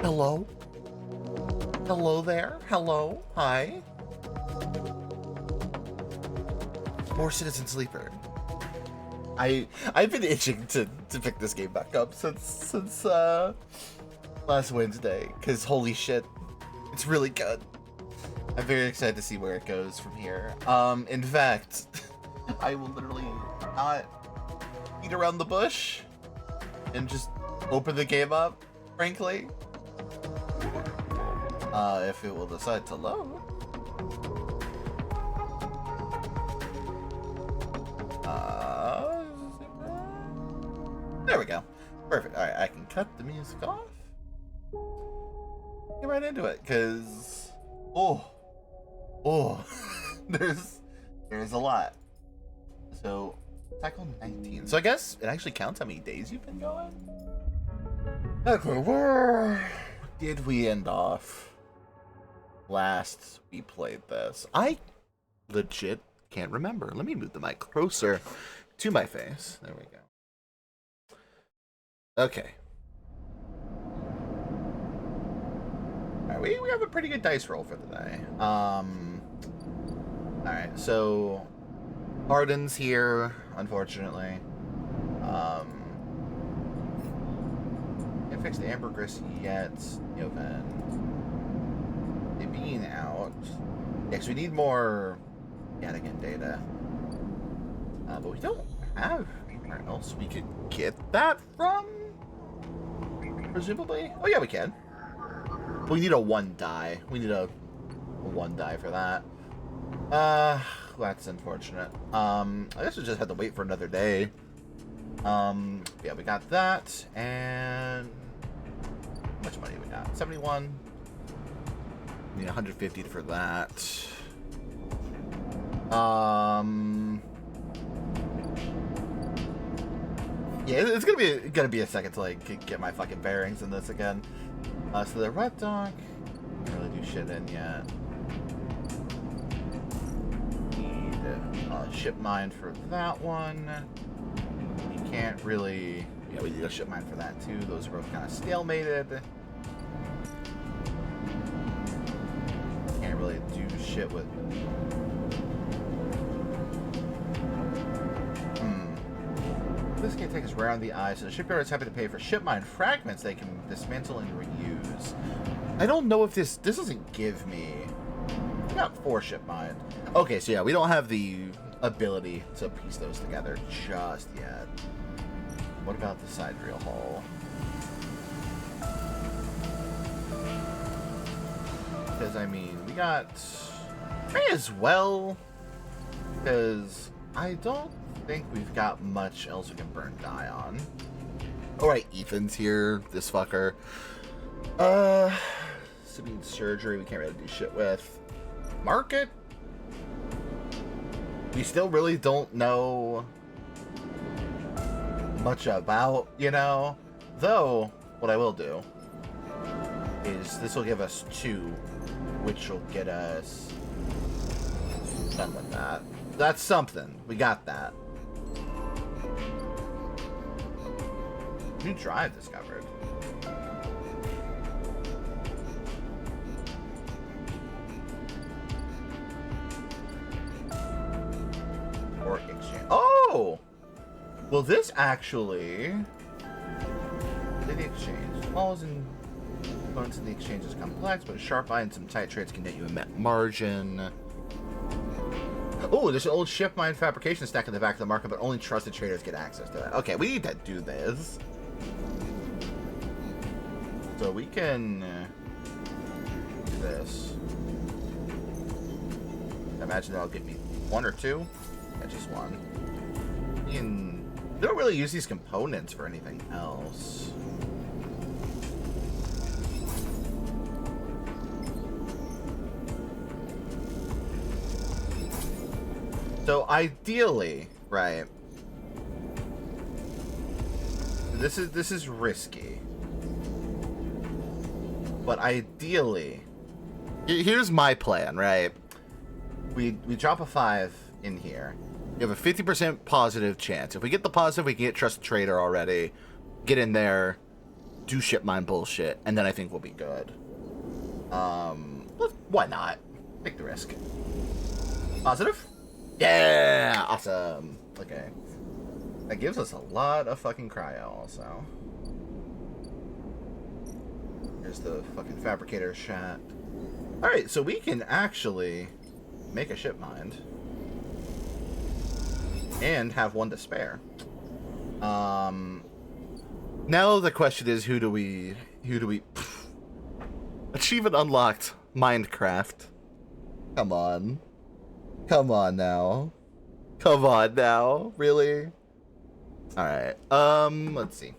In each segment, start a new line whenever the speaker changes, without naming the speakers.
Hello? Hello there? Hello? Hi? More Citizen Sleeper. I've been itching to pick this game back up since last Wednesday, because holy shit, it's really good. I'm very excited to see where it goes from here. In fact, I will literally not beat around the bush and just open the game up, frankly. if it will decide to load. There we go. Perfect. Alright, I can cut the music off. Get right into it, because... Oh, there's a lot. So, cycle 19. So I guess it actually counts how many days you've been going? Okay, where did we end off last we played this? I legit can't remember. Let me move the mic closer to my face. There we go. Okay. Alright, we have a pretty good dice roll for today. Alright, so Harden's here, unfortunately. Can't fix the ambergris yet. Yovan. They being out. Yeah, 'cause we need more Yadigan data. But we don't have anywhere else we could get that from. Presumably. Oh yeah, we can. We need a 1 die. We need a 1 die for that. That's unfortunate. I guess we just had to wait for another day. Yeah, we got that, and how much money we got? 71. We need 150 for that. Yeah, it's gonna be a second to like get my fucking bearings in this again. So the red dog, can't really do shit in yet. Need a ship mine for that one. You can't really. Yeah, we need a ship mine for that too. Those are both kind of stalemated. Can't really do shit with. This can take us around the eye, so the shipyard is happy to pay for ship mine fragments they can dismantle and reuse. I don't know if this doesn't give me. We got 4 ship mine. Okay, so yeah, we don't have the ability to piece those together just yet. What about the side reel hull? Because I mean, we got. May as well. Because I don't think we've got much else we can burn dye on. Alright, Ethan's here, this fucker. Sabine surgery, we can't really do shit with. Market? We still really don't know much about, you know? Though, what I will do is this will give us 2, which will get us done with that. That's something. We got that. New drive discovered. Or exchange. Oh! Well, this actually. Did the exchange? Falls in components in the exchange is complex, but a sharp eye and some tight trades can net you a net margin. Oh, there's an old ship mine fabrication stack in the back of the market, but only trusted traders get access to that. Okay, we need to do this. So we can do this. I imagine that'll get me 1 or 2. Yeah, just 1. We don't really use these components for anything else. So ideally, right? This is risky. But ideally, here's my plan, right? We drop a 5 in here. You have a 50% positive chance. If we get the positive, we can get Trust Trader already. Get in there, do ship mine bullshit, and then I think we'll be good. Why not? Take the risk. Positive? Yeah! Awesome. Okay. That gives us a lot of fucking cryo also. Here's the fucking fabricator shot. Alright, so we can actually make a ship mine. And have 1 to spare. Now the question is, who do we Achievement unlocked. Minecraft. Come on. Come on now. Come on now. Really? Alright. Let's see.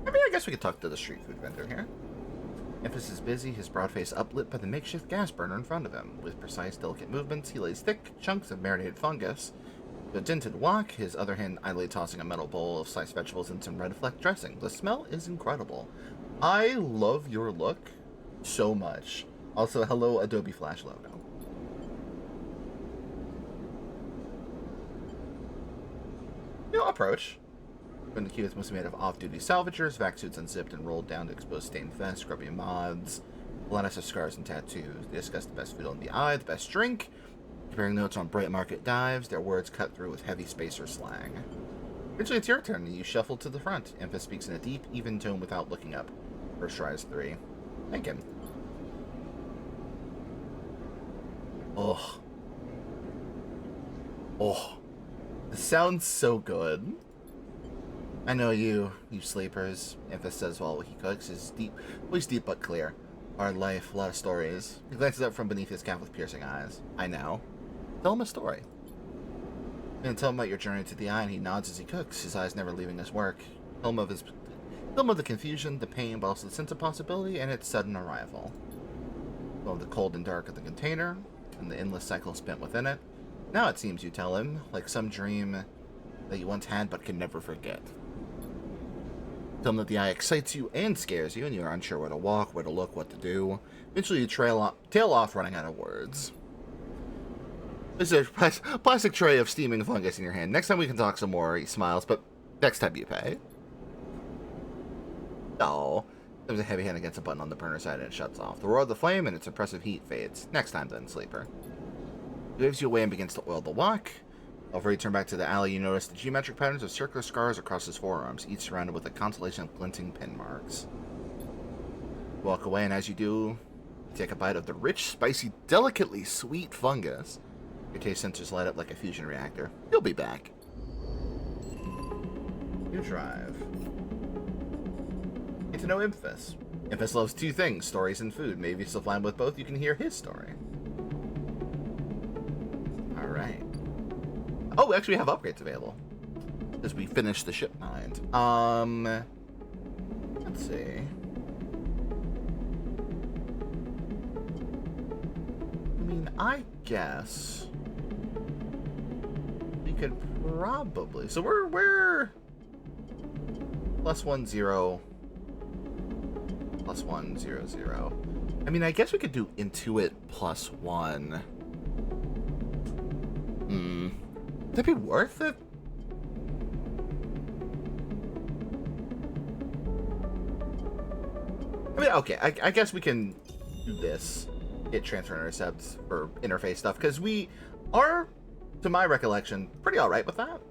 I mean, I guess we could talk to the street food vendor here. Memphis is busy, his broad face uplit by the makeshift gas burner in front of him. With precise, delicate movements, he lays thick chunks of marinated fungus. The dented wok, his other hand idly tossing a metal bowl of sliced vegetables and some red fleck dressing. The smell is incredible. I love your look so much. Also, hello Adobe Flash logo. You'll approach. When the queue is mostly made of off-duty salvagers, vac suits unzipped and rolled down to expose stained vests, scrubby mods, lattice of scars and tattoos. They discuss the best food on the eye, the best drink, comparing notes on bright market dives, their words cut through with heavy spacer slang. Eventually it's your turn, and you shuffle to the front. Emphas speaks in a deep, even tone without looking up. First try is 3. Thank him. Oh. Oh. This sounds so good. I know you sleepers, Emphas says while he cooks. His voice deep but clear. Hard life, a lot of stories. He glances up from beneath his cap with piercing eyes. I know. Tell him a story. And tell him about your journey to the eye, and he nods as he cooks, his eyes never leaving his work. Tell him of the confusion, the pain, but also the sense of possibility, and its sudden arrival. Tell him the cold and dark of the container, and the endless cycle spent within it. Now it seems you tell him, like some dream that you once had but can never forget. Tell him that the eye excites you and scares you, and you are unsure where to walk, where to look, what to do. Eventually you tail off running out of words. There's a plastic tray of steaming fungus in your hand. Next time we can talk some more, he smiles, but next time you pay. Oh. There's a heavy hand against a button on the burner side and it shuts off. The roar of the flame and its oppressive heat fades. Next time then, sleeper. He waves you away and begins to oil the wok. Before you turn back to the alley, you notice the geometric patterns of circular scars across his forearms, each surrounded with a constellation of glinting pin marks. You walk away, and as you do, you take a bite of the rich, spicy, delicately sweet fungus. Your taste sensors light up like a fusion reactor. You'll be back. You drive. Get to know Emphas. Emphas loves 2 things, stories and food. Maybe if you supply him with both, you can hear his story. Alright. Oh, we actually have upgrades available. As we finish the ship mind. Let's see. I mean, I guess we could probably. So we're +1 0 +1 0 0. I mean, I guess we could do Intuit +1. Would that be worth it? I mean, okay, I guess we can do this. Get transfer intercepts for interface stuff, because we are, to my recollection, pretty alright with that.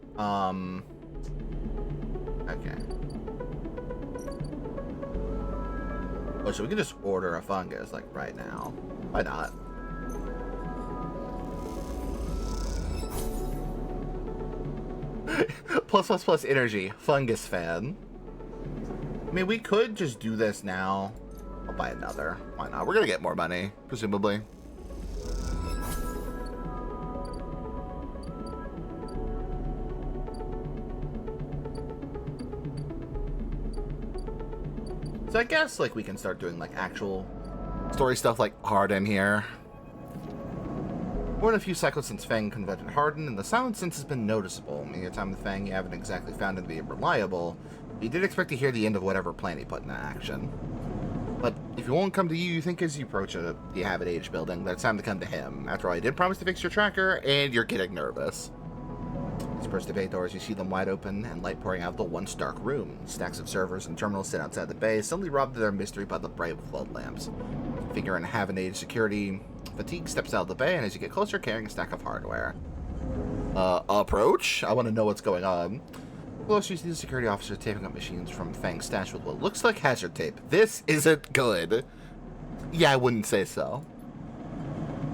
Okay. Oh, so we can just order a fungus, like, right now. Why not? plus energy. Fungus fan. I mean, we could just do this now. I'll buy another. Why not? We're gonna get more money, presumably. So I guess, like, we can start doing, like, actual story stuff, like Harden here. More than a few cycles since Fang converted Harden, and the silence since has been noticeable. In your time with Fang, you haven't exactly found him to be reliable, but you did expect to hear the end of whatever plan he put into action. But if he won't come to you, you think as you approach the Habit Age building that it's time to come to him. After all, he did promise to fix your tracker, and you're getting nervous. As you approach the bay doors, you see them wide open and light pouring out of the once dark room. Stacks of servers and terminals sit outside the bay, suddenly robbed of their mystery by the bright flood lamps. A figure in Habit Age security fatigue steps out of the bay, and as you get closer, carrying a stack of hardware. Approach? I want to know what's going on. Close, you see the security officer taping up machines from Fang's stash with what looks like hazard tape. This isn't good. Yeah, I wouldn't say so.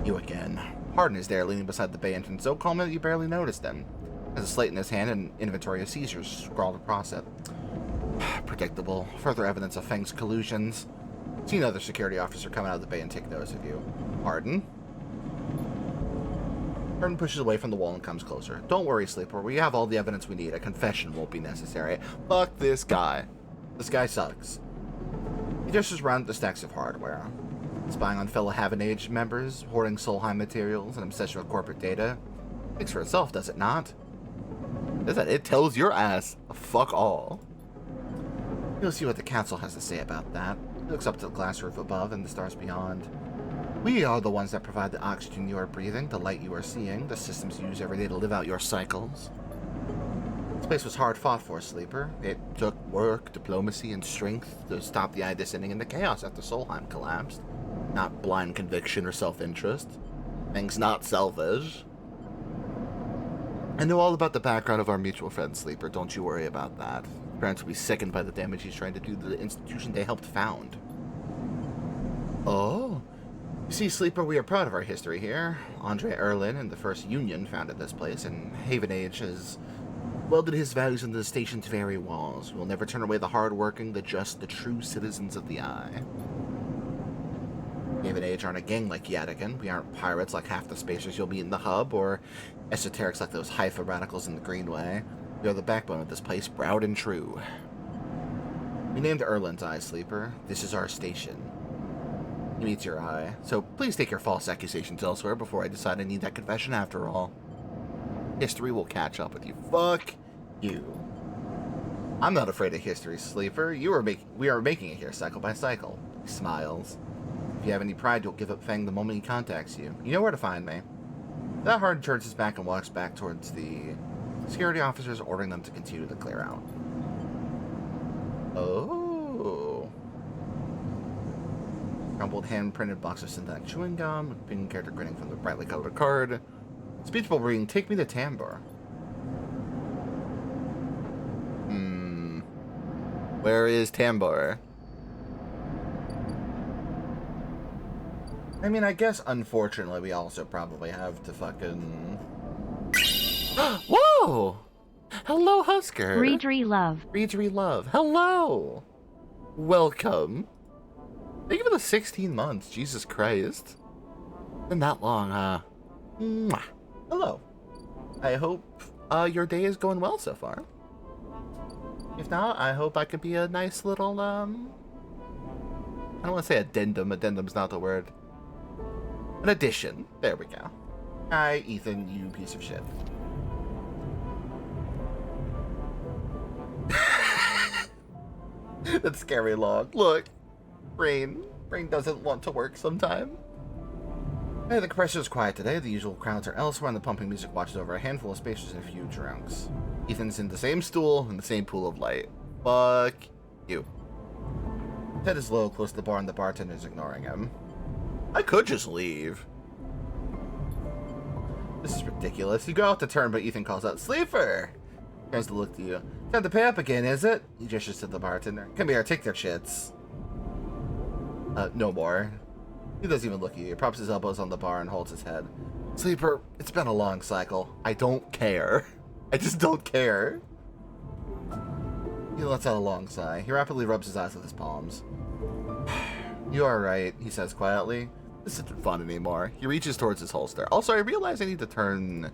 You again. Harden is there, leaning beside the bay entrance, so calm that you barely noticed him. Has a slate in his hand and an inventory of seizures scrawled across it. Predictable. Further evidence of Fang's collusions. See another security officer come out of the bay and take notice of you. Pardon? Burton pushes away from the wall and comes closer. Don't worry, Sleeper. We have all the evidence we need. A confession won't be necessary. Fuck this guy. This guy sucks. He gestures around at the stacks of hardware. Spying on fellow Haven Age members, hoarding Solheim materials, and obsession with corporate data. Speaks for itself, does it not? Does that? It tells your ass fuck all. You'll see what the council has to say about that. He looks up to the glass roof above and the stars beyond. We are the ones that provide the oxygen you are breathing, the light you are seeing, the systems you use every day to live out your cycles. This place was hard fought for, Sleeper. It took work, diplomacy, and strength to stop the eye descending into chaos after Solheim collapsed. Not blind conviction or self-interest. Things not selfish. I know all about the background of our mutual friend, Sleeper. Don't you worry about that. Parents will be sickened by the damage he's trying to do to the institution they helped found. Oh? You see, Sleeper, we are proud of our history here. Andre Erlin and the First Union founded this place, and Haven Age has welded his values into the station's very walls. We will never turn away the hard-working, the just, the true citizens of the Eye. Haven Age aren't a gang like Yadigan. We aren't pirates like half the spacers you'll meet in the hub, or esoterics like those Haifa radicals in the Greenway. We are the backbone of this place, proud and true. We named Erlin's Eye, Sleeper. This is our station. He meets your eye, so please take your false accusations elsewhere before I decide I need that confession after all. History will catch up with you. Fuck you. I'm not afraid of history, Sleeper. We are making it here cycle by cycle. He smiles. If you have any pride, you'll give up Fang the moment he contacts you. You know where to find me. That hard turns his back and walks back towards the security officers, ordering them to continue to clear out. Oh. Crumpled hand-printed box of synthetic chewing gum, with pink character grinning from the brightly colored card. Speech bubble reading, take me to Tambor. Where is Tambor? I mean, I guess, unfortunately, we also probably have to fucking... Whoa! Hello, Husker!
Reedrill love.
Reedrill love. Hello! Welcome. Thank you for the 16 months. Jesus Christ. Been that long, huh? Mwah. Hello. I hope your day is going well so far. If not, I hope I could be a nice little, I don't want to say addendum. Addendum's not the word. An addition. There we go. Hi, Ethan, you piece of shit. That's scary long. Look. Brain doesn't want to work sometime. Hey, the compressor's quiet today. The usual crowds are elsewhere, and the pumping music watches over a handful of spacers and a few drunks. Ethan's in the same stool in the same pool of light. Fuck you. His head is low, close to the bar, and the bartender's ignoring him. I could just leave. This is ridiculous. You go out to turn, but Ethan calls out, Sleeper! He turns to look at you. Time to pay up again, is it? He gestures to the bartender. Come here, take their shits. No more. He doesn't even look at you. He props his elbows on the bar and holds his head. Sleeper, it's been a long cycle. I don't care. I just don't care. He lets out a long sigh. He rapidly rubs his eyes with his palms. You are right, he says quietly. This isn't fun anymore. He reaches towards his holster. Also, I realize I need to turn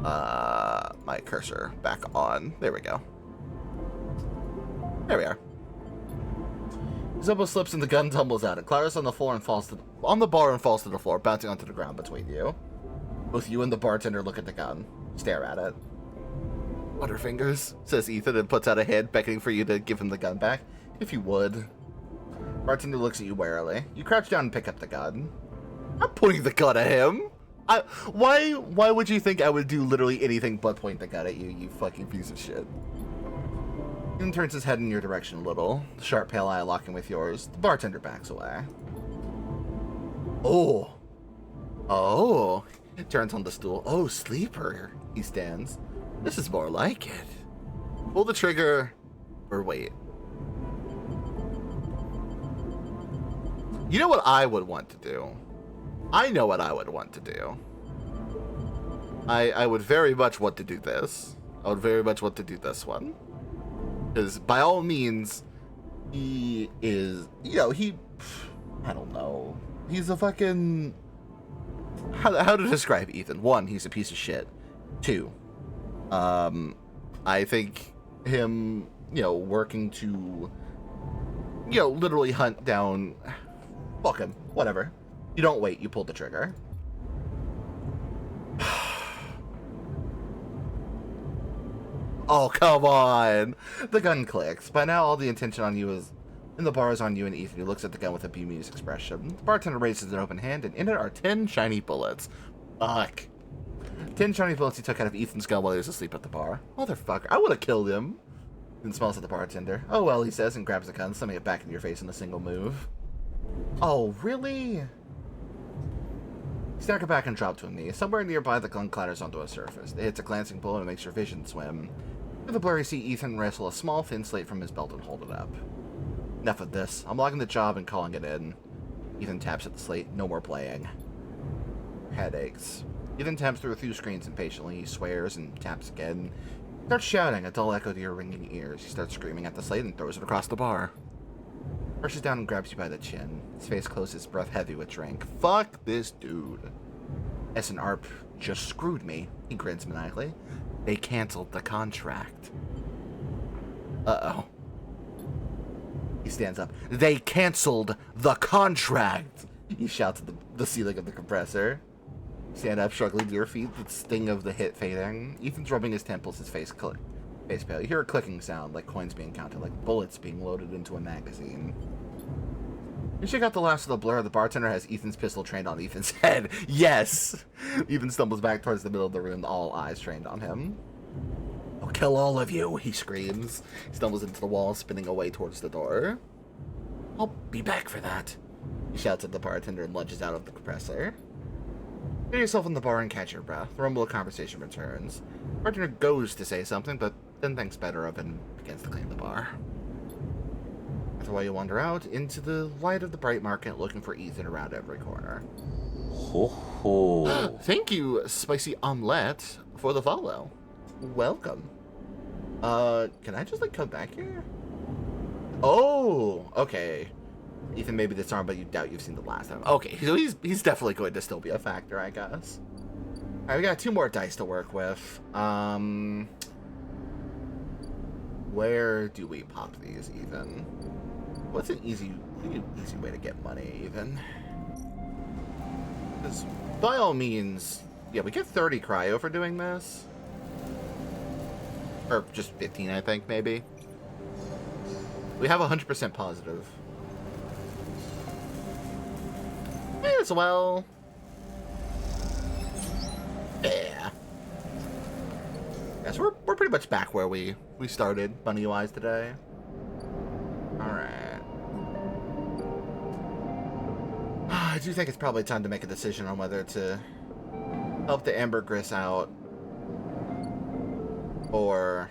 my cursor back on. There we go. There we are. His elbow slips and the gun tumbles out. It clatters on the floor and falls on the bar and falls to the floor, bouncing onto the ground between you. Both you and the bartender look at the gun, stare at it. Butterfingers, says Ethan, and puts out a hand, beckoning for you to give him the gun back. If you would. Bartender looks at you warily. You crouch down and pick up the gun. I'm pointing the gun at him. Why would you think I would do literally anything but point the gun at you, you fucking piece of shit? Ethan turns his head in your direction a little, the sharp pale eye locking with yours. The bartender backs away. Oh. Oh. He turns on the stool. Oh, Sleeper. He stands. This is more like it. Pull the trigger, or wait. You know what I would want to do? I know what I would want to do. I would very much want to do this. I would very much want to do this one. Because by all means, he is, you know, he I don't know. He's a fucking... How to describe Ethan? One, he's a piece of shit. Two, I think him, working to, literally hunt down... Fuck him. Whatever. You don't wait, you pull the trigger. Oh, come on. The gun clicks. By now, all the attention on you is... And the bar is on you and Ethan, who looks at the gun with a bemused expression. The bartender raises an open hand, and in it are 10 shiny bullets. Fuck. 10 shiny bullets he took out of Ethan's gun while he was asleep at the bar. Motherfucker, I would have killed him. Ethan smiles at the bartender. Oh well, he says, and grabs the gun, slamming it back in your face in a single move. Oh, really? Stagger back and drop to a knee. Somewhere nearby, the gun clatters onto a surface. It hits a glancing bullet and makes your vision swim. With a blur, you see Ethan wrestle a small thin slate from his belt and hold it up. Enough of this. I'm logging the job and calling it in. Ethan taps at the slate. No more playing. Headaches. Ethan taps through a few screens impatiently. He swears and taps again. He starts shouting, a dull echo to your ringing ears. He starts screaming at the slate and throws it across the bar. Rushes down and grabs you by the chin. His face closes, his breath heavy with drink. Fuck this dude. S and ARP just screwed me. He grins maniacally. They canceled the contract. Uh-oh. He stands up. They canceled the contract! He shouts at the ceiling of the compressor. Stand up, struggling to your feet, the sting of the hit fading. Ethan's rubbing his temples, his face pale. You hear a clicking sound, like coins being counted, like bullets being loaded into a magazine. You shake out the last of the blur. The bartender has Ethan's pistol trained on Ethan's head. Yes! Ethan stumbles back towards the middle of the room, all eyes trained on him. I'll kill all of you, he screams. He stumbles into the wall, spinning away towards the door. I'll be back for that. He shouts at the bartender and lunges out of the compressor. Get yourself in the bar and catch your breath. The rumble of conversation returns. The bartender goes to say something, but then thinks better of it and begins to clean the bar. After a while, you wander out into the light of the bright market, looking for Ethan around every corner.
Ho ho.
Thank you, Spicy Omelette, for the follow. Welcome. Can I just, come back here? Oh, okay. Ethan may be disarmed, but you doubt you've seen the last time. Okay, so he's definitely going to still be a factor, I guess. Alright, we got 2 more dice to work with. Where do we pop these, even? What's an easy way to get money, even? Because, by all means, yeah, we get 30 cryo for doing this. Or just 15, I think, maybe. We have 100% positive. May as well. Yeah. Yes, we're pretty much back where we started, money-wise, today. Alright. I do think it's probably time to make a decision on whether to help the ambergris out or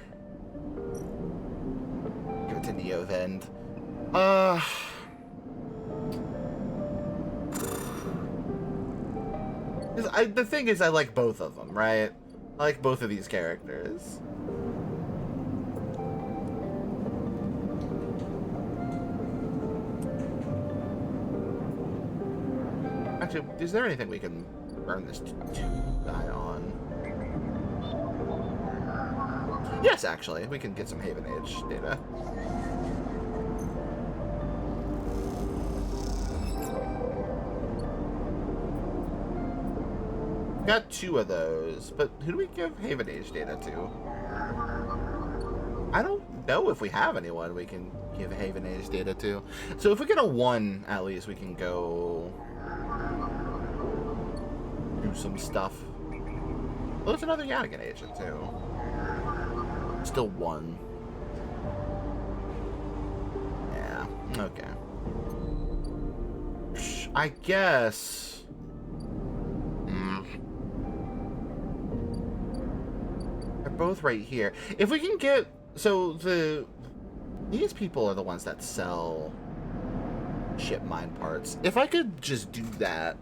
give it to Neovend. The thing is, I like both of them, right? I like both of these characters. Actually, is there anything we can burn this guy on? Yes, actually. We can get some Haven Age data. Got 2 of those, but who do we give Haven Age data to? I don't know if we have anyone we can give Haven Age data to. So if we get a 1, at least we can go do some stuff. Well, there's another Yanigan agent, too. Still 1. Yeah, okay. I guess... They're both right here. If we can get... So, these people are the ones that sell ship mine parts. If I could just do that...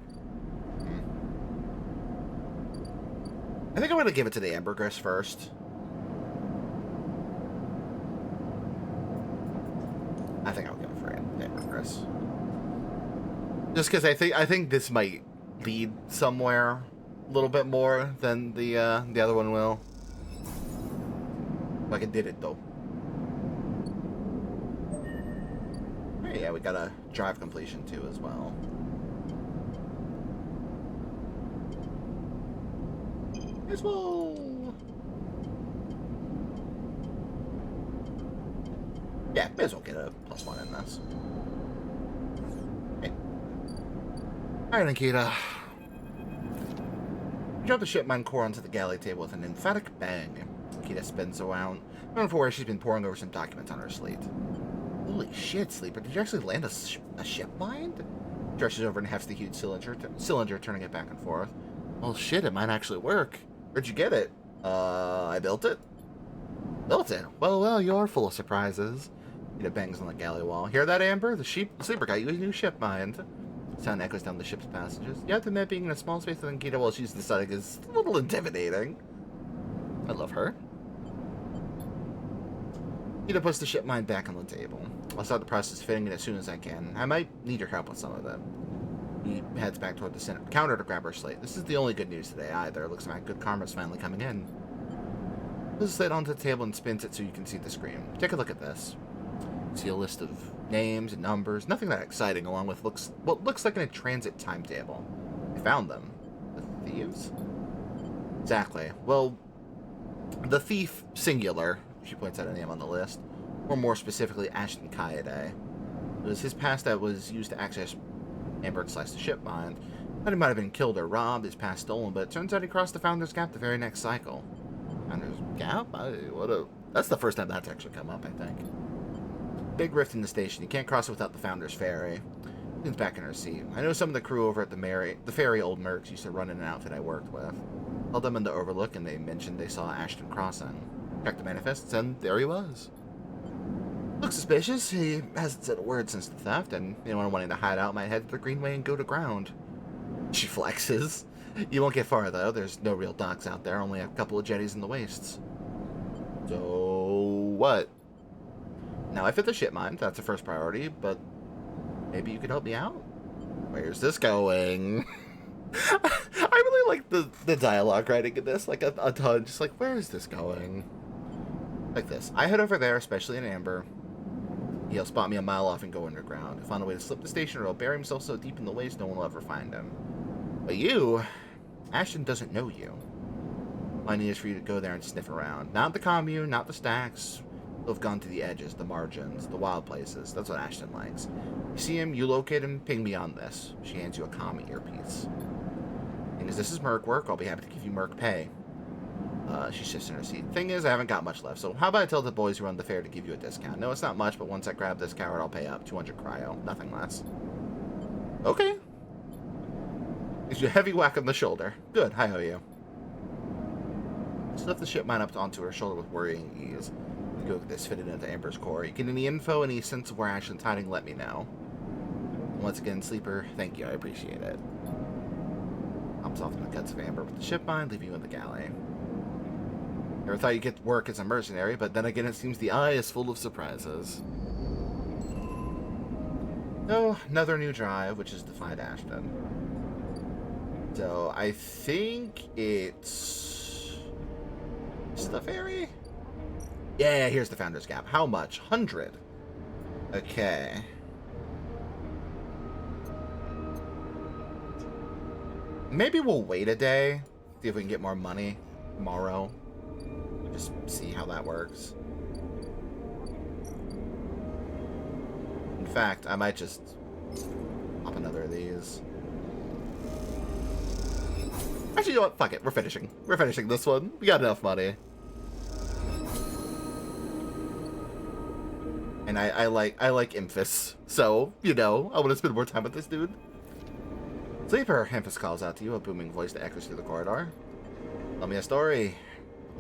I think I'm going to give it to the ambergris first. I think I'll go for it, ambergris. Just because I think this might lead somewhere a little bit more than the other one will. Like it did it though. Hey, yeah, we got a drive completion too as well. As well. Yeah, may as well get a +1 in this. Okay. Alright, Nikita. You drop the shipmine core onto the galley table with an emphatic bang. Nikita spins around, known for where she's been poring over some documents on her slate. Holy shit, Sleeper. Did you actually land a ship mine? Stretches over and hefts the huge cylinder, turning it back and forth. Well, shit, it might actually work. Where'd you get it? I built it. Built it? Well, you're full of surprises. Nikita bangs on the galley wall. Hear that, Amber? The Sleeper got you a new ship mine. Sound echoes down the ship's passages. You have to admit, being in a small space with Nikita while she's deciding is a little intimidating. I love her. Nikita puts the ship mine back on the table. I'll start the process of fitting it as soon as I can. I might need your help with some of them. He heads back toward the counter to grab her slate. This is the only good news today either. Looks like good karma's finally coming in. Puts the slate onto the table and spins it so you can see the screen. Take a look at this. See a list of names and numbers. Nothing that exciting, along with what looks like a transit timetable. I found them. The thieves? Exactly. Well, the thief, singular, she points out a name on the list, or more specifically, Ashton Kaede. It was his past that was used to access Amber and slice the ship mine. Thought he might have been killed or robbed, his past stolen, but it turns out he crossed the Founder's Gap the very next cycle. Founder's Gap? That's the first time that's actually come up, I think. Big rift in the station. You can't cross it without the Founder's Ferry. She's back in her seat. I know some of the crew over at the ferry old mercs used to run in an outfit I worked with. Held them in the overlook, and they mentioned they saw Ashton crossing. Checked the manifests, and there he was. Looks suspicious. He hasn't said a word since the theft, and anyone wanting to hide out might head to the Greenway and go to ground. She flexes. You won't get far, though. There's no real docks out there, only a couple of jetties in the wastes. So, what? Now, I fit the ship mine. That's the first priority, but maybe you could help me out? Where's this going? I really like the dialogue writing in this, like a ton. Just like, where is this going? Like this. I head over there, especially in Amber. He'll spot me a mile off and go underground. He'll find a way to slip the station, or he'll bury himself so deep in the waste no one will ever find him. But you, Ashton doesn't know you. My need is for you to go there and sniff around. Not the commune, not the stacks. You'll have gone to the edges, the margins, the wild places. That's what Ashton likes. You see him, you locate him, ping me on this. She hands you a comm earpiece. And as this is merc work, I'll be happy to give you merc pay. She sits in her seat. Thing is, I haven't got much left, so how about I tell the boys who run the fair to give you a discount? No, it's not much, but once I grab this coward, I'll pay up. 200 cryo. Nothing less. Okay. Gives you a heavy whack on the shoulder. Good, hi-ho you. She left the ship mine up onto her shoulder with worrying ease. You go get this fitted into Amber's core. You get any info, any sense of where Ashton's hiding, let me know. Once again, Sleeper, thank you, I appreciate it. Hops off in the guts of Amber with the ship mine, leaving you in the galley. Never thought you'd get to work as a mercenary, but then again, it seems the eye is full of surprises. So, another new drive, which is to find Ashton. So, I think it's... Is the ferry? Yeah, here's the Founder's Gap. How much? 100. Okay. Maybe we'll wait a day. See if we can get more money tomorrow. Just see how that works. In fact, I might just pop another of these. Actually, you know what? Fuck it. We're finishing. We're finishing this one. We got enough money. And I like Imphis. So, you know, I want to spend more time with this dude. Sleeper, Imphis calls out to you, a booming voice that echoes through the corridor. Tell me a story.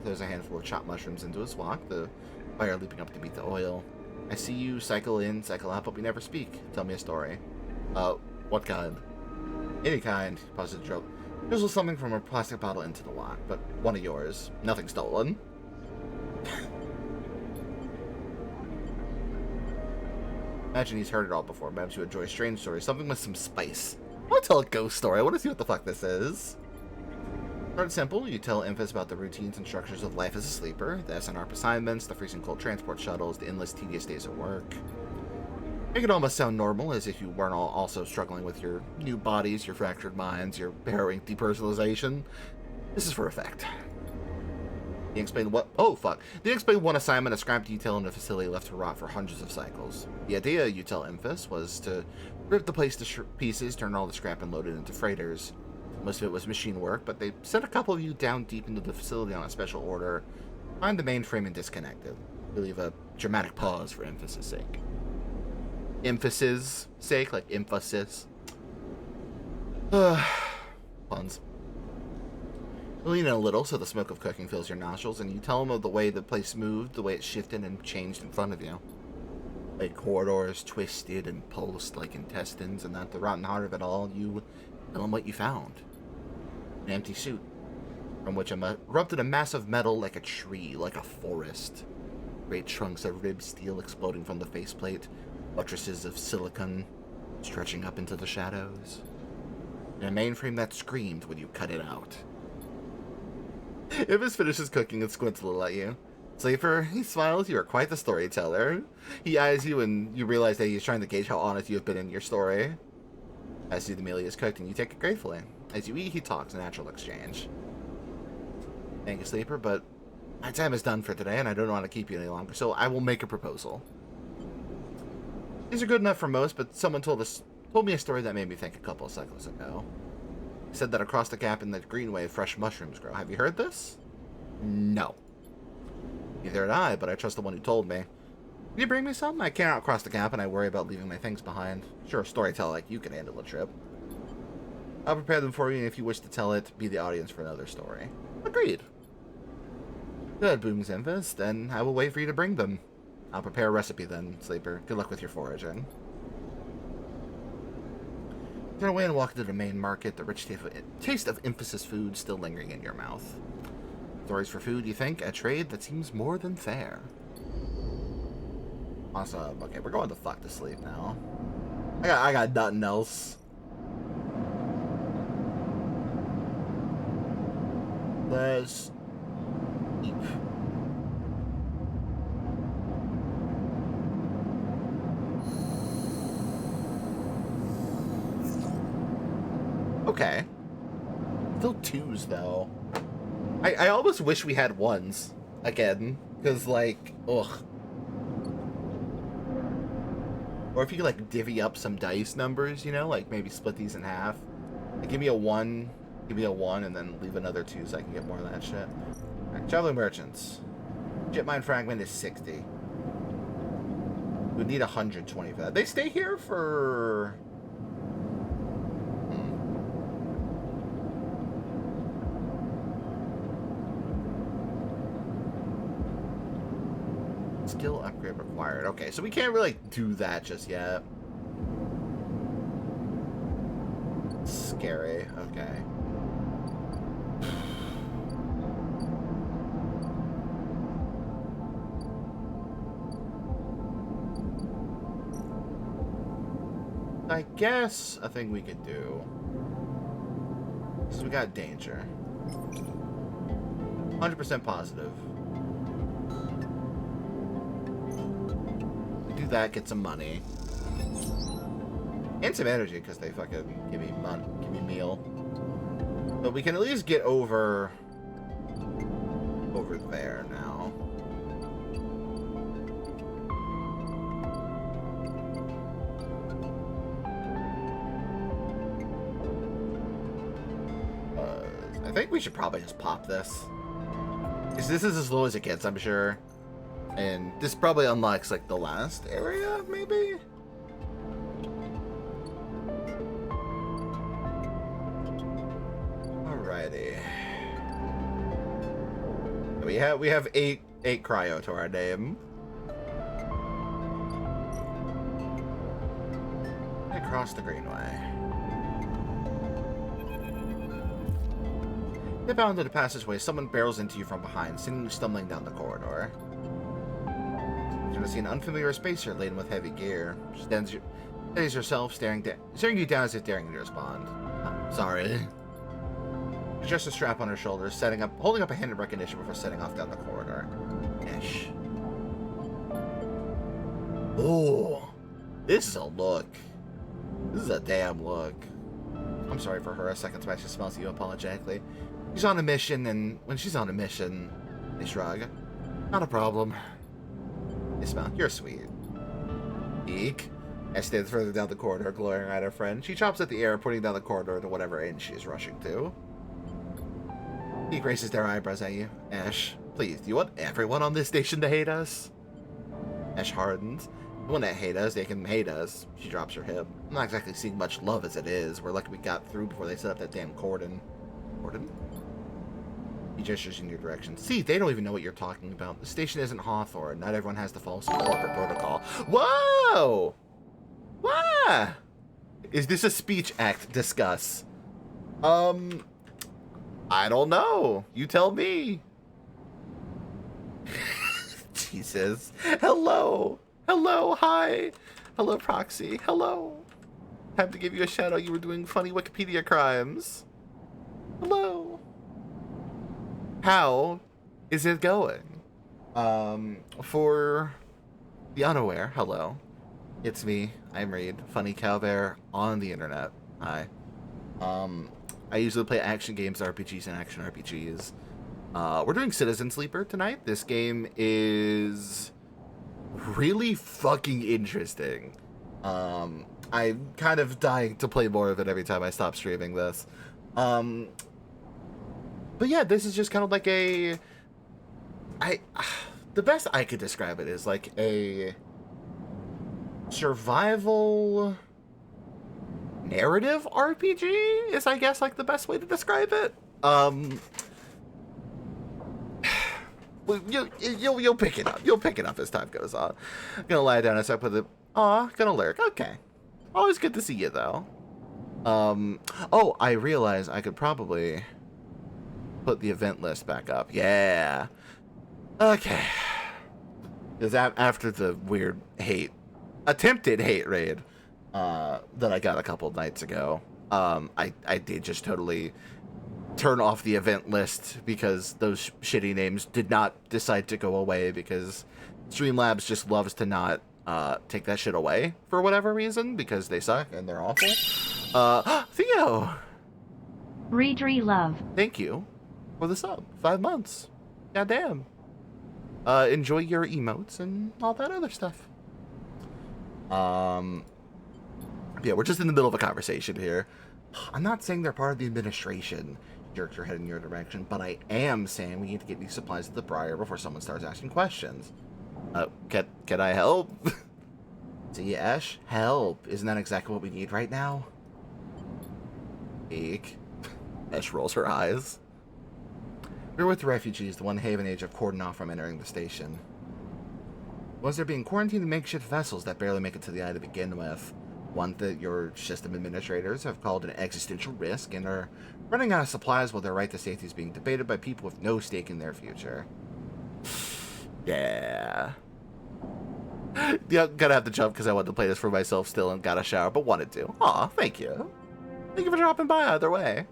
There's a handful of chopped mushrooms into his walk, the fire leaping up to beat the oil. I see you cycle in, cycle out, but we never speak. Tell me a story. What kind? Any kind. Pauses the joke. Drizzle something from a plastic bottle into the lock, but one of yours. Nothing stolen. Imagine he's heard it all before. Perhaps you enjoy strange stories. Something with some spice. I want to tell a ghost story. I want to see what the fuck this is. Start simple. You tell Infus about the routines and structures of life as a sleeper, the SNRP assignments, the freezing cold transport shuttles, the endless tedious days of work. Make it almost sound normal, as if you weren't also struggling with your new bodies, your fractured minds, your harrowing depersonalization. This is for effect. They explain what... Oh, fuck. They explain one assignment, a scrap detail in a facility left to rot for hundreds of cycles. The idea, you tell Infus, was to rip the place to pieces, turn all the scrap and load it into freighters. Most of it was machine work, but they sent a couple of you down deep into the facility on a special order, find the mainframe and disconnect it. We leave a dramatic pause for emphasis' sake. Emphasis' sake? Like emphasis? Puns. You lean in a little so the smoke of cooking fills your nostrils, and you tell them of the way the place moved, the way it shifted and changed in front of you. Like corridors twisted and pulsed like intestines, and at the rotten heart of it all, you tell them what you found. An empty suit, from which erupted a mass of metal like a tree, like a forest. Great chunks of ribbed steel exploding from the faceplate, buttresses of silicon stretching up into the shadows, and a mainframe that screamed when you cut it out. Ibis finishes cooking and squints a little at you. Sleeper, he smiles. You are quite the storyteller. He eyes you, and you realize that he's trying to gauge how honest you have been in your story. As you, the meal is cooked, and you take it gratefully. As you eat, he talks, a natural exchange. Thank you, Sleeper, but my time is done for today, and I don't want to keep you any longer, so I will make a proposal. These are good enough for most, but someone told me a story that made me think a couple of cycles ago. He said that across the gap in the Greenway, fresh mushrooms grow. Have you heard this? No. Neither had I, but I trust the one who told me. Can you bring me some? I cannot cross the gap, and I worry about leaving my things behind. Sure, a storyteller like you can handle a trip. I'll prepare them for you, and if you wish to tell it, be the audience for another story. Agreed. Good, booms Infus. Then I will wait for you to bring them. I'll prepare a recipe then, Sleeper. Good luck with your foraging. Turn away and walk into the main market, the rich taste of Emphasis food still lingering in your mouth. Stories for food, you think? A trade that seems more than fair. Awesome. Okay, we're going the fuck to sleep now. I got nothing else. Let's eat. Okay. Still twos, though. I almost wish we had ones again. Because, like, ugh. Or if you could, like, divvy up some dice numbers, you know? Like, maybe split these in half. Like, give me a 1, and then leave another 2 so I can get more of that shit. Right, traveling merchants. Jet mine fragment is 60. We'd need 120 for that. They stay here for... Skill upgrade required. Okay, so we can't really do that just yet. Scary. Okay. I guess a thing we could do is we got danger. 100% positive. Do that, get some money. And some energy, because they fucking give me money, give me meal. But we can at least get over there now. I think we should probably just pop this. Because this is as low as it gets, I'm sure. And this probably unlocks, like, the last area, maybe? Alrighty. We have eight cryo to our name. Across the Greenway. Step out into the passageway, someone barrels into you from behind, sending you stumbling down the corridor. You're gonna see an unfamiliar spacer laden with heavy gear. She steadies herself, staring you down as if daring to respond. Sorry. She adjusts a strap on her shoulders, holding up a hand of recognition before setting off down the corridor. Ish. Oh, this is a look. This is a damn look. I'm sorry for her. A second time she smells you apologetically. She's on a mission, and when she's on a mission, they shrug. Not a problem. They smile. You're sweet. Eek. Ash stands further down the corridor, glaring at her friend. She chops at the air, pointing down the corridor to whatever end she is rushing to. Eek raises their eyebrows at you. Ash, please, do you want everyone on this station to hate us? Ash hardens. The one that hate us, they can hate us. She drops her hip. I'm not exactly seeing much love as it is. We're lucky we got through before they set up that damn cordon. Cordon? He gestures in your direction. See, they don't even know what you're talking about. The station isn't Hawthorne. Not everyone has to follow some corporate protocol. Whoa! What? Is this a speech act? Discuss. I don't know. You tell me. Jesus. Hello. Hello. Hi. Hello, Proxy. Hello. Time to give you a shout out. You were doing funny Wikipedia crimes. Hello. How is it going? For the unaware, hello. It's me. I'm Reed. Funny Cowbear on the internet. Hi. I usually play action games, RPGs, and action RPGs. We're doing Citizen Sleeper tonight. This game is really fucking interesting. I'm kind of dying to play more of it every time I stop streaming this. But yeah, this is just kind of like the best I could describe it is like a survival narrative RPG is, I guess, like the best way to describe it. You'll pick it up. You'll pick it up as time goes on. I'm gonna lie down and start with gonna lurk. Okay. Always good to see you though. Oh, I realize I could probably put the event list back up. Yeah. Okay. Because after the weird attempted hate raid that I got a couple of nights ago, I did just totally turn off the event list because those shitty names did not decide to go away because Streamlabs just loves to not take that shit away for whatever reason because they suck and they're awful. Theo!
Reedrill love.
Thank you for the sub. 5 months. Goddamn. Enjoy your emotes and all that other stuff. Yeah, we're just in the middle of a conversation here. I'm not saying they're part of the administration. Jerks are heading your direction, but I am saying we need to get these supplies to the Briar before someone starts asking questions. Can I help? See, Ash? Help. Isn't that exactly what we need right now? Eek. Ash rolls her eyes. We're with the refugees, the one Haven Age have cordoned off from entering the station. Was there being quarantined in makeshift vessels that barely make it to the eye to begin with? One that your system administrators have called an existential risk and are running out of supplies while their right to safety is being debated by people with no stake in their future. Yeah. Yeah, gotta have to jump because I wanted to play this for myself still and got a shower, but wanted to. Aw, thank you. Thank you for dropping by either way.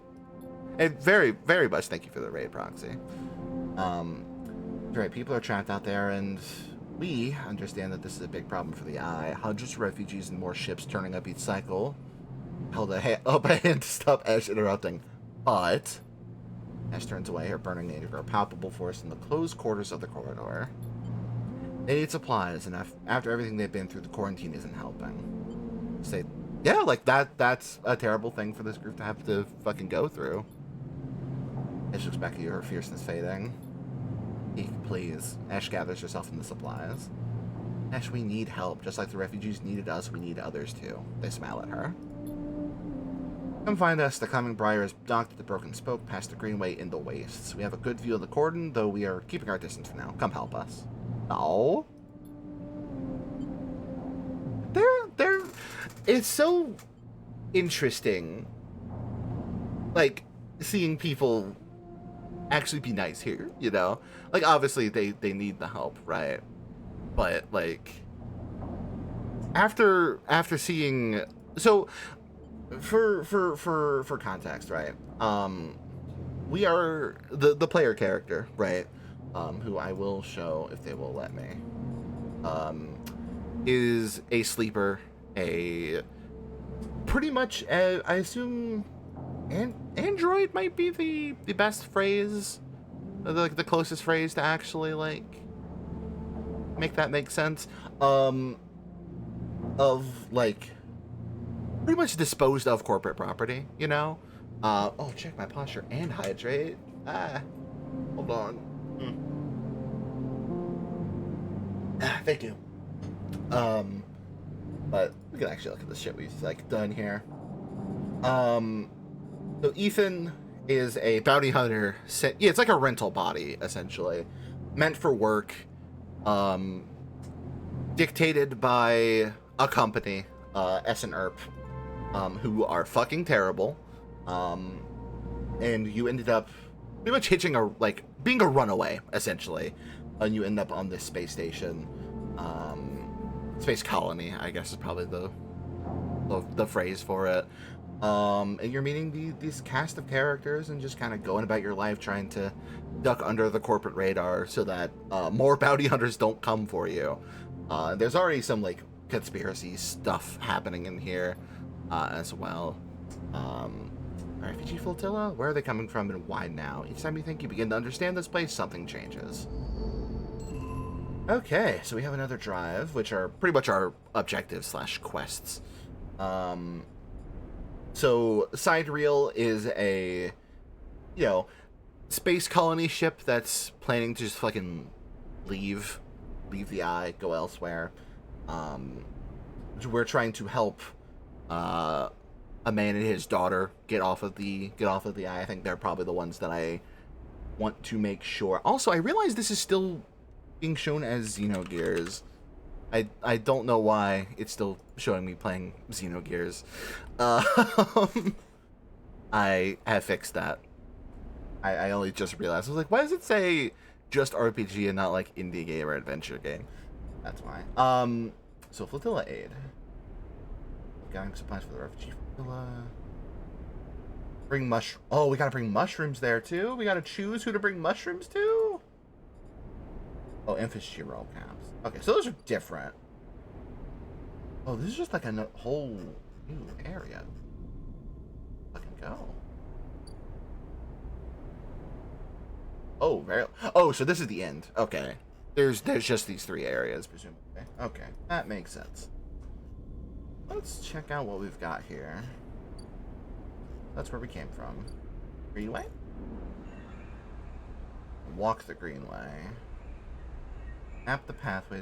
And very, very much thank you for the raid, Proxy. Right, people are trapped out there, and we understand that this is a big problem for the Eye. Hundreds of refugees and more ships turning up each cycle. Held up a hand to stop Ash interrupting. But Ash turns away, her burning anger a palpable force in the closed quarters of the corridor. They need supplies, and after everything they've been through, the quarantine isn't helping. Say, yeah, like that's a terrible thing for this group to have to fucking go through. Ash looks back at you, her fierceness fading. Eek, please. Ash gathers herself in the supplies. Ash, we need help. Just like the refugees needed us, we need others too. They smile at her. Come find us. The coming Briar is docked at the Broken Spoke past the Greenway in the Wastes. We have a good view of the cordon, though we are keeping our distance for now. Come help us. No. It's so interesting, like, seeing people actually be nice here, you know? Like, obviously, they need the help, right? but like after seeing, so for context, right? We are the player character, right? Who I will show if they will let me. Is a sleeper, a pretty much I assume android might be the best phrase, the closest phrase to actually like make that make sense. Of like pretty much disposed of corporate property, you know. Oh, check my posture and hydrate. Hold on. Thank you. But we can actually look at the shit we've like done here. So Ethan is a bounty hunter. Yeah, it's like a rental body essentially, meant for work. Dictated by a company, S&ERP, who are fucking terrible. And you ended up pretty much being a runaway essentially, and you end up on this space station. Space colony, I guess is probably the phrase for it. And you're meeting these cast of characters and just kind of going about your life trying to duck under the corporate radar so that more bounty hunters don't come for you. There's already some like conspiracy stuff happening in here as well. Refugee flotilla? Where are they coming from and why now? Each time you think you begin to understand this place, something changes. Okay, so we have another drive, which are pretty much our objectives / quests. So Reedrill is a, space colony ship that's planning to just fucking leave the eye, go elsewhere. We're trying to help a man and his daughter get off of the eye. I think they're probably the ones that I want to make sure. Also, I realize this is still being shown as Xenogears. I don't know why it's still showing me playing Xenogears. I have fixed that. I only just realized. I was like, why does it say just RPG and not like indie game or adventure game? That's why. So flotilla aid. Gathering supplies for the refugee flotilla. Oh, we gotta bring mushrooms there too? We gotta choose who to bring mushrooms to? Oh, infantry roll caps. Okay, so those are different. Oh, this is just like a whole new area. Fucking go. Oh, so this is the end. Okay. There's just these 3 areas, presumably. Okay, that makes sense. Let's check out what we've got here. That's where we came from. Greenway? Walk the greenway. Map the pathway.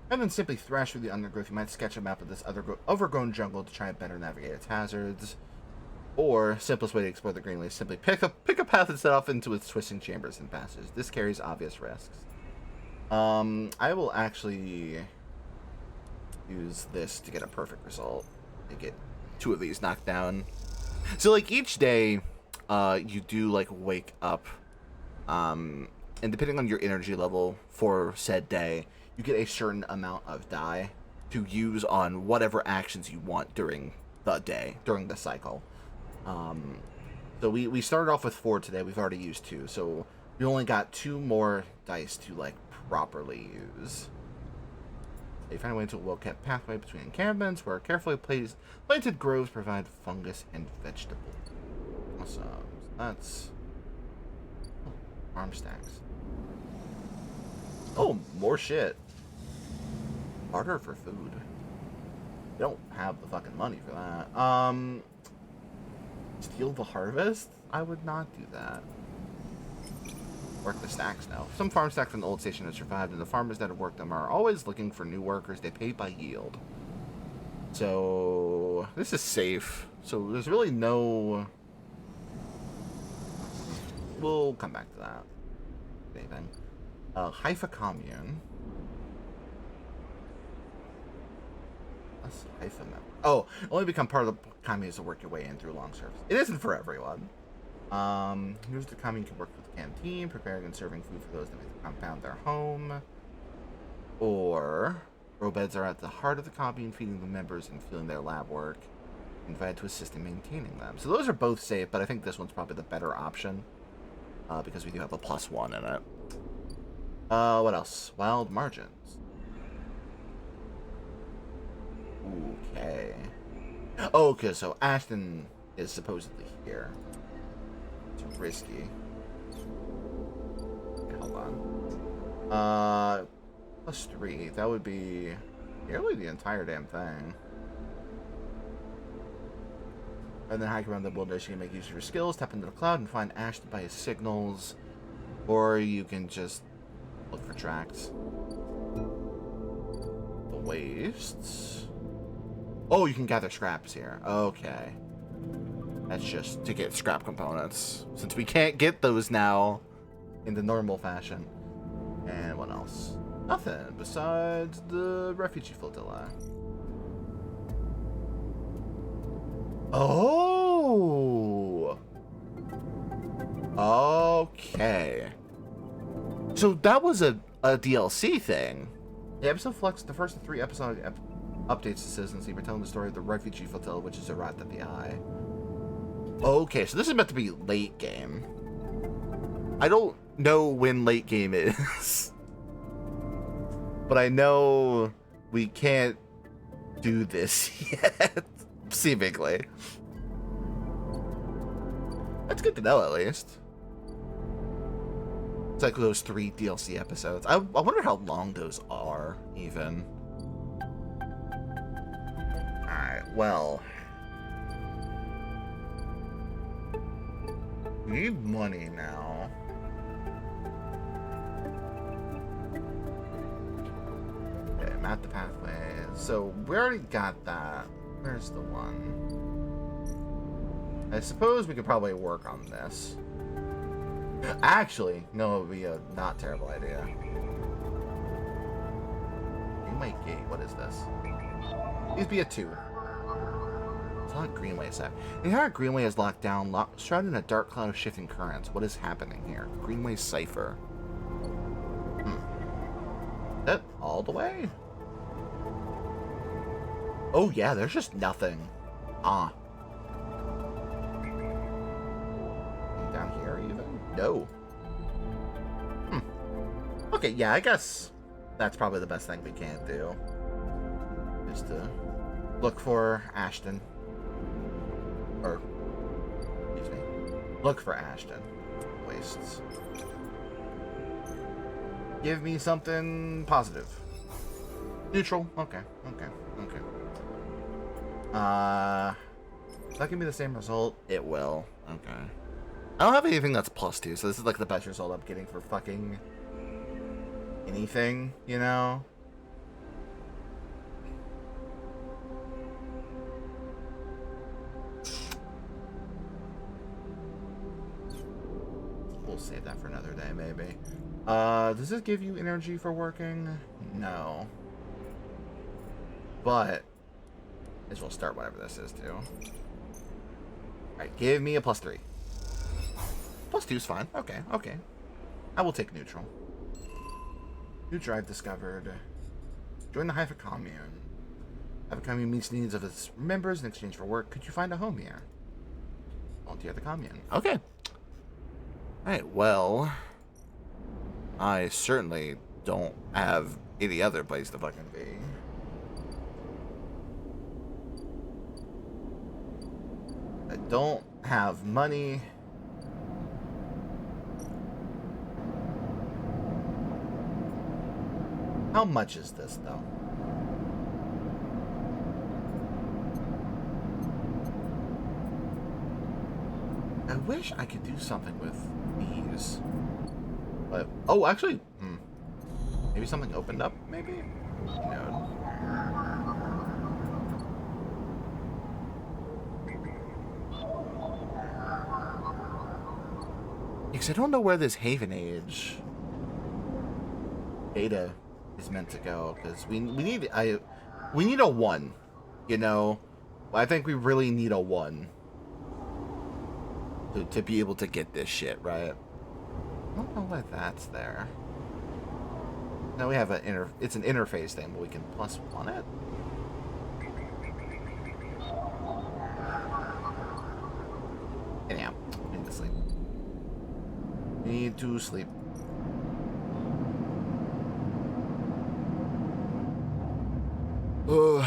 Rather than simply thrash through the undergrowth, you might sketch a map of this overgrown jungle to try and better navigate its hazards. Or, simplest way to explore the greenway is simply pick a path and set off into its twisting chambers and passages. This carries obvious risks. I will actually use this to get a perfect result. And get 2 of these knocked down. So, like, each day, you do, like, wake up, and depending on your energy level for said day, you get a certain amount of die to use on whatever actions you want during the day, during the cycle. So we started off with 4 today. We've already used 2, so we only got 2 more dice to, like, properly use. They find a way into a well-kept pathway between encampments where carefully planted groves provide fungus and vegetables. Awesome. That's... farm stacks. Oh, more shit. Barter for food. They don't have the fucking money for that. Steal the harvest? I would not do that. Work the stacks now. Some farm stacks from the old station have survived, and the farmers that have worked them are always looking for new workers. They pay by yield. So, this is safe. So, there's really no... We'll come back to that. Anything. Haifa Commune. That's Haifa member. Oh, only become part of the commune to work your way in through long service. It isn't for everyone. Here's the commune can work with the canteen, preparing and serving food for those that make the compound their home. Or grow beds are at the heart of the commune, feeding the members and fueling their lab work. Invited to assist in maintaining them. So those are both safe, but I think this one's probably the better option because we do have a +1 in it. What else? Wild margins. Okay. Oh, okay, so Ashton is supposedly here. It's risky. Okay, hold on. +3. That would be nearly the entire damn thing. And then hike around the wilderness, you can make use of your skills, tap into the cloud, and find Ashton by his signals. Or you can just look for tracks. The wastes. Oh, you can gather scraps here. Okay. That's just to get scrap components. Since we can't get those now in the normal fashion. And what else? Nothing besides the refugee flotilla. Oh! Okay. So that was a DLC thing. The episode flexed the first 3 episode updates to Citizen Sleeper, telling the story of the refugee flotilla, which is arrived at the Eye. Okay, so this is meant to be late game. I don't know when late game is. But I know we can't do this yet. Seemingly. That's good to know, at least. It's like those 3 DLC episodes. I wonder how long those are, even. Alright, well. We need money now. Okay, map the pathways. So, we already got that. Where's the one? I suppose we could probably work on this. Actually, no, it would be a not terrible idea. Greenway Gate, what is this? Please be a 2. It's not Greenway set. The entire Greenway is locked down, shrouded in a dark cloud of shifting currents. What is happening here? Greenway Cipher. Is that all the way? Oh yeah, there's just nothing. Ah. Down here even? No. Okay, yeah, I guess that's probably the best thing we can do. Is to look for Ashton. Or, excuse me. Look for Ashton. Wastes. Give me something positive. Neutral. Okay, okay, okay. Does that give me the same result? It will. Okay. I don't have anything that's +2, so this is like the best result I'm getting for fucking anything, you know? We'll save that for another day, maybe. Does this give you energy for working? No. But as well start whatever this is too. Alright, give me a +3. +2 is fine. Okay, okay. I will take neutral. New drive discovered. Join the Haifa commune. Haifa commune meets the needs of its members in exchange for work. Could you find a home here? Volunteer at the commune. Okay. Alright, well. I certainly don't have any other place to fucking be. I don't have money. How much is this, though? I wish I could do something with these. But, oh, actually, maybe something opened up, maybe? No. Because I don't know where this Haven Age data is meant to go. Because we need a 1. You know, I think we really need a 1 to be able to get this shit right. I don't know why that's there. Now we have it's an interface thing, but we can +1 it. Anyhow, I need to sleep. Need to sleep. Ugh.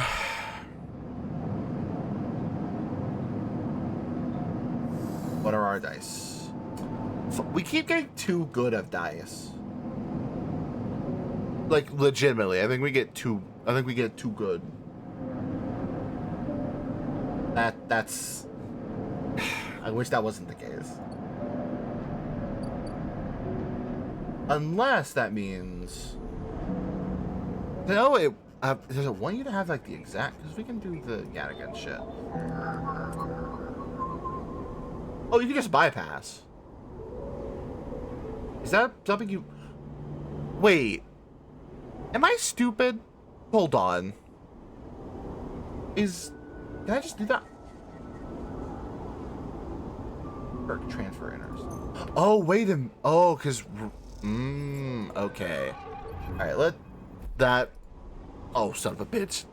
What are our dice? We keep getting too good at dice. Like legitimately, I think we get too good. That's I wish that wasn't the case. Unless that means no, does it want you to have like the exact, because we can do the Yadigan shit. Oh, you can just bypass. Is that something you... Wait. Am I stupid? Hold on. Can I just do that? Or transfer inners. Oh, wait a minute. Oh, because... okay. Alright, let that... Oh, son of a bitch.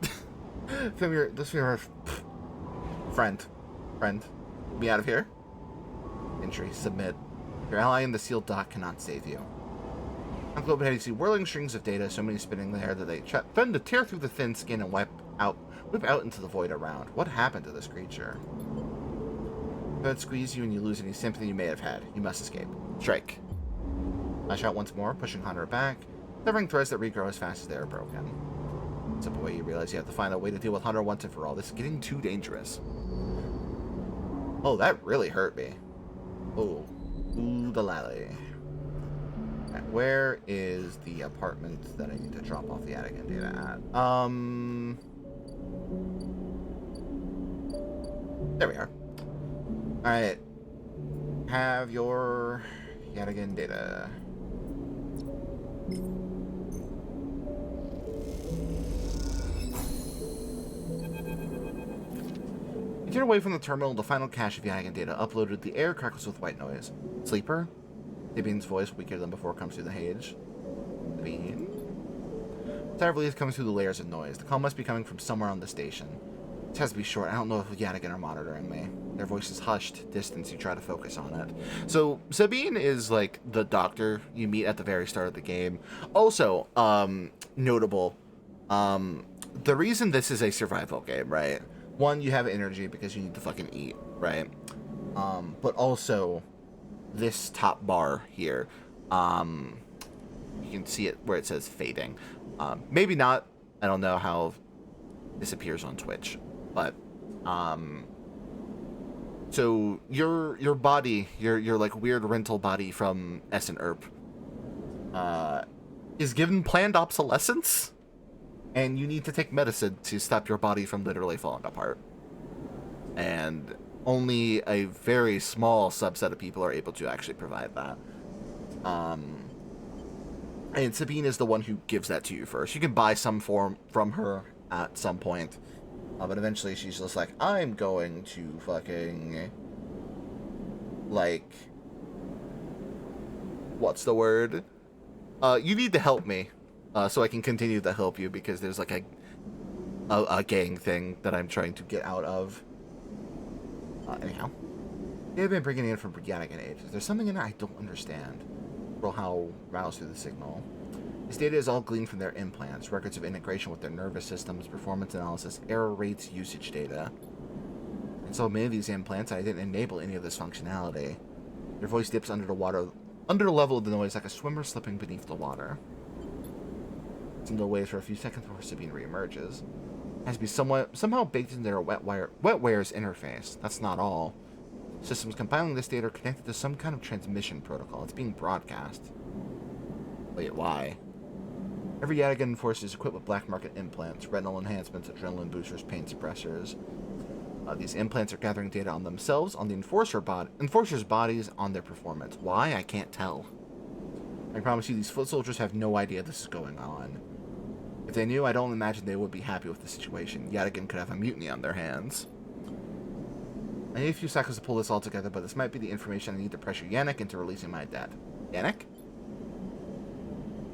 This friend. Be out of here. Entry. Submit. Your ally in the sealed dock cannot save you. On globe ahead, you see whirling strings of data, so many spinning there that they threaten to tear through the thin skin and whip out into the void around. What happened to this creature? If it squeeze you and you lose any sympathy you may have had, you must escape. Strike. Lash out once more, pushing Hunter back, severing threads that regrow as fast as they are broken. Simple way you realize you have to find a way to deal with Hunter once and for all. This is getting too dangerous. Oh, that really hurt me. Oh, ooh, the lally. Right, where is the apartment that I need to drop off the Yadigan data at? There we are. Alright. Have your Yadigan data. You turn away from the terminal, the final cache of Yadigan data uploaded. The air crackles with white noise. Sleeper? Sabine's voice, weaker than before, comes through the haze. Sabine? Sigh relief comes through the layers of noise. The call must be coming from somewhere on the station. This has to be short. I don't know if Yadigan are monitoring me. Their voice is hushed. Distance, you try to focus on it. So, Sabine is, like, the doctor you meet at the very start of the game. Also, notable, the reason this is a survival game, right? One, you have energy because you need to fucking eat, right? But also, this top bar here, you can see it where it says fading. Maybe not. I don't know how this appears on Twitch, but so your body, your like weird rental body from S and Erp, is given planned obsolescence, and you need to take medicine to stop your body from literally falling apart. And only a very small subset of people are able to actually provide that. And Sabine is the one who gives that to you first. You can buy some form from her at some point. But eventually she's just like, I'm going to fucking... Like... What's the word? You need to help me. So I can continue to help you, because there's like a gang thing that I'm trying to get out of. Anyhow. They've been bringing in from Yadigan ages. There's something in it I don't understand. How roused through the signal. This data is all gleaned from their implants, records of integration with their nervous systems, performance analysis, error rates, usage data. And so many of these implants, I didn't enable any of this functionality. Your voice dips under the water, under the level of the noise, like a swimmer slipping beneath the water. Simba waits for a few seconds before Sabine reemerges. It has to be somehow baked into their wetware's interface. That's not all. Systems compiling this data are connected to some kind of transmission protocol. It's being broadcast. Wait, why? Every Yadigan force is equipped with black market implants, retinal enhancements, adrenaline boosters, pain suppressors. These implants are gathering data on themselves, on the enforcers' bodies, on their performance. Why? I can't tell. I promise you, these foot soldiers have no idea this is going on. If they knew, I don't imagine they would be happy with the situation. Yadigan could have a mutiny on their hands. I need a few seconds to pull this all together, but this might be the information I need to pressure Yannick into releasing my debt. Yannick?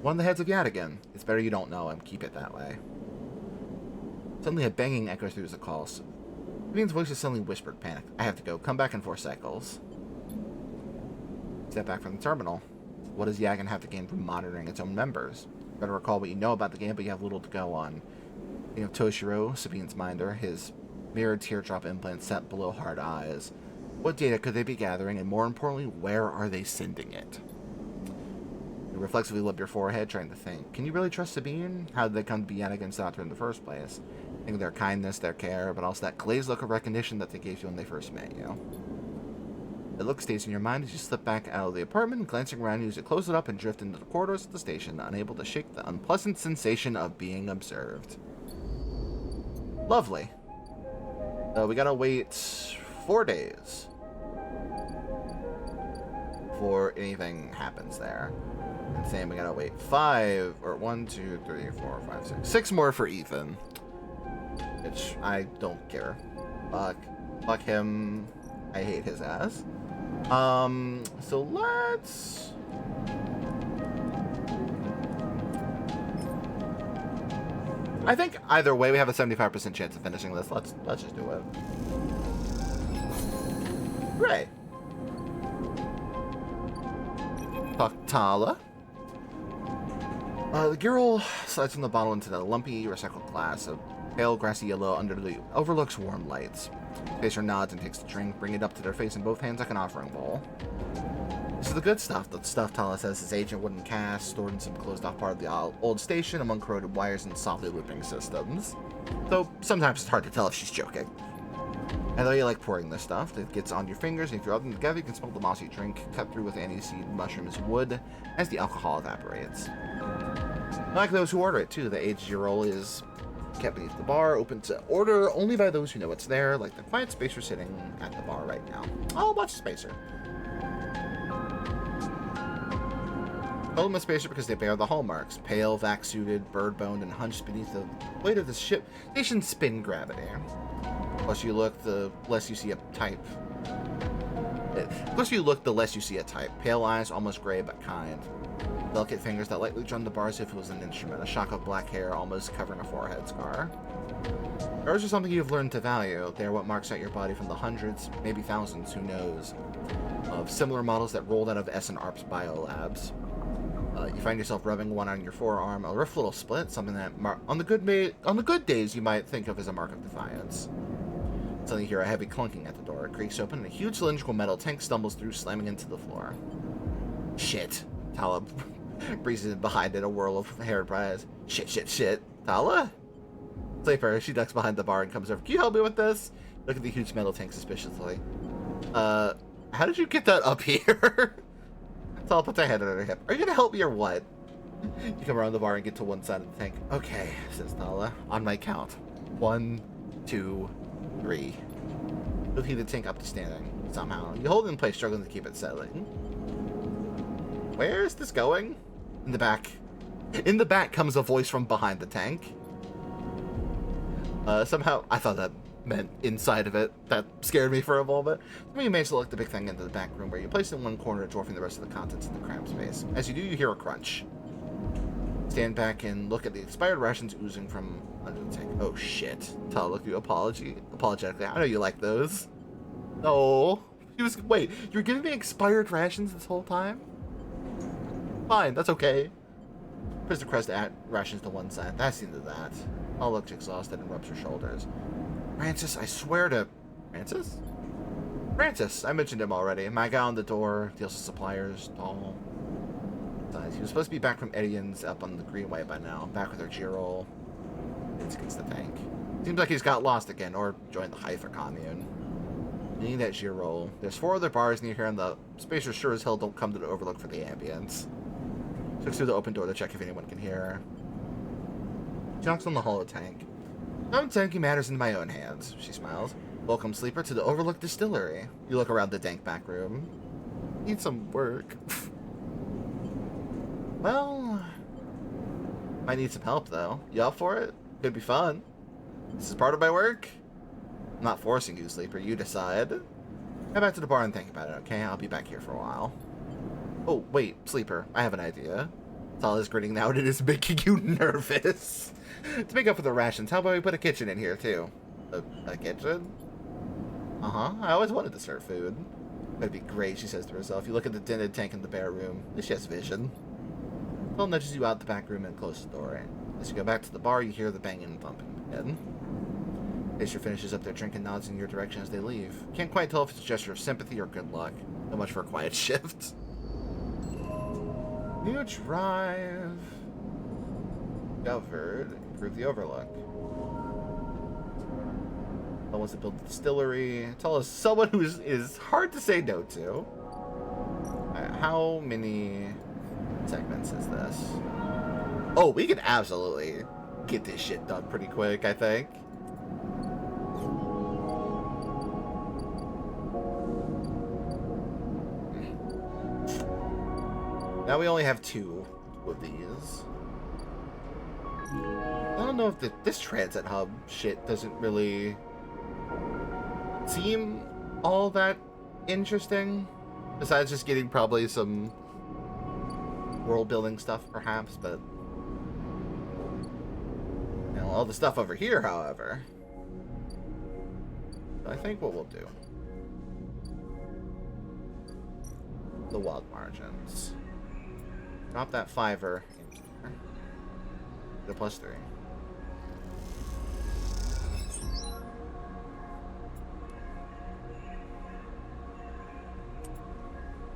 One of the heads of Yadigan. It's better you don't know him. Keep it that way. Suddenly a banging echoes through the calls. Sabine's voice is suddenly whispered, panicked. I have to go. Come back in 4 cycles. Step back from the terminal. What does Yagan have to gain from monitoring its own members? Better recall what you know about the game, but you have little to go on. Think of Toshiro, Sabine's minder, his mirrored teardrop implant set below hard eyes. What data could they be gathering, and more importantly, where are they sending it? You reflexively rub your forehead, trying to think. Can you really trust Sabine? How did they come to be Yadigan's doctor in the first place? Think of their kindness, their care, but also that glazed look of recognition that they gave you when they first met you. The look stays in your mind as you slip back out of the apartment, glancing around you as you close it up and drift into the corridors of the station, unable to shake the unpleasant sensation of being observed. Lovely. We gotta wait 4 days before anything happens there. And same, we gotta wait 1, 2, 3, 4, 5, 6. 6 more for Ethan. Which I don't care. Fuck him. I hate his ass. So let's... I think either way we have a 75% chance of finishing this. Let's just do it. Hooray. Talk Tala. The girl slides from the bottle into the lumpy recycled glass of pale grassy yellow under the overlooks warm lights. Facer nods and takes the drink, bring it up to their face in both hands like an offering bowl. This is the good stuff, the stuff Tala says his agent wouldn't cast, stored in some closed-off part of the old station among corroded wires and softly looping systems. Though sometimes it's hard to tell if she's joking. And though you like pouring this stuff, it gets on your fingers, and if you rub them together, you can smell the mossy drink, cut through with aniseed mushrooms wood as the alcohol evaporates. Like those who order it, too, the aged roll is kept beneath the bar, open to order only by those who know it's there, like the quiet spacer sitting at the bar right now. I'll watch the spacer. Call them a spacer because they bear the hallmarks. Pale, vac-suited, bird-boned, and hunched beneath the weight of the station's spin gravity. The less you look, the less you see a type. The less you see a type. Pale eyes, almost gray, but kind. Delicate fingers that lightly drum the bar as if it was an instrument. A shock of black hair almost covering a forehead scar. Scars are something you've learned to value. They are what marks out your body from the hundreds, maybe thousands, who knows, of similar models that rolled out of S&ARP's biolabs. You find yourself rubbing one on your forearm, a rough little split, something that on the good days you might think of as a mark of defiance. Suddenly you hear a heavy clunking at the door. It creaks open, and a huge cylindrical metal tank stumbles through, slamming into the floor. Shit. Tala breezes in behind it, a whirl of haired eyes. Shit. Tala? Sleeper, she ducks behind the bar and comes over. Can you help me with this? Look at the huge metal tank suspiciously. How did you get that up here? Tala puts her hand on her hip. Are you gonna help me or what? You come around the bar and get to one side of the tank. Okay, says Tala. On my count. 1, 2, 3. You'll heat the tank up to standing, somehow. You hold it in place, struggling to keep it settling. Where is this going? In the back. In the back comes a voice from behind the tank. Somehow, I thought that meant inside of it. That scared me for a moment. Then you manage to look the big thing into the back room, where you place it in one corner, dwarfing the rest of the contents in the cramped space. As you do, you hear a crunch. Stand back and look at the expired rations oozing from under the tank. Oh shit. Tala looked at you apologetically. I know you like those. Oh. Wait, you're giving me expired rations this whole time? Fine, that's okay. Puts the crest rations to one side. That's the end of that. Tala looks exhausted and rubs her shoulders. Francis, I swear to... Francis? Francis, I mentioned him already. My guy on the door, deals with suppliers, tall. He was supposed to be back from Edian's up on the Greenway by now. Back with her Reedrill. It's against the tank. Seems like he's got lost again, or joined the Haifa commune. You need that Reedrill. There's 4 other bars near here, and the spacers sure as hell don't come to the overlook for the ambience. She looks through the open door to check if anyone can hear her. She knocks on the hollow tank. I'm taking matters into my own hands, she smiles. Welcome, sleeper, to the Overlook Distillery. You look around the dank back room. Need some work. Well, might need some help, though. You up for it? Could be fun. This is part of my work. I'm not forcing you, sleeper. You decide. Head back to the bar and think about it, okay? I'll be back here for a while. Oh, wait, sleeper. I have an idea. Saul is grinning now, and it is making you nervous. To make up for the rations, how about we put a kitchen in here, too? A kitchen? Uh-huh. I always wanted to serve food. That'd be great, she says to herself. You look at the dinner tank in the bare room. At least she has vision. Saul nudges you out the back room and closes the door. As you go back to the bar, you hear the banging and thumping again. Acer finishes up their drink and nods in your direction as they leave. Can't quite tell if it's a gesture of sympathy or good luck. So much for a quiet shift. New drive. Discovered. Improve the overlook. Someone wants to build a distillery. Tell us someone who is hard to say no to. How many segments is this? Oh, we can absolutely get this shit done pretty quick, I think. Now we only have 2 of these. I don't know if this transit hub shit doesn't really seem all that interesting. Besides just getting probably some world building stuff, perhaps, but you know, all the stuff over here, however. I think what we'll do. The wild margins. Drop that 5er in here. The +3.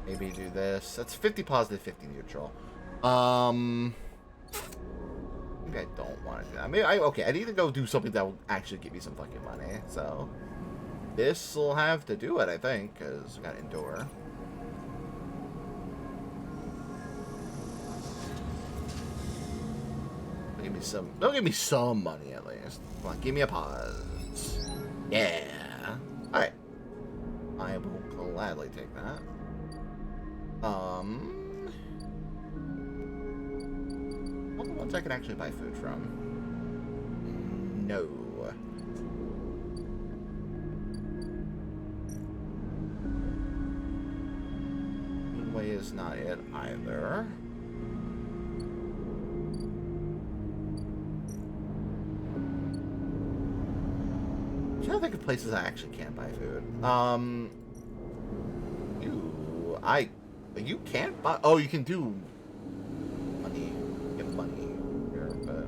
Maybe do this. That's 50 positive, 50 neutral. Maybe I don't want to do that. Okay, I need to go do something that will actually give me some fucking money. So this will have to do it, I think, because I got to endure. Don't give me some money at least. Come on, give me a pause. Yeah. Alright. I will gladly take that. All the ones I can actually buy food from. No. Way is not it either. I'm trying to think of places I actually can't buy food. You can't buy. Oh, you can do money. Get money here, but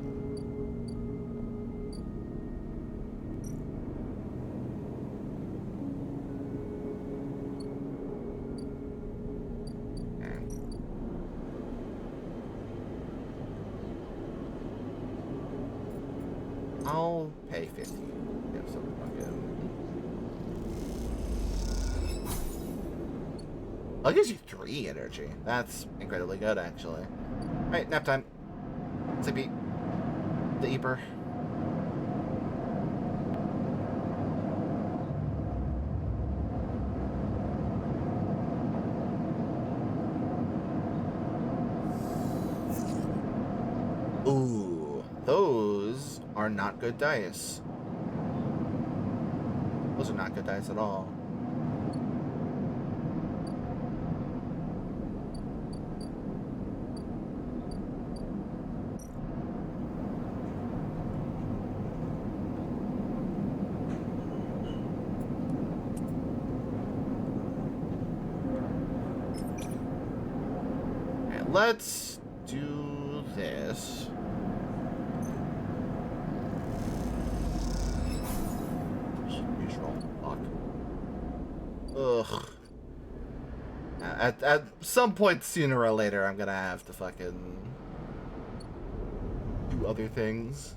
I'll pay 50. Get something good. I'll give you 3 energy. That's incredibly good, actually. Alright, nap time. Sleepy. The Eeper. Ooh, those are not good dice. Those are not good dice at all. Let's do this. Neutral. Fuck. Ugh. At some point sooner or later, I'm gonna have to fucking do other things.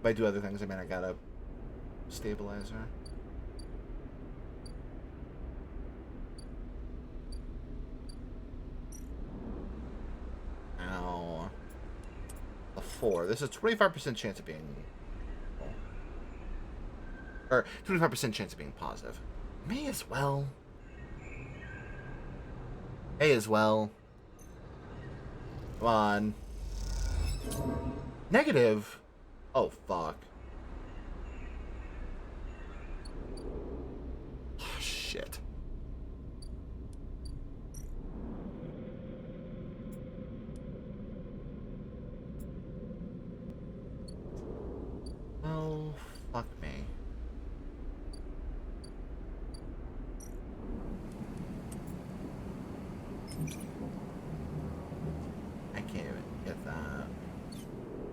If I do other things, I mean I gotta stabilize her. Ow. A 4. This is a 25% chance of being... Or 25% chance of being positive. May as well. May as well. Come on. Negative. Oh, fuck. Oh, shit.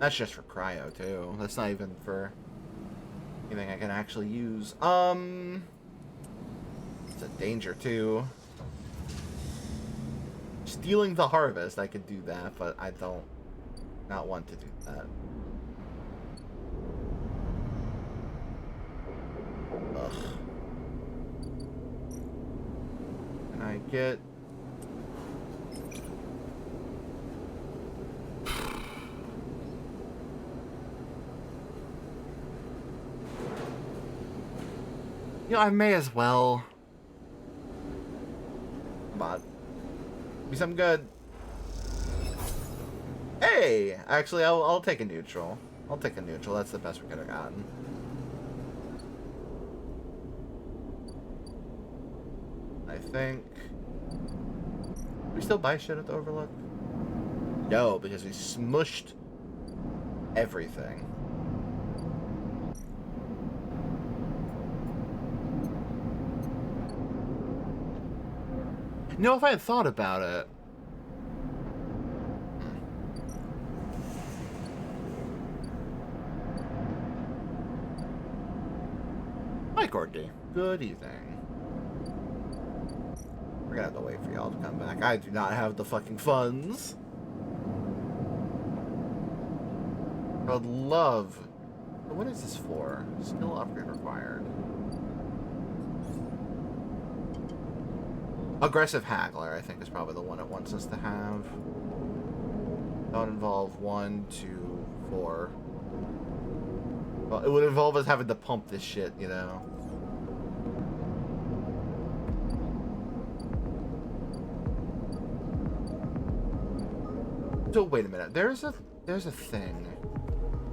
That's just for cryo too. That's not even for anything I can actually use. It's a danger too. Stealing the harvest, I could do that, but I don't not want to do that. Ugh. Can I get... You know, I may as well. Come on. Be something good. Hey! Actually, I'll take a neutral. I'll take a neutral. That's the best we could have gotten. I think... we still buy shit at the Overlook? No, because we smushed everything. You know, if I had thought about it... Hi, Courtney. Good evening. We're gonna have to wait for y'all to come back. I do not have the fucking funds. I would love... What is this for? Skill upgrade required. Aggressive Haggler, I think, is probably the one it wants us to have. That would involve 1, 2, 4. Well, it would involve us having to pump this shit, you know. So wait a minute. There's a thing.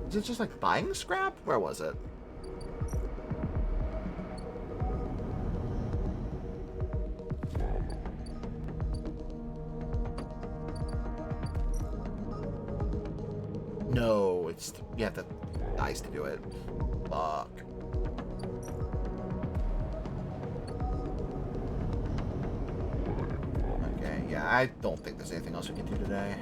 Is it just like buying scrap? Where was it? No, it's you have to dice to do it. Fuck. Okay, yeah, I don't think there's anything else we can do today.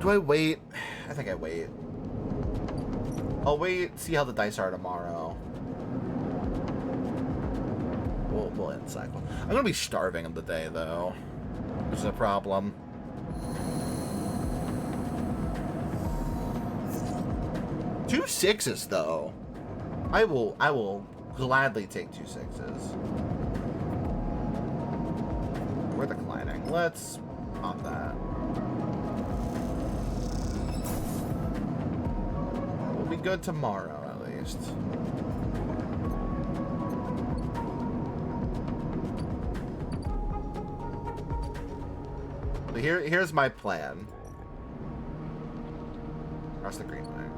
Do I wait? I think I wait. I'll wait, see how the dice are tomorrow. We'll end cycle. I'm gonna be starving on the day though. This is a problem. Two sixes though. I will gladly take 2 6s. We're declining. Let's pop that. We'll be good tomorrow at least. But here's my plan. Cross the green line.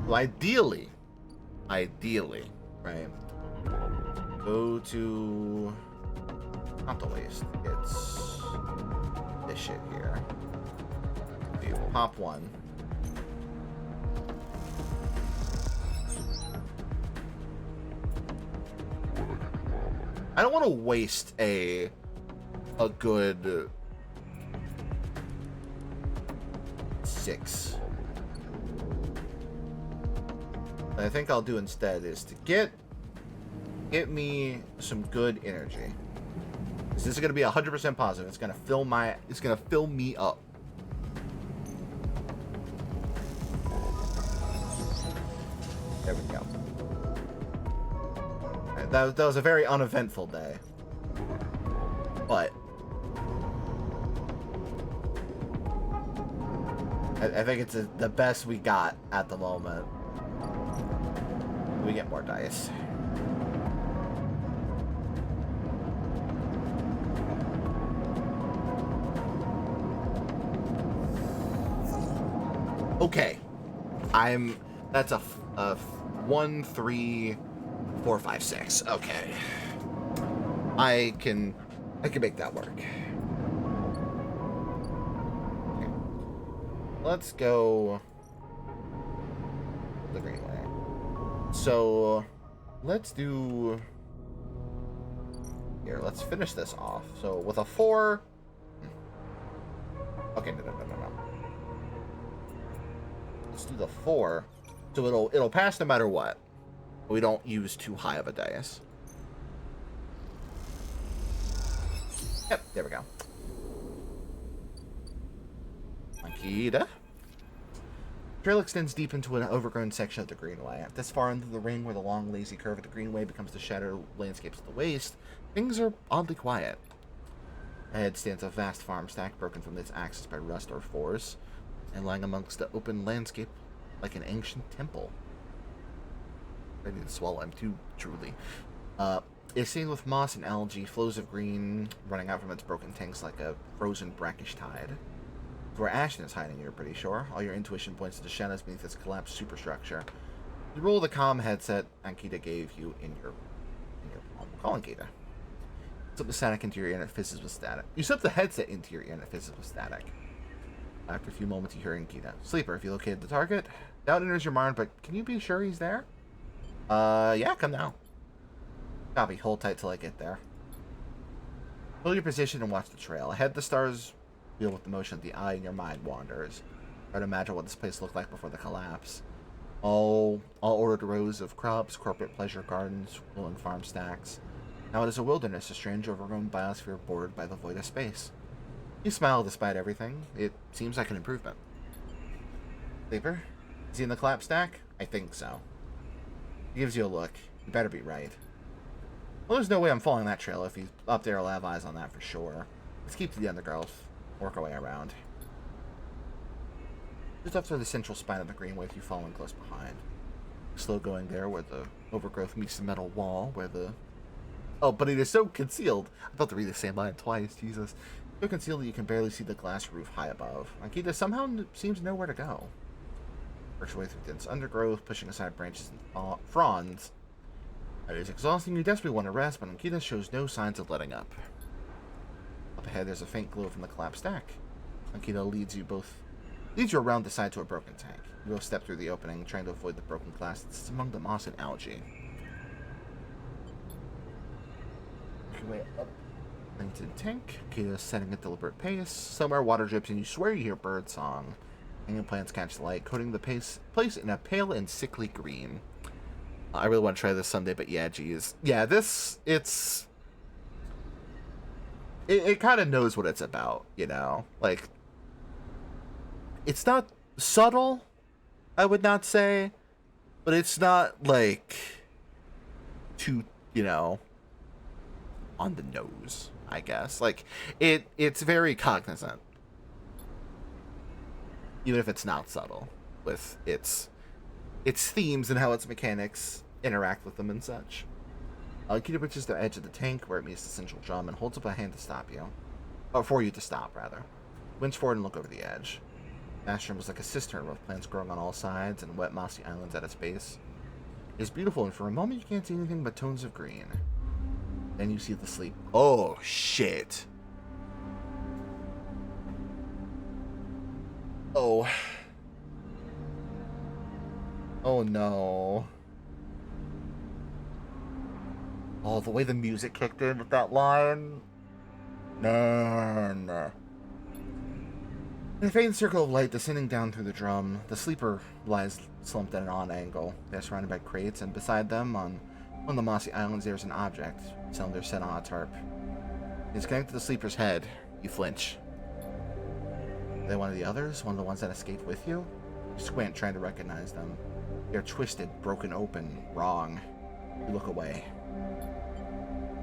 Well, ideally, right? Go to not the waste. It's this shit here. You pop 1. I don't want to waste a good 6. What I think I'll do instead is to get me some good energy. This is going to be 100% positive. It's going to fill me up. There we go. Right, that was a very uneventful day. But I think it's the best we got at the moment. We get more dice. Okay. That's a 1, 3, 4, 5, 6. Okay. I can make that work. Okay. let's go the greenway. So let's do here. Let's finish this off. So with a 4. Okay, no. Let's do the 4. So it'll pass no matter what. We don't use too high of a dice. Yep, there we go. Akita. Trail extends deep into an overgrown section of the greenway. This far into the ring, where the long, lazy curve of the greenway becomes the shattered landscapes of the waste, things are oddly quiet. Ahead stands a vast farm stack broken from its axis by rust or force, and lying amongst the open landscape like an ancient temple. I need to swallow. I'm too truly. It's stained with moss and algae, flows of green running out from its broken tanks like a frozen brackish tide. It's where Ashton is hiding, you're pretty sure. All your intuition points to the shadows beneath its collapsed superstructure. You roll the comm headset Ankita gave you in your palm. Call Ankita. Slip the static into your ear and it fizzes with static. You slip the headset into your ear and it fizzes with static. After a few moments, you hear Ankita. Sleeper, have you located the target? Doubt enters your mind, but can you be sure he's there? Yeah, come now. Copy, hold tight till I get there. Hold your position and watch the trail. Ahead, the stars wheel with the motion of the eye and your mind wanders. Try to imagine what this place looked like before the collapse. All ordered rows of crops, corporate pleasure gardens, rolling farm stacks. Now it is a wilderness, a strange overgrown biosphere bordered by the void of space. You smile despite everything. It seems like an improvement. Sleeper, is he in the collapse stack? I think so. He gives you a look. You better be right. Well, there's no way I'm following that trail. If he's up there, I'll have eyes on that for sure. Let's keep to the undergrowth. Work our way around. Just after the central spine of the greenway, you following close behind. Slow going there where the overgrowth meets the metal wall, where the... Oh, but it is so concealed. I'm about to read the same line twice, Jesus. So concealed that you can barely see the glass roof high above. Ankita somehow seems to know where to go. Works your way through dense undergrowth, pushing aside branches and fronds. It is exhausting. You desperately want to rest, but Ankita shows no signs of letting up. Up ahead, there's a faint glow from the collapsed stack. Ankita leads you around the side to a broken tank. You both step through the opening, trying to avoid the broken glass that sits among the moss and algae. Make your way up into the tank. Ankita is setting a deliberate pace. Somewhere water drips, and you swear you hear bird song. Hanging plants catch the light, coating the place in a pale and sickly green. I really want to try this someday, but yeah, geez. Yeah, it kind of knows what it's about, you know? Like, it's not subtle, I would not say, but it's not, like, too, you know, on the nose, I guess. Like, it's very cognizant, even if it's not subtle, with its themes and how its mechanics interact with them and such. Ankita reaches the edge of the tank where it meets the central drum and holds up a hand to stop you. Or for you to stop, rather. Winch forward and look over the edge. The ashram was like a cistern with plants growing on all sides and wet mossy islands at its base. It is beautiful, and for a moment you can't see anything but tones of green. Then you see the sleep. Oh, shit. Oh. Oh, no. Oh, the way the music kicked in with that line. Man. In a faint circle of light descending down through the drum, the sleeper lies slumped at an odd angle. They're surrounded by crates, and beside them, on one of the mossy islands, there's an object, a cylinder set on a tarp. It's connected to the sleeper's head. You flinch. Are they one of the others? One of the ones that escaped with you? You squint, trying to recognize them. They're twisted, broken open, wrong. You look away.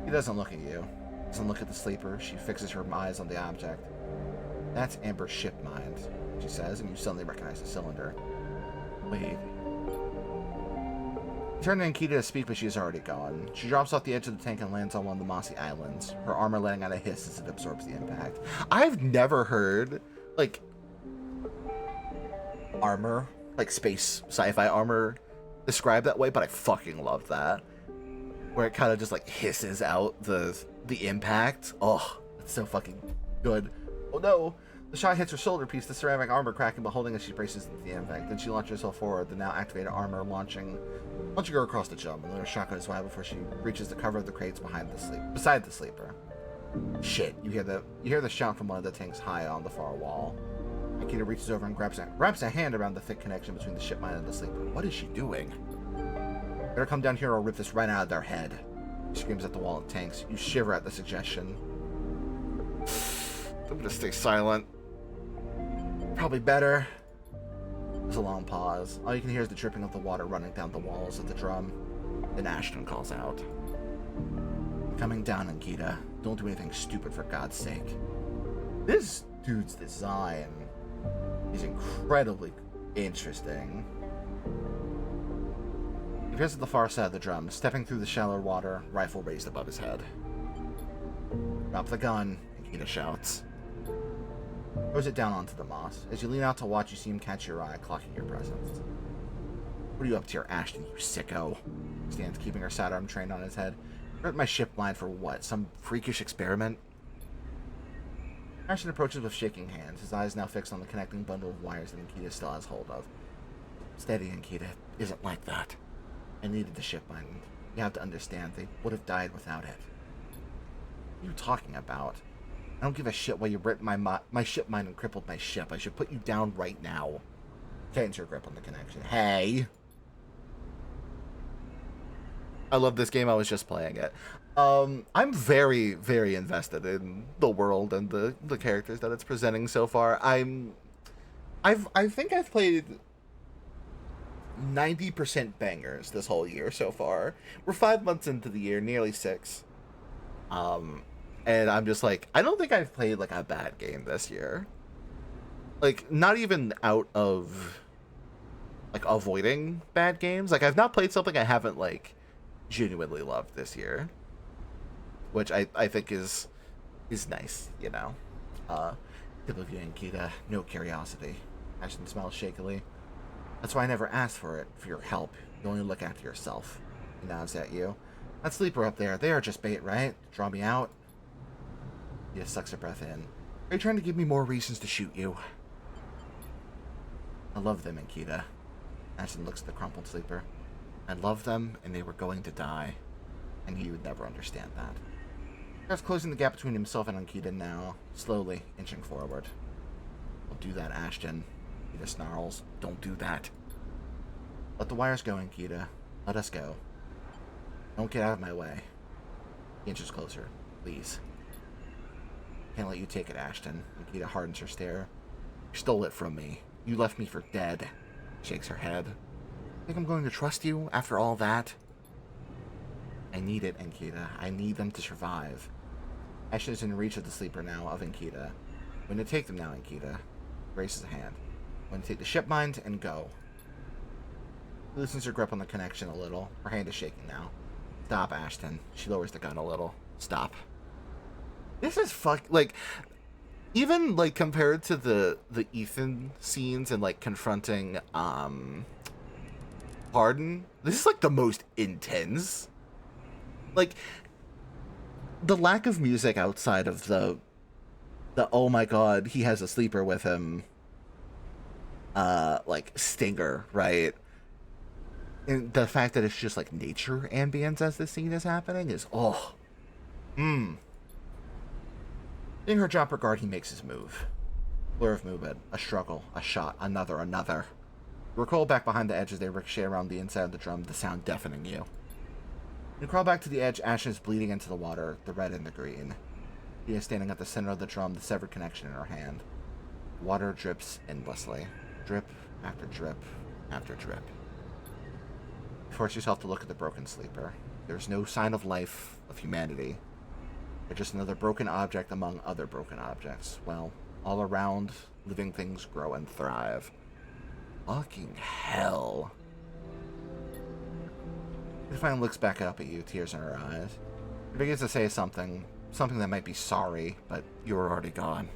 He doesn't look at you. Doesn't look at the sleeper. She fixes her eyes on the object. That's Amber's ship mind, she says, and you suddenly recognize the cylinder. Wait. You turn to Ankita to speak, but she's already gone. She drops off the edge of the tank and lands on one of the mossy islands, her armor letting out a hiss as it absorbs the impact. I've never heard, like, armor, like space sci-fi armor described that way, but I fucking love that. Where it kind of just, like, hisses out the impact. Oh, it's so fucking good. Oh no, The shot hits her shoulder piece, the ceramic armor cracking but holding as she braces into the impact. Then she launches herself forward, the now activated armor launching her across the jump, and then her shot goes wide before she reaches the cover of the crates beside the sleeper. Shit! You hear the shout from one of the tanks high on the far wall. Akita reaches over and wraps a hand around the thick connection between the ship mine and the sleeper. What is she doing? Better come down here or I'll rip this right out of their head. She screams at the wall of tanks. You shiver at the suggestion. I'm gonna stay silent. Probably better. There's a long pause. All you can hear is the dripping of the water running down the walls of the drum. Then Ashton calls out. Coming down, Ankita. Don't do anything stupid for God's sake. This dude's design is incredibly interesting. He appears at the far side of the drum, stepping through the shallow water, rifle raised above his head. Drop the gun, Ankita shouts. Throws it down onto the moss. As you lean out to watch, you see him catch your eye, clocking your presence. What are you up to here, Ashton, you sicko? He stands, keeping her sidearm trained on his head. Ripped my ship line for what? Some freakish experiment? Ashton approaches with shaking hands, his eyes now fixed on the connecting bundle of wires that Ankita still has hold of. Steady, Ankita. Isn't like that. I needed the ship mine. You have to understand, they would have died without it. What are you talking about? I don't give a shit why you ripped my ship mine and crippled my ship. I should put you down right now. Tightens your grip on the connection. Hey! I love this game. I was just playing it. I'm very, very invested in the world and the characters that it's presenting so far. I think I've played 90% bangers this whole year so far. We're 5 months into the year, nearly 6. And I'm just like, I don't think I've played like a bad game this year. Like, not even out of like avoiding bad games. Like, I've not played something I haven't like genuinely loved this year, which I think is nice, you know. Tip of you, Ankita, no curiosity. Ashton smiles shakily. That's why I never asked for it, for your help. You only look after yourself. He nods at you. That sleeper up there, they are just bait, right? Draw me out. He sucks her breath in. Are you trying to give me more reasons to shoot you? I love them, Ankita. Ashton looks at the crumpled sleeper. I loved them, and they were going to die. And he would never understand that. He starts closing the gap between himself and Ankita now, slowly inching forward. Don't do that, Ashton. Ankita snarls. Don't do that. Let the wires go, Ankita. Let us go. Don't get out of my way. He inches closer. Please. Can't let you take it, Ashton. Ankita hardens her stare. You stole it from me. You left me for dead. Shakes her head. Think I'm going to trust you after all that? I need it, Ankita. I need them to survive. Ashton is in reach of the sleeper now, of Ankita. I'm going to take them now, Ankita. Raises a hand. I'm going to take the ship mine and go. She loosens her grip on the connection a little. Her hand is shaking now. Stop, Ashton. She lowers the gun a little. Stop. This is like, even like compared to the Ethan scenes and like confronting Harden, this is like the most intense. Like, the lack of music outside of the oh my god, he has a sleeper with him like stinger, right? And the fact that it's just like nature ambience as this scene is happening is Seeing her drop her guard, he makes his move. Blur of movement, a struggle, a shot, another. You recoil back behind the edge as they ricochet around the inside of the drum, the sound deafening you. You crawl back to the edge, Ashen is bleeding into the water, the red and the green. She is standing at the center of the drum, the severed connection in her hand. Water drips endlessly. Drip after drip after drip. You force yourself to look at the broken sleeper. There is no sign of life, of humanity. They're just another broken object among other broken objects. Well, all around, living things grow and thrive. Fucking hell. She finally looks back up at you, tears in her eyes. She begins to say something that might be sorry, but you were already gone.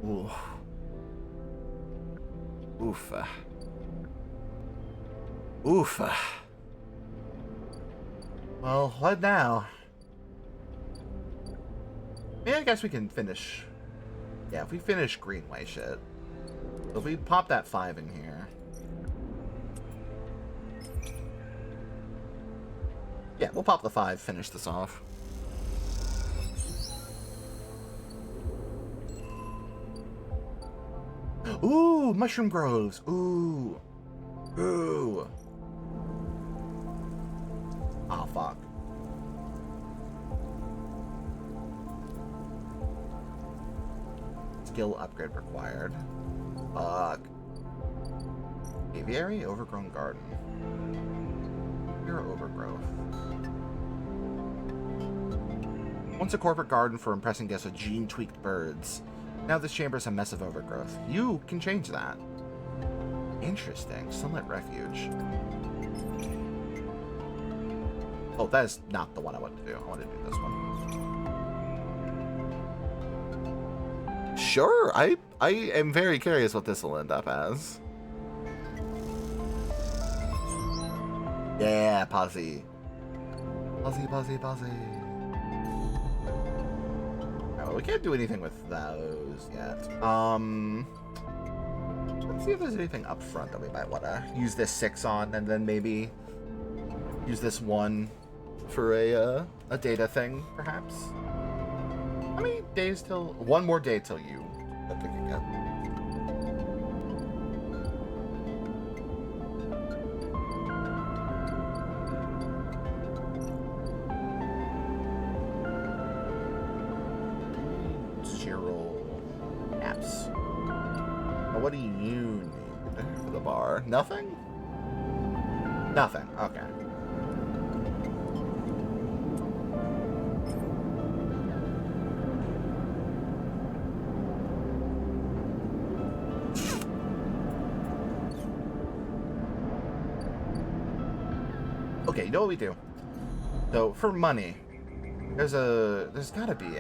Ooh. Oofa. Oofa. Well, what now? Yeah, I guess we can finish. Yeah, if we finish Greenway shit. So if we pop that 5 in here. Yeah, we'll pop the 5, finish this off. Ooh, mushroom groves. Ooh. Ooh. Oh, fuck. Skill upgrade required. Fuck. Aviary, overgrown garden. Pure overgrowth. Once a corporate garden for impressing guests with gene-tweaked birds. Now this chamber is a mess of overgrowth. You can change that. Interesting. Sunlit refuge. Oh, that is not the one I want to do. I want to do this one. Sure. I am very curious what this will end up as. Yeah, posse. Posse, posse, posse. Oh, we can't do anything with those yet. Let's see if there's anything up front that we might want to use this 6 on, and then maybe use this 1 for a data thing, perhaps. How many days till... 1 more day till you. I think you get. What do you need for the bar? Nothing? Nothing. Okay. Okay, you know what we do? So, for money, there's gotta be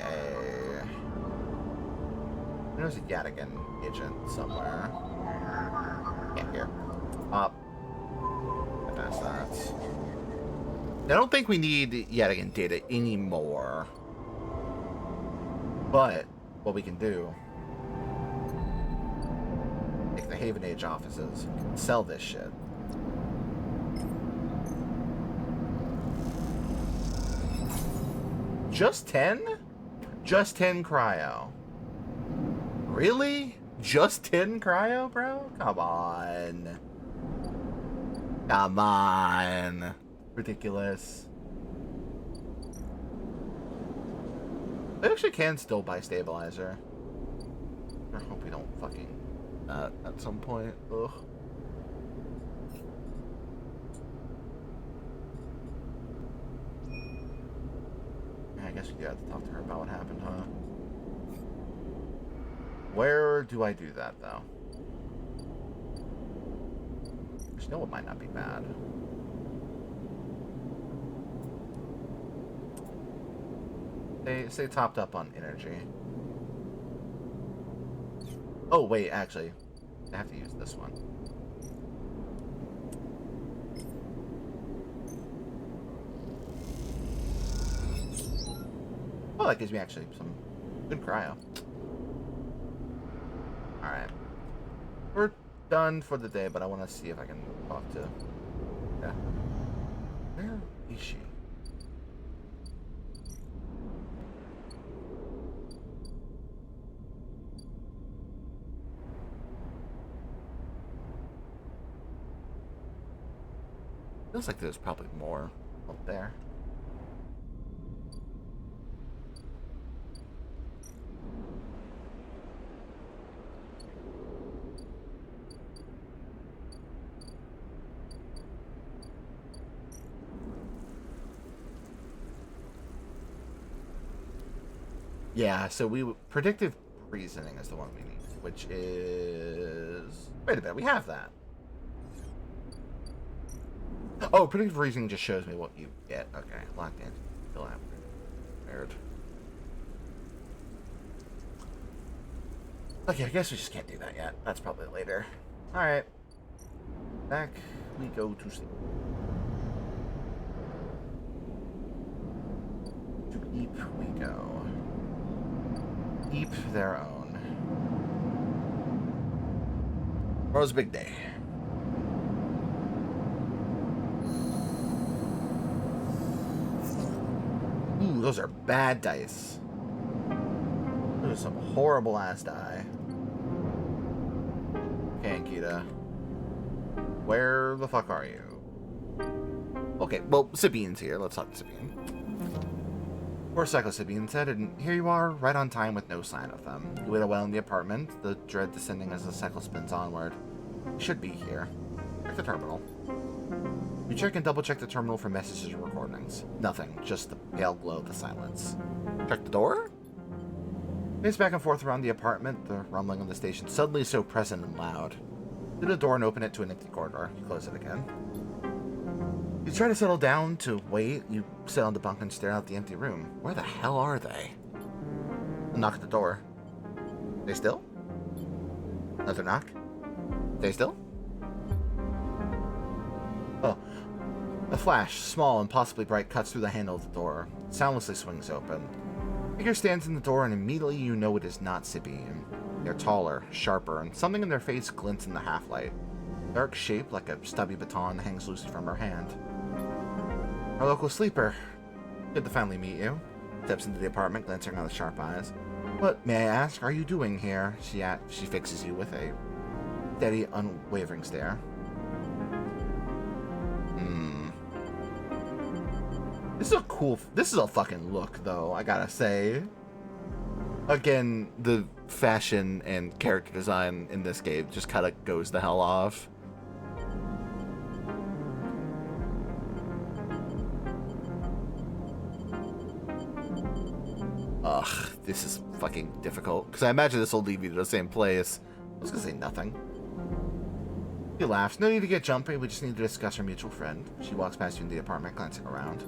there's a Yadigan agent somewhere. Yeah, here. That's that. I don't think we need Yadigan data anymore. But what we can do, take the Haven Age offices, sell this shit. Just 10? Just 10 cryo. Really? Just 10 cryo, bro? Come on. Come on. Ridiculous. I actually can still buy stabilizer. I hope we don't fucking at some point. Ugh. Yeah, I guess we do have to talk to her about what happened, huh? Where do I do that, though? There's no, it might not be bad. Stay topped up on energy. Oh, wait, actually. I have to use this one. Oh, that gives me actually some good cryo. Alright. We're done for the day, but I want to see if I can talk to... Yeah. Where is she? Feels like there's probably more up there. Yeah, so predictive reasoning is the one we need, which is... Wait a minute, we have that. Oh, predictive reasoning just shows me what you get. Okay, locked in. Still have prepared. Okay, I guess we just can't do that yet. That's probably later. Alright. Back we go to sleep. To sleep we go. Eep their own. Tomorrow's a big day. Ooh, those are bad dice. Those are some horrible ass die. Okay, Ankita. Where the fuck are you? Okay, well, Sabine's here. Let's talk to Sabine. Poor Psycho Sabine said, and here you are, right on time with no sign of them. You wait a while in the apartment, the dread descending as the cycle spins onward. You should be here. Check the terminal. You check and double-check the terminal for messages and recordings. Nothing, just the pale glow of the silence. Check the door? Pace back and forth around the apartment, the rumbling of the station suddenly so present and loud. You open the door and open it to an empty corridor. You close it again. You try to settle down to wait. You sit on the bunk and stare out the empty room. Where the hell are they? A knock at the door. Stay still? Another knock. Stay still? Oh. A flash, small and possibly bright, cuts through the handle of the door. It soundlessly swings open. A figure stands in the door, and immediately you know it is not Sabine. They're taller, sharper, and something in their face glints in the half-light. Dark shape, like a stubby baton, hangs loosely from her hand. Our local sleeper. Good to finally meet you. Steps into the apartment, glancing around with sharp eyes. What, may I ask, are you doing here? She fixes you with a steady, unwavering stare. This is a fucking look, though, I gotta say. Again, the fashion and character design in this game just kind of goes the hell off. Ugh, this is fucking difficult. Because I imagine this will lead me to the same place. I was gonna say nothing. He laughs. No need to get jumpy. We just need to discuss our mutual friend. She walks past you in the apartment, glancing around.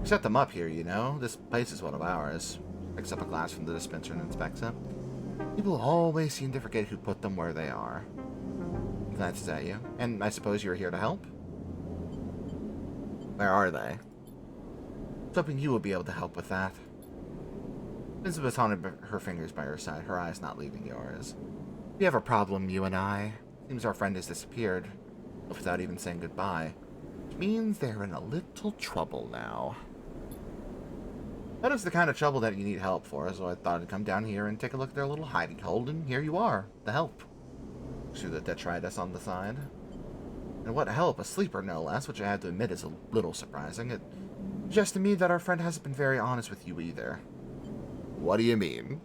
We set them up here, you know. This place is one of ours. Picks up a glass from the dispenser and inspects it. People always seem to forget who put them where they are. He glances at you. And I suppose you're here to help? Where are they? I was hoping you would be able to help with that. Spins the baton her fingers by her side, her eyes not leaving yours. We have a problem, you and I. Seems our friend has disappeared, without even saying goodbye. Which means they're in a little trouble now. That is the kind of trouble that you need help for, so I thought I'd come down here and take a look at their little hiding hole, and here you are, the help. Through the detritus on the side. And what help, a sleeper no less, which I have to admit is a little surprising. It suggests to me that our friend hasn't been very honest with you either. What do you mean?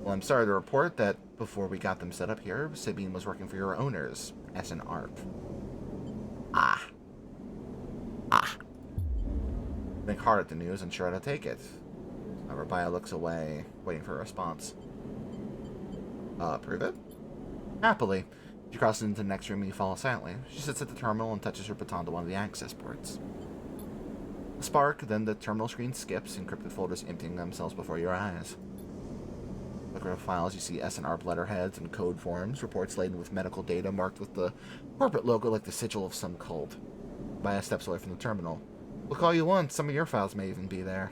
Well, I'm sorry to report that before we got them set up here, Sabine was working for your owners, S and ARP. Ah. Think hard at the news and sure to take it. Rabaya looks away, waiting for a response. Prove it? Happily. She crosses into the next room and you follow silently. She sits at the terminal and touches her baton to one of the access ports. A spark, then the terminal screen skips, encrypted folders emptying themselves before your eyes. Look at the files, you see S and ARP letterheads and code forms, reports laden with medical data marked with the corporate logo like the sigil of some cult. Rabaya steps away from the terminal. Look all you want, some of your files may even be there.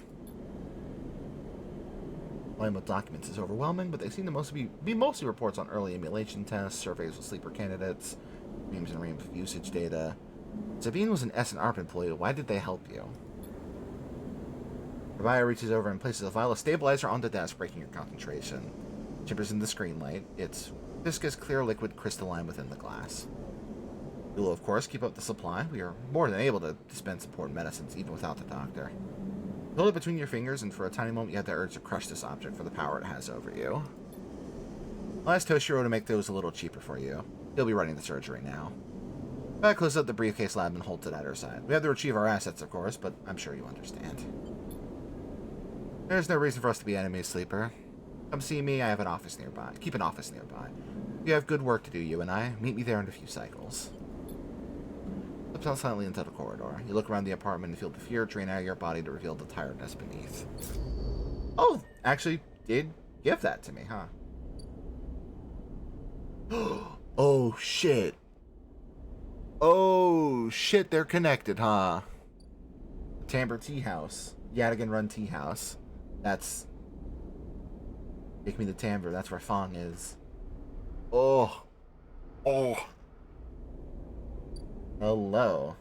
The volume of documents is overwhelming, but they seem to be mostly reports on early emulation tests, surveys with sleeper candidates, reams and reams of usage data. Sabine was an S and ARP employee. Why did they help you? Rabaya reaches over and places a vial of stabilizer on the desk, breaking your concentration. Chippers in the screen light. Its viscous, clear liquid crystalline within the glass. You will, of course, keep up the supply. We are more than able to dispense important medicines, even without the doctor. Hold it between your fingers, and for a tiny moment you have the urge to crush this object for the power it has over you. I'll ask Toshiro to make those a little cheaper for you. He'll be running the surgery now. I closes up the briefcase lab and holds it at her side. We have to retrieve our assets, of course, but I'm sure you understand. There's no reason for us to be enemies, Sleeper. Come see me, I have an office nearby. Keep an office nearby. You have good work to do, you and I. Meet me there in a few cycles. Slips out silently into the corridor. You look around the apartment and feel the fear drain out of your body to reveal the tiredness beneath. Oh, actually did give that to me, huh? Oh, shit. Oh, shit, they're connected, huh? Timbre Tea House. Yadigan Run Tea House. That's Take me to Timbre. That's where Fong is. Oh. Oh. Hello.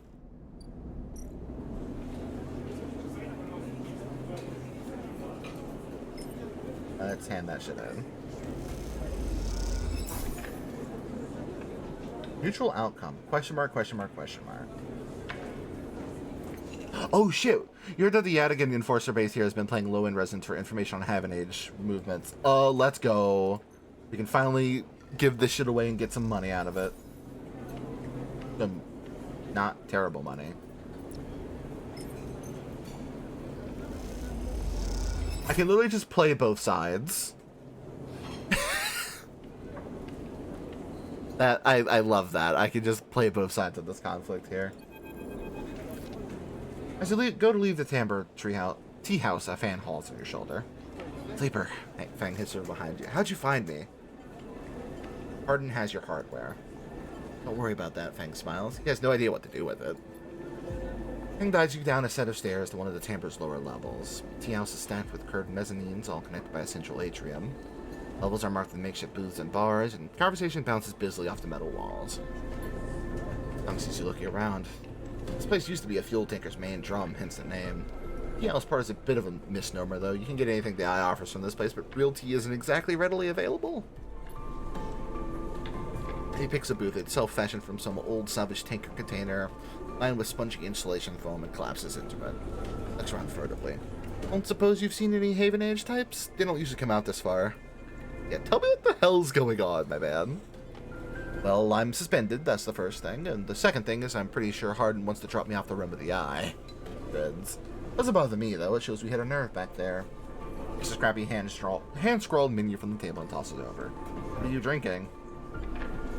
Let's hand that shit in. Neutral outcome. Question mark, question mark, question mark. Oh shit! You heard that the Yadigan Enforcer base here has been playing low-end resonance for information on Haven Age movements. Let's go. We can finally give this shit away and get some money out of it. Some not terrible money. I can literally just play both sides. I love that. I can just play both sides of this conflict here. As you go to leave the Timbre tea house, a fan halts on your shoulder. Sleeper. Hey, Fang hits her behind you. How'd you find me? Hardin has your hardware. Don't worry about that, Fang smiles. He has no idea what to do with it. Fang guides you down a set of stairs to one of the Timbre's lower levels. Tea house is stacked with curved mezzanines, all connected by a central atrium. Levels are marked with makeshift booths and bars, and conversation bounces busily off the metal walls. Fang sees you looking around. This place used to be a fuel tanker's main drum, hence the name. Tea house part is a bit of a misnomer, though. You can get anything the eye offers from this place, but real tea isn't exactly readily available. He picks a booth itself fashioned from some old salvage tanker container, lined with spongy insulation foam, and collapses into it. Looks around furtively. Don't suppose you've seen any Haven Age types? They don't usually come out this far. Yeah, tell me what the hell's going on, my man. Well, I'm suspended, that's the first thing, and the second thing is I'm pretty sure Hardin wants to drop me off the rim of the eye. Grids. Doesn't bother me, though. It shows we hit a nerve back there. It's a scrappy hand-scrawled menu from the table and tosses it over. What are you drinking?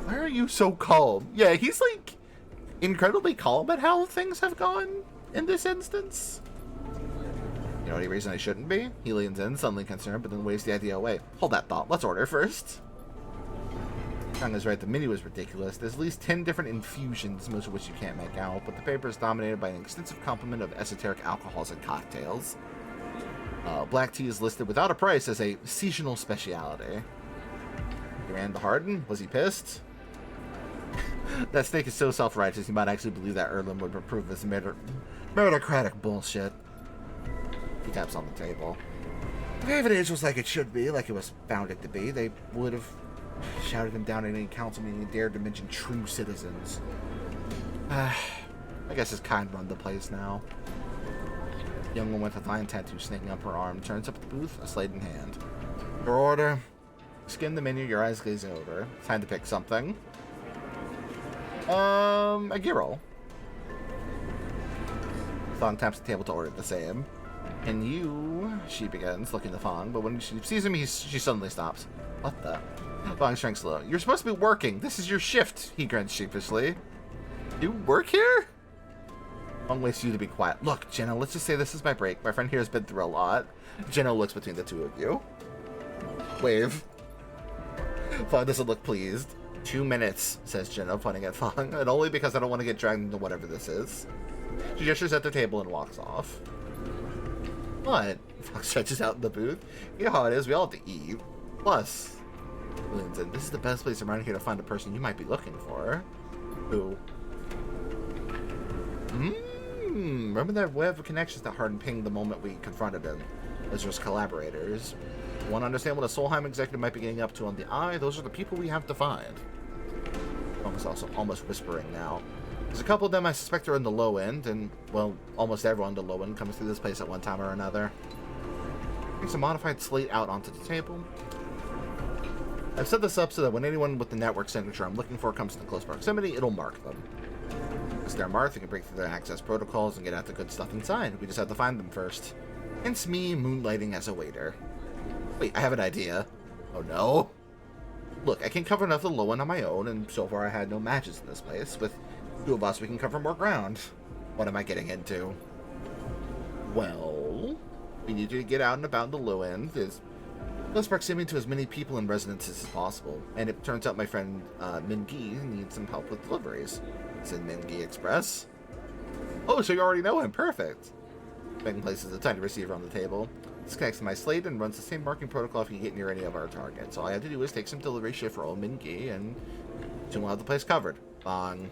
Why are you so calm? Yeah, he's, like, incredibly calm at how things have gone in this instance. You know any reason I shouldn't be? He leans in, suddenly concerned, but then waves the idea away. Hold that thought. Let's order first. Kang is right, the menu is ridiculous. There's at least 10 different infusions, most of which you can't make out, but the paper is dominated by an extensive complement of esoteric alcohols and cocktails. Black tea is listed without a price as a seasonal speciality. He ran to Hardin? Was he pissed? That steak is so self-righteous, you might actually believe that Erlen would approve this meritocratic bullshit. He taps on the table. If Haven Age was like it should be, like it was founded to be, they would have shouted him down at any council meeting and dared to mention true citizens. I guess his kind run the place now. The young woman with a lion tattoo snaking up her arm turns up at the booth, a slate in hand. Your order. Skim the menu, your eyes glaze over. Time to pick something. A gear roll. Thong taps the table to order the same. And you, she begins, looking at Thong, but when she sees him, she suddenly stops. What the? Thong shrinks low. You're supposed to be working. This is your shift, he grins sheepishly. You work here? Thong waits you to be quiet. Look, Jenna, let's just say this is my break. My friend here has been through a lot. Jenna looks between the two of you. Wave. Thong doesn't look pleased. 2 minutes, says Jenna, pointing at Thong, and only because I don't want to get dragged into whatever this is. She gestures at the table and walks off. What? Thong stretches out in the booth. You know how it is, we all have to eat. Plus, leans in, this is the best place around here to find a person you might be looking for. Who? Remember that web of connections that Hardin pinged the moment we confronted him? Those are his collaborators. You want to understand what a Solheim executive might be getting up to on the eye? Those are the people we have to find. Almost whispering now. There's a couple of them I suspect are in the low end, and, well, almost everyone in the low end comes through this place at one time or another. Takes a modified slate out onto the table. I've set this up so that when anyone with the network signature I'm looking for comes into close proximity, it'll mark them. Once they're marked, they can break through their access protocols and get at the good stuff inside. We just have to find them first. Hence me moonlighting as a waiter. Wait, I have an idea. Oh no. Look, I can cover enough of the low end on my own, and so far I had no matches in this place. With 2 of us, we can cover more ground. What am I getting into? Well, we need to get out and about in the low end. There's close proximity to as many people and residences as possible. And it turns out my friend Mingi needs some help with deliveries. It's in Mingi Express. Oh, so you already know him. Perfect. Ben places a tiny receiver on the table. This connects to my slate and runs the same marking protocol if you get near any of our targets. All I have to do is take some delivery shift roll, min key, and soon we'll have the place covered. Bong.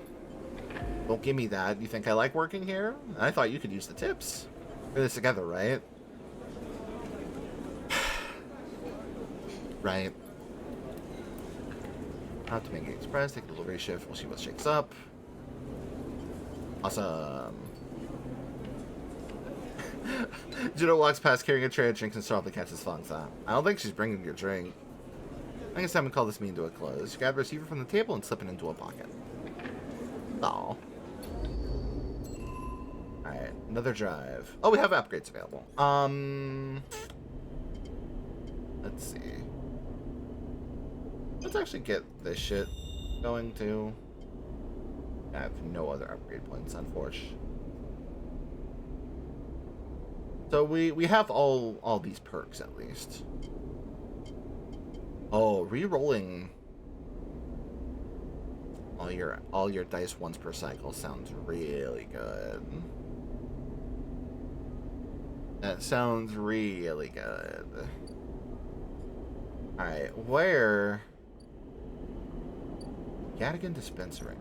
Don't give me that. You think I like working here? I thought you could use the tips. We're this together, right? Right. Out to Mingy Express, take a delivery shift, we'll see what shakes up. Awesome. Juno walks past carrying a tray of drinks and softly catches Fangsa. I don't think she's bringing your drink. I guess time to call this meeting to a close. You grab the receiver from the table and slip it into a pocket. Oh. Alright, another drive. Oh, we have upgrades available. Let's see. Let's actually get this shit going too. I have no other upgrade points, unfortunately. So we have all these perks at least. Oh, re-rolling all your dice once per cycle sounds really good. That sounds really good. Alright, where? Gadigan Dispensary.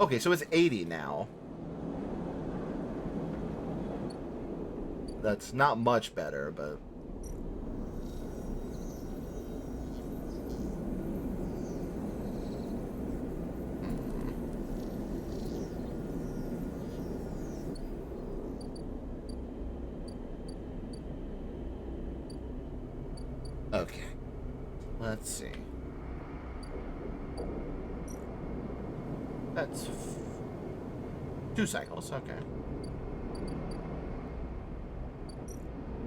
Okay, so it's 80 now. That's not much better, but... Okay. Let's see. That's 2 cycles, okay.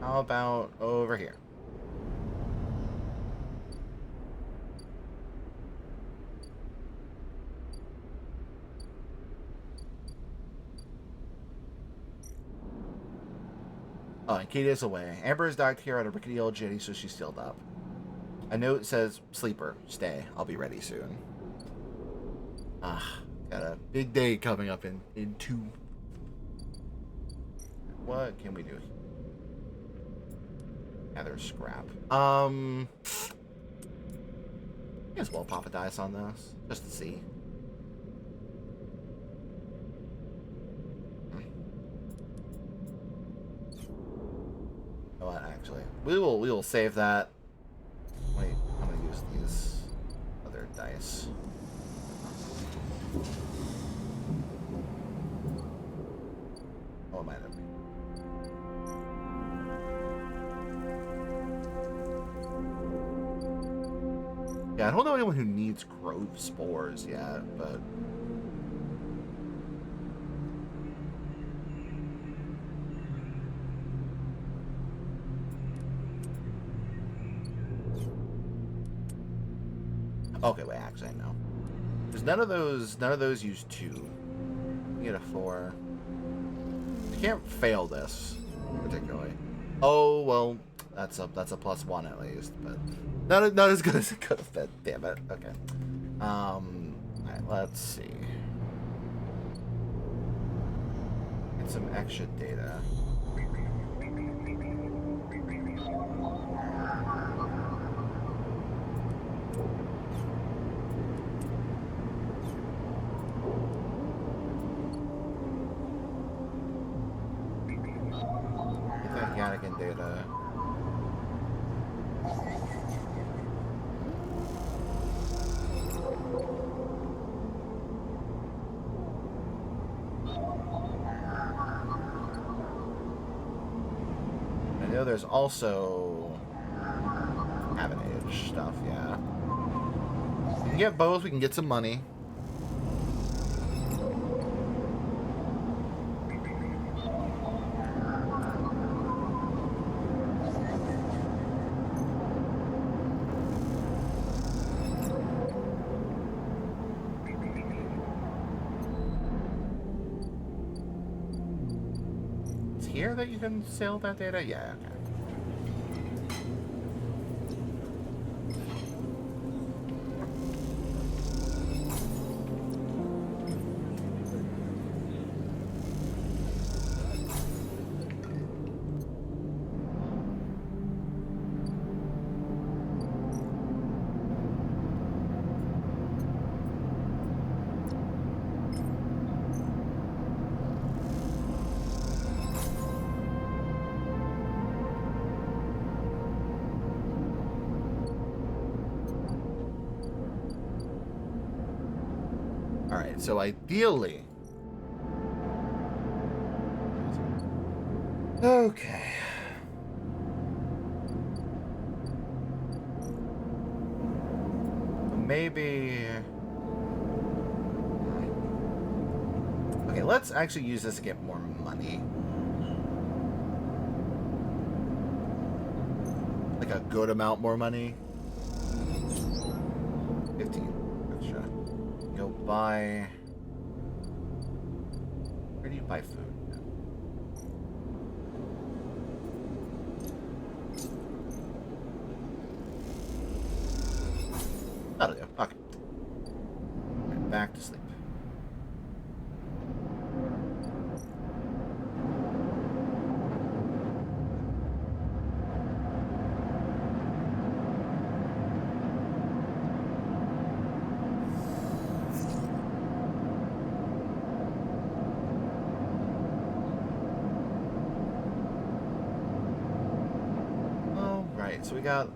How about over here? Oh, and Katie is away. Amber is docked here at a rickety old jetty, so she's sealed up. A note says, "Sleeper, stay. I'll be ready soon." Got a big day coming up in 2. What can we do? Gather scrap. May as well pop a dice on this, just to see. You know what, actually? We will save that. Wait, I'm gonna use these other dice. Oh, it might have been. Yeah, I don't know anyone who needs grove spores yet, but... Okay, wait, actually, I know. There's none of those use 2. You get a 4. You can't fail this, particularly. Oh, well, that's a +1 at least, but... Not as good as it could have been. Damn it. Okay. Alright, let's see. Get some extra data. Get that Yannigan data. There's also Avenage stuff, yeah. We can get both, we can get some money. It's here that you can sell that data? Yeah, okay. Alright, so ideally... Okay. Maybe... Okay, let's actually use this to get more money. Like a good amount more money. 15 extra. Go buy... Where do you buy food? That'll do. Okay. Right, back to sleep. Alright, so we got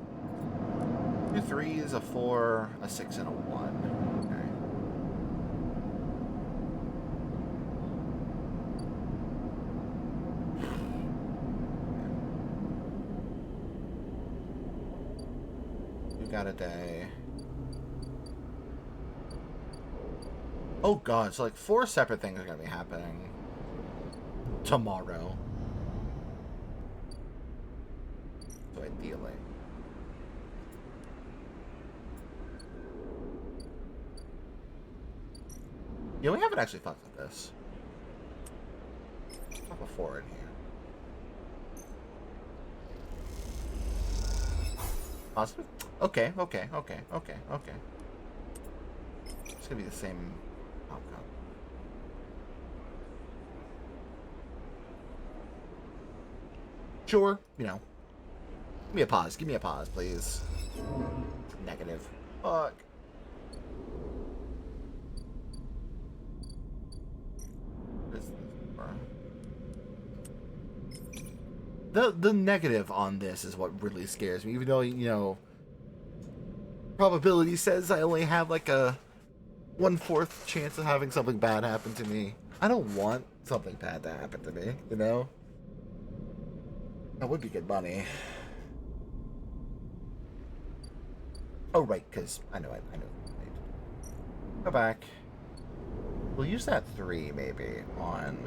2 3s, a 4, a 6, and a 1. Okay. We got a day. Oh god, so like 4 separate things are gonna be happening tomorrow. So ideally. Yeah, we haven't actually fucked with this. Pop a 4 in here. Positive? Okay. It's gonna be the same outcome. Sure, you know. Give me a pause. Give me a pause, please. Negative. Fuck. The negative on this is what really scares me, even though, you know, probability says I only have like a 1/4 chance of having something bad happen to me. I don't want something bad to happen to me, you know? That would be good money. Oh, right, because I know. Go back. We'll use that 3 maybe on...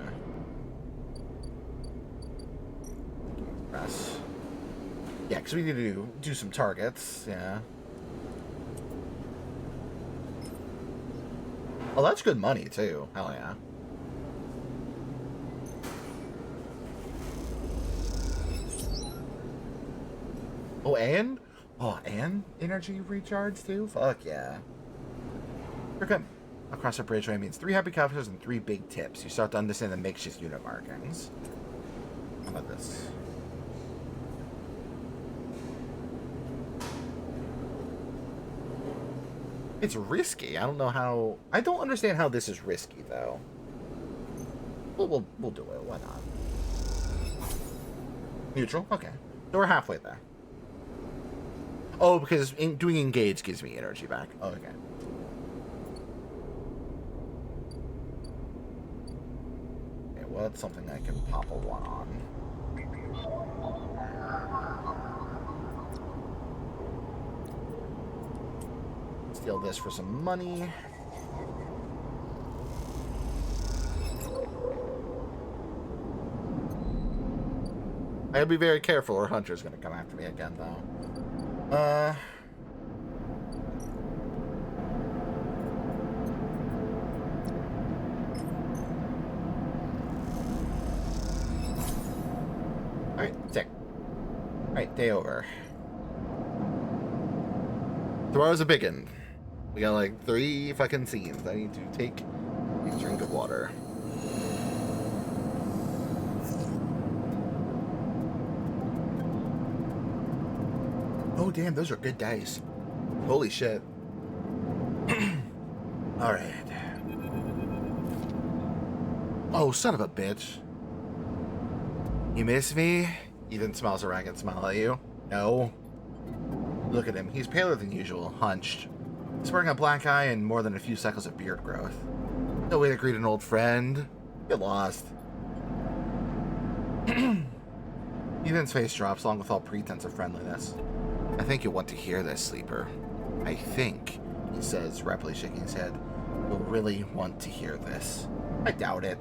Press. Yeah, because we need to do some targets, yeah. Oh, that's good money, too. Hell yeah. Oh, and? Oh, and energy recharge, too? Fuck yeah. Here come. Across a bridgeway means 3 happy customers and 3 big tips. You start to understand the makeshift unit markings. How about this? It's risky. I don't know how... I don't understand how this is risky, though. We'll do it. Why not? Neutral? Okay. So we're halfway there. Oh, because doing engage gives me energy back. Oh, okay. Okay, well, that's something I can pop a 1 on. Steal this for some money. I gotta be very careful or Hunter's gonna come after me again, though. Alright, sick. Alright, day over. Tomorrow's a biggin'. We got like 3 fucking scenes. I need to take a drink of water. Oh damn, those are good dice. Holy shit. Alright. Oh, son of a bitch. You miss me? Ethan smiles a ragged smile at you. No. Look at him. He's paler than usual, hunched. Sporting a black eye and more than a few cycles of beard growth. No way to greet an old friend. Get lost. Ethan's face drops along with all pretense of friendliness. I think you'll want to hear this, Sleeper. I think, he says, rapidly shaking his head, you'll really want to hear this. I doubt it.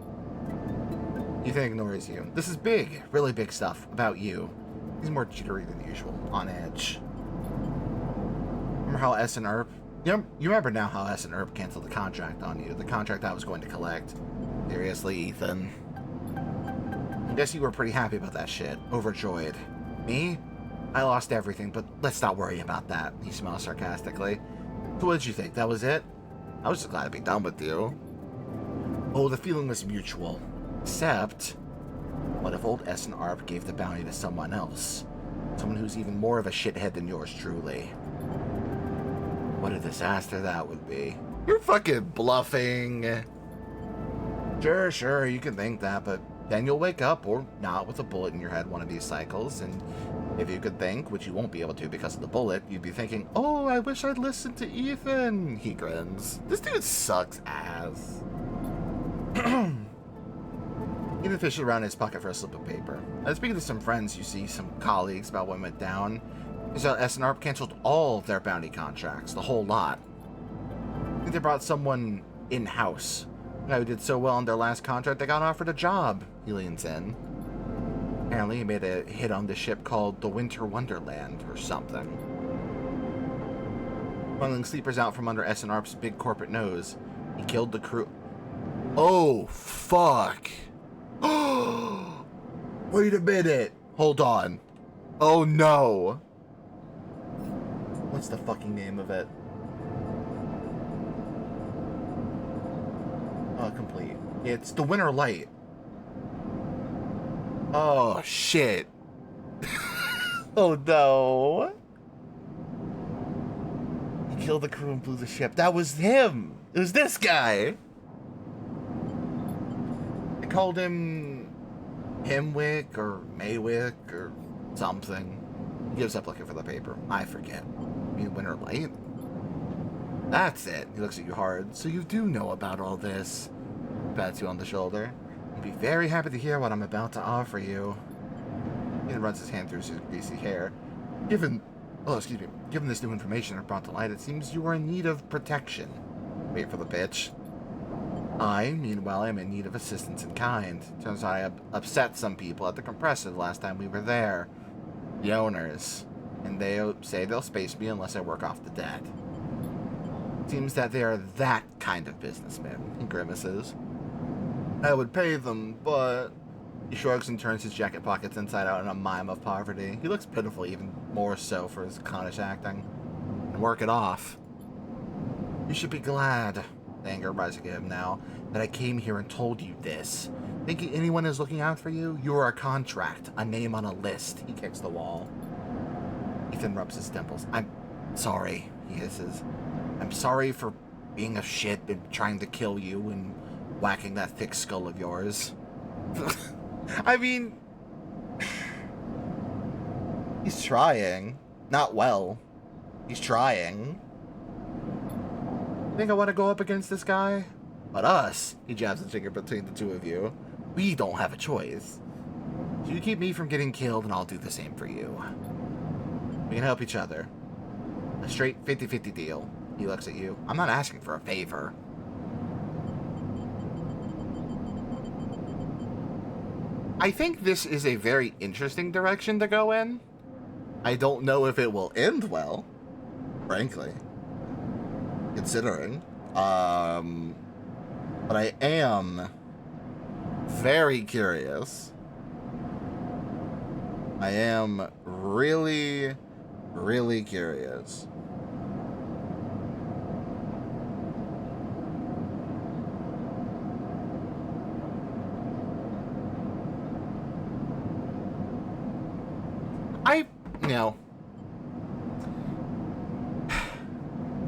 Ethan ignores you. This is big, really big stuff about you. He's more jittery than usual, on edge. Remember how S and ERP? You remember now how S and ERP canceled the contract on you, the contract I was going to collect. Seriously, Ethan. I guess you were pretty happy about that shit. Overjoyed. Me? I lost everything, but let's not worry about that. He smiles sarcastically. So what did you think? That was it? I was just glad to be done with you. Oh, the feeling was mutual. Except, what if old S and ARP gave the bounty to someone else? Someone who's even more of a shithead than yours truly. What a disaster that would be. You're fucking bluffing. Sure, you can think that, but then you'll wake up, or not, with a bullet in your head one of these cycles, and if you could think, which you won't be able to because of the bullet, you'd be thinking, oh, I wish I'd listened to Ethan. He grins. This dude sucks ass. Ethan fished around in his pocket for a slip of paper. As speaking to some friends, you see some colleagues about what went down. Is that SNR canceled all of their bounty contracts, the whole lot. I think they brought someone in-house. The guy who did so well on their last contract, they got offered a job. He leans in. Apparently, he made a hit on the ship called the Winter Wonderland or something. Funneling sleepers out from under SNR's big corporate nose. He killed the crew. Oh, fuck. Wait a minute. Hold on. Oh, no. What's the fucking name of it? Complete. It's the Winter Light. Oh, shit. Oh, no. He killed the crew and blew the ship. That was him. It was this guy. They called him Himwick or Maywick or something. He gives up looking for the paper. I forget. You mean Winter Light? That's it. He looks at you hard. So you do know about all this. Pats you on the shoulder. I'd be very happy to hear what I'm about to offer you. He runs his hand through his greasy hair. Given this new information I brought to light, it seems you are in need of protection. Wait for the pitch. I, meanwhile, am in need of assistance in kind. Turns out I upset some people at the compressor the last time we were there. The owners. And they say they'll space me unless I work off the debt. Seems that they are that kind of businessman. He grimaces. I would pay them, but... He shrugs and turns his jacket pockets inside out in a mime of poverty. He looks pitiful, even more so for his clownish acting. And work it off. You should be glad, the anger rising at him now, that I came here and told you this. Thinking anyone is looking out for you? You are a contract, a name on a list. He kicks the wall. Ethan rubs his temples. I'm sorry, he hisses. I'm sorry for being a shit and trying to kill you and whacking that thick skull of yours. I mean... He's trying. Not well. He's trying. Think I want to go up against this guy? But us, he jabs his finger between the two of you, we don't have a choice. So you keep me from getting killed and I'll do the same for you. We can help each other. A straight 50-50 deal. He looks at you. I'm not asking for a favor. I think this is a very interesting direction to go in. I don't know if it will end well, frankly. Considering. But I am very curious. I am really, really curious.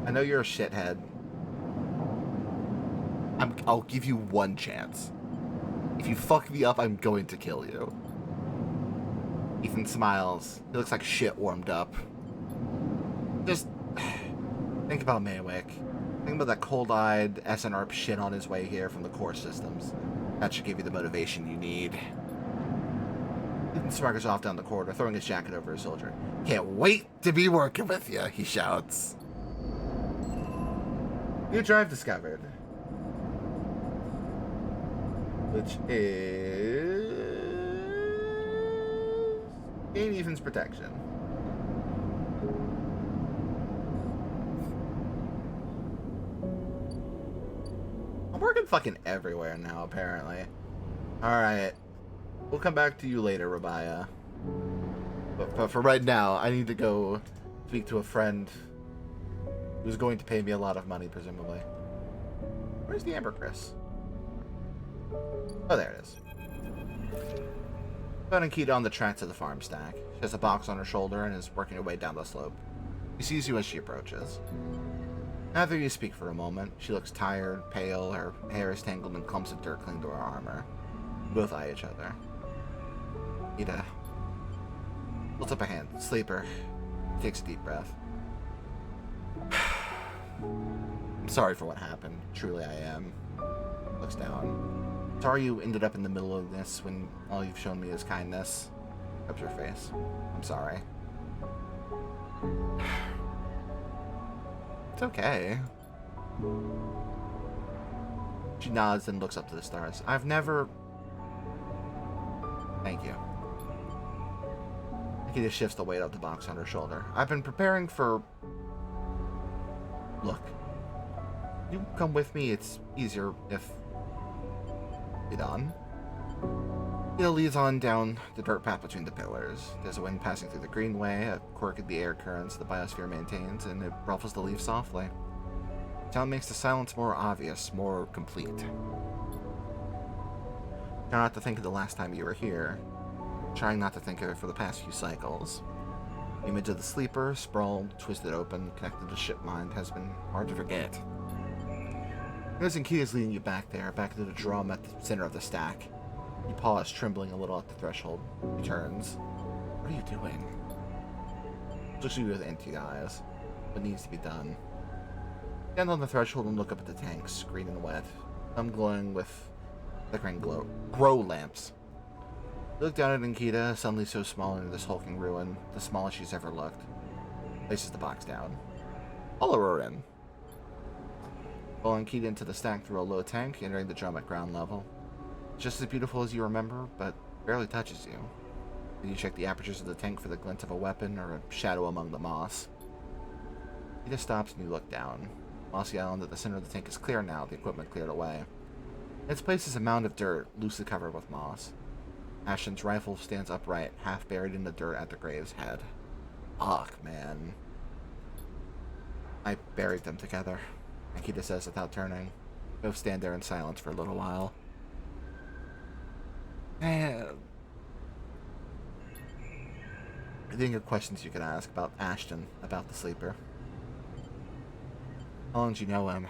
I know you're a shithead. I'll give you one chance. If you fuck me up, I'm going to kill you. Ethan smiles. He looks like shit warmed up. Just Think about Maywick. Think about that cold-eyed SNRP shit on his way here from the core systems. That should give you the motivation you need. Ethan swaggers off down the corridor, throwing his jacket over his shoulder. Can't wait to be working with you, he shouts. New drive discovered. Which is... gain Ethan's protection. I'm working fucking everywhere now, apparently. Alright. We'll come back to you later, Rabaya. But for right now, I need to go speak to a friend who's going to pay me a lot of money, presumably. Where's the ambergris? Oh, there it is. Found Ankita on the track to the farm stack. She has a box on her shoulder and is working her way down the slope. She sees you as she approaches. Neither of you speak for a moment. She looks tired, pale, her hair is tangled in clumps of dirt clinging to her armor. You both eye each other. Ida holds up a hand. Sleeper. Takes a deep breath. I'm sorry for what happened. Truly I am. Looks down. Sorry you ended up in the middle of this when all you've shown me is kindness. Rubs her face. I'm sorry. It's okay. She nods and looks up to the stars. I've never... Thank you. Akita shifts the weight of the box on her shoulder. I've been preparing for... Look. You come with me, it's easier if... Get on. It leads on down the dirt path between the pillars. There's a wind passing through the greenway, a quirk of the air currents the biosphere maintains, and it ruffles the leaves softly. Sound makes the silence more obvious, more complete. Try not to think of the last time you were here. Trying not to think of it for the past few cycles. The image of the sleeper, sprawled, twisted open, connected to ship mind, has been hard to forget. Noticing Kita's leading you back there, back into the drum at the center of the stack. You pause, trembling a little at the threshold. He turns. What are you doing? Looks at you with empty eyes. What needs to be done? Stand on the threshold and look up at the tanks, green and wet. Some glowing with flickering grow lamps. You look down at Ankita, suddenly so small in this hulking ruin, the smallest she's ever looked. Places the box down. Follow her in. Following Ankita into the stack through a low tank, entering the drum at ground level. Just as beautiful as you remember, but barely touches you. Then you check the apertures of the tank for the glint of a weapon or a shadow among the moss. Ankita stops and you look down. Mossy island at the center of the tank is clear now, the equipment cleared away. In its place is a mound of dirt, loosely covered with moss. Ashton's rifle stands upright, half buried in the dirt at the grave's head. Fuck, man. I buried them together, Ankita says without turning. Both stand there in silence for a little while. I think of questions you could ask about Ashton, about the sleeper. How long did you know him?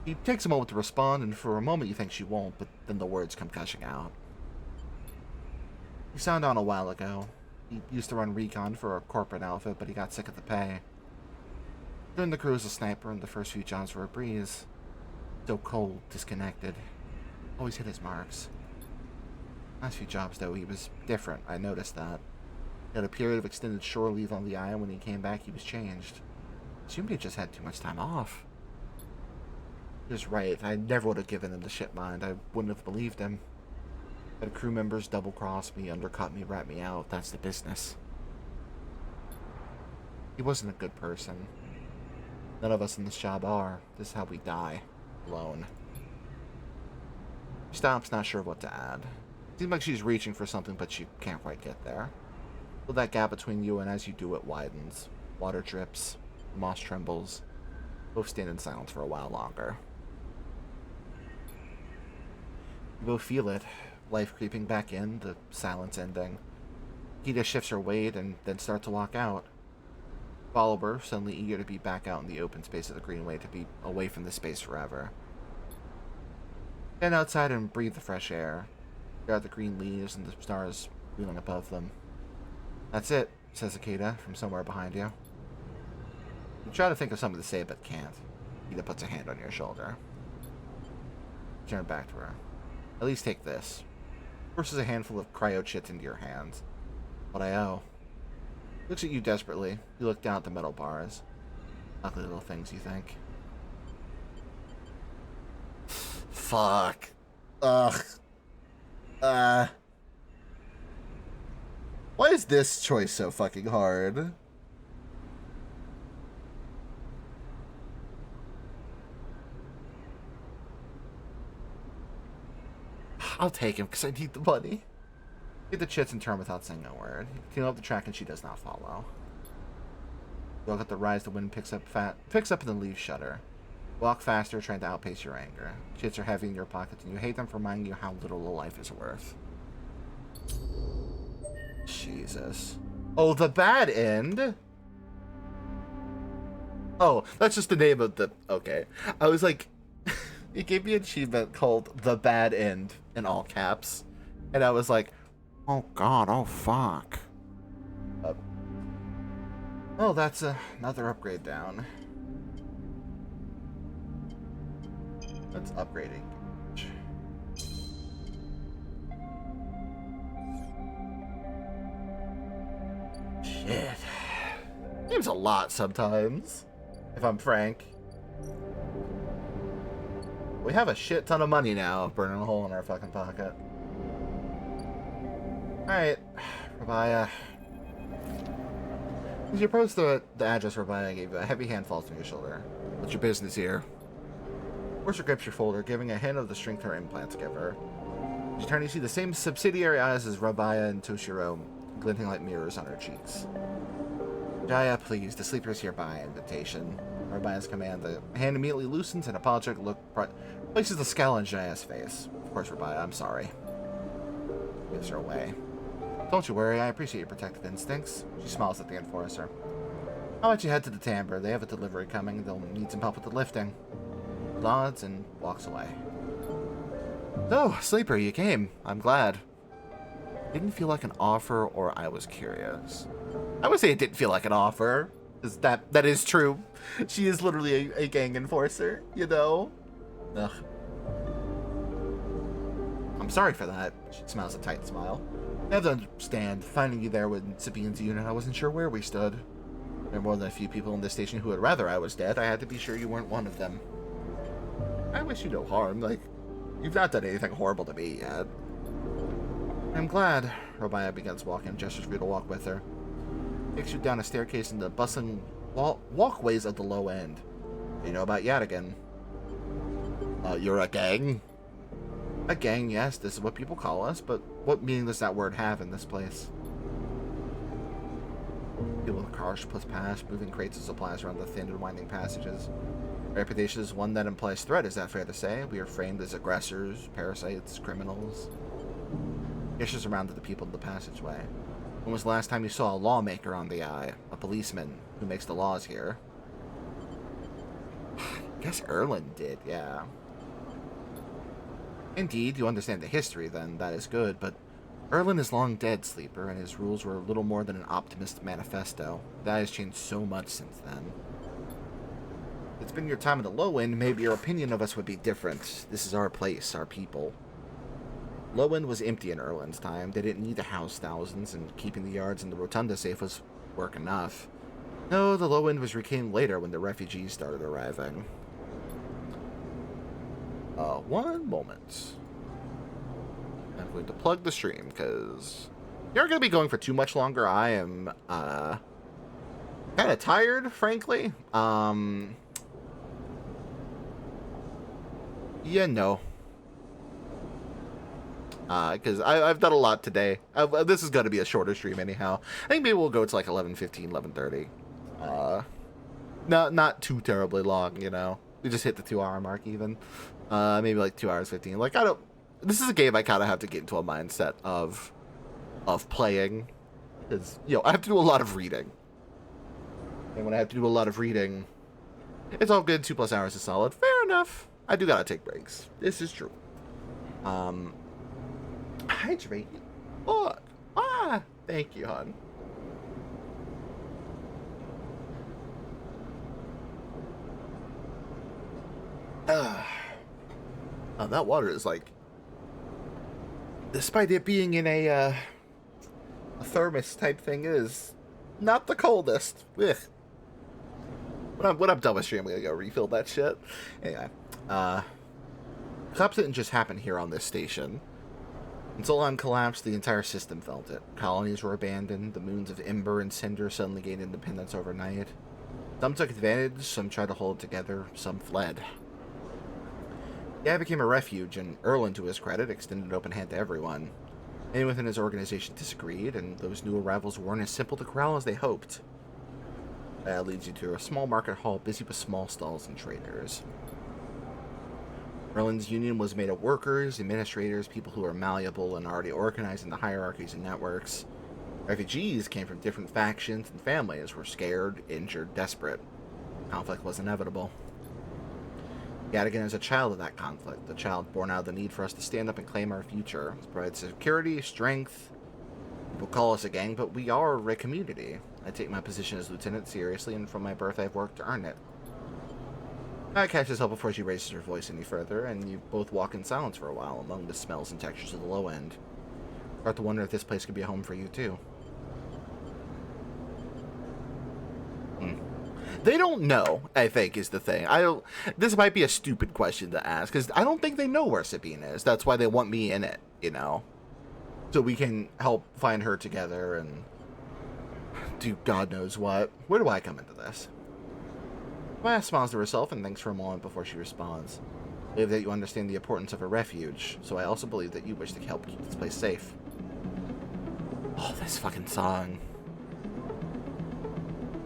He takes a moment to respond, and for a moment you think she won't, but then the words come gushing out. He signed on a while ago. He used to run recon for a corporate outfit, but he got sick of the pay. Joined the crew as a sniper, and the first few jobs were a breeze. So cold, disconnected. Always hit his marks. Last few jobs, though, he was different. I noticed that. He had a period of extended shore leave on the island. When he came back, he was changed. Assumed he just had too much time off. He was right. I never would have given him the shit mind. I wouldn't have believed him. Had crew members double-cross me, undercut me, rat me out. That's the business. He wasn't a good person. None of us in this job are. This is how we die. Alone. She stops, not sure what to add. Seems like she's reaching for something, but she can't quite get there. So that gap between you and as you do it widens. Water drips. Moss trembles. Both stand in silence for a while longer. You both feel it. Life creeping back in, the silence ending. Kita shifts her weight and then starts to walk out. Follow her, suddenly eager to be back out in the open space of the greenway, to be away from this space forever. Stand outside and breathe the fresh air. Stare at the green leaves and the stars wheeling above them. That's it, says Akita from somewhere behind you. You try to think of something to say, but can't. Ida puts a hand on your shoulder. Turn back to her. At least take this. Forces a handful of cryo chits into your hands. What I owe. Looks at you desperately. You look down at the metal bars. Ugly little things, you think. Fuck. Ugh. Why is this choice so fucking hard? I'll take him because I need the money. Get the chits and turn without saying a word. You clean up the track and she does not follow. You look at the rise, the wind picks up and the leaves shudder. Walk faster, trying to outpace your anger. Chits are heavy in your pockets and you hate them for reminding you how little a life is worth. Jesus. Oh, the bad end? Oh, that's just the name of the... Okay. I was like... It gave me an achievement called The Bad End in all caps. And I was like, oh god, oh fuck. Oh, that's another upgrade down. That's upgrading. Shit. Seems a lot sometimes, if I'm frank. We have a shit ton of money now, burning a hole in our fucking pocket. Alright, Rabaya. As you approach the address Rabaya gave you, a heavy hand falls on your shoulder. What's your business here? Mercer grips your folder, giving a hint of the strength her implants give her. As you turn, you see the same subsidiary eyes as Rabaya and Toshiro, glinting like mirrors on her cheeks. Jaya, please, the sleeper is here by invitation. Rabaya's command, the hand immediately loosens and apologetic look places the scowl on Jaya's face. Of course, Rabaya, I'm sorry. Gives her away. Don't you worry, I appreciate your protective instincts. She smiles at the enforcer. How about you head to the timbre? They have a delivery coming. They'll need some help with the lifting. Nods and walks away. So, Sleeper, you came. I'm glad. Didn't feel like an offer, or I was curious. I would say it didn't feel like an offer. Because that is true. She is literally a gang enforcer, you know? Ugh. I'm sorry for that. She smiles a tight smile. I have to understand. Finding you there with Sabine's unit, I wasn't sure where we stood. There are more than a few people in this station who would rather I was dead. I had to be sure you weren't one of them. I wish you no harm. Like, you've not done anything horrible to me yet. I'm glad. Rabaya begins walking and gestures for you to walk with her. Takes you down a staircase in the bustling walkways of the low end. You know about Yadigan. You're a gang? A gang, yes, this is what people call us, but what meaning does that word have in this place? People with cars push past, moving crates of supplies around the thin and winding passages. Reputation is one that implies threat, is that fair to say? We are framed as aggressors, parasites, criminals. Gestures around to the people in the passageway. When was the last time you saw a lawmaker on the eye? A policeman who makes the laws here? I guess Erland did, yeah. Indeed, you understand the history then, that is good, but Erland is long dead, Sleeper, and his rules were little more than an optimist manifesto. That has changed so much since then. If it's been your time at the low end, maybe your opinion of us would be different. This is our place, our people. Low end was empty in Erland's time. They didn't need to house thousands, and keeping the yards and the rotunda safe was work enough. No, the low end was reclaimed later when the refugees started arriving. One moment. I'm going to plug the stream, because you're going to be going for too much longer. I am, kind of tired, frankly. Yeah, no. Because I've done a lot today. This is going to be a shorter stream anyhow. I think maybe we'll go to like 11:15, 11:30. Not too terribly long, you know. We just hit the 2-hour mark even. Maybe like 2 hours 15. Like, this is a game I kind of have to get into a mindset of playing. Because, you know, I have to do a lot of reading. And when I have to do a lot of reading, it's all good. 2+ hours is solid. Fair enough. I do gotta take breaks. This is true. Hydrate. Look. Ah, thank you, hon. that water is like, despite it being in a thermos type thing, is not the coldest. Ugh. When I'm done with stream, I'm gonna go refill that shit. Anyway, collapse didn't just happen here on this station. Until on collapse, the entire system felt it. Colonies were abandoned, the moons of Ember and Cinder suddenly gained independence overnight. Some took advantage, some tried to hold it together, some fled. Yeah, became a refuge, and Erlin, to his credit, extended an open hand to everyone. Many within his organization disagreed, and those new arrivals weren't as simple to corral as they hoped. That leads you to a small market hall busy with small stalls and traders. Erlin's union was made of workers, administrators, people who were malleable and already organized into hierarchies and networks. Refugees came from different factions, and families were scared, injured, desperate. Conflict was inevitable. Yadigan is a child of that conflict, a child born out of the need for us to stand up and claim our future. It provides security, strength. People call us a gang, but we are a community. I take my position as lieutenant seriously, and from my birth I've worked to earn it. I catch this up before she raises her voice any further, and you both walk in silence for a while among the smells and textures of the low end. Start to wonder if this place could be a home for you too. They don't know, I think, is the thing. This might be a stupid question to ask, because I don't think they know where Sabine is. That's why they want me in it, you know? So we can help find her together and do God knows what. Where do I come into this? Maya smiles to herself and thinks for a moment before she responds. I believe that you understand the importance of a refuge, so I also believe that you wish to help keep this place safe. Oh, this fucking song.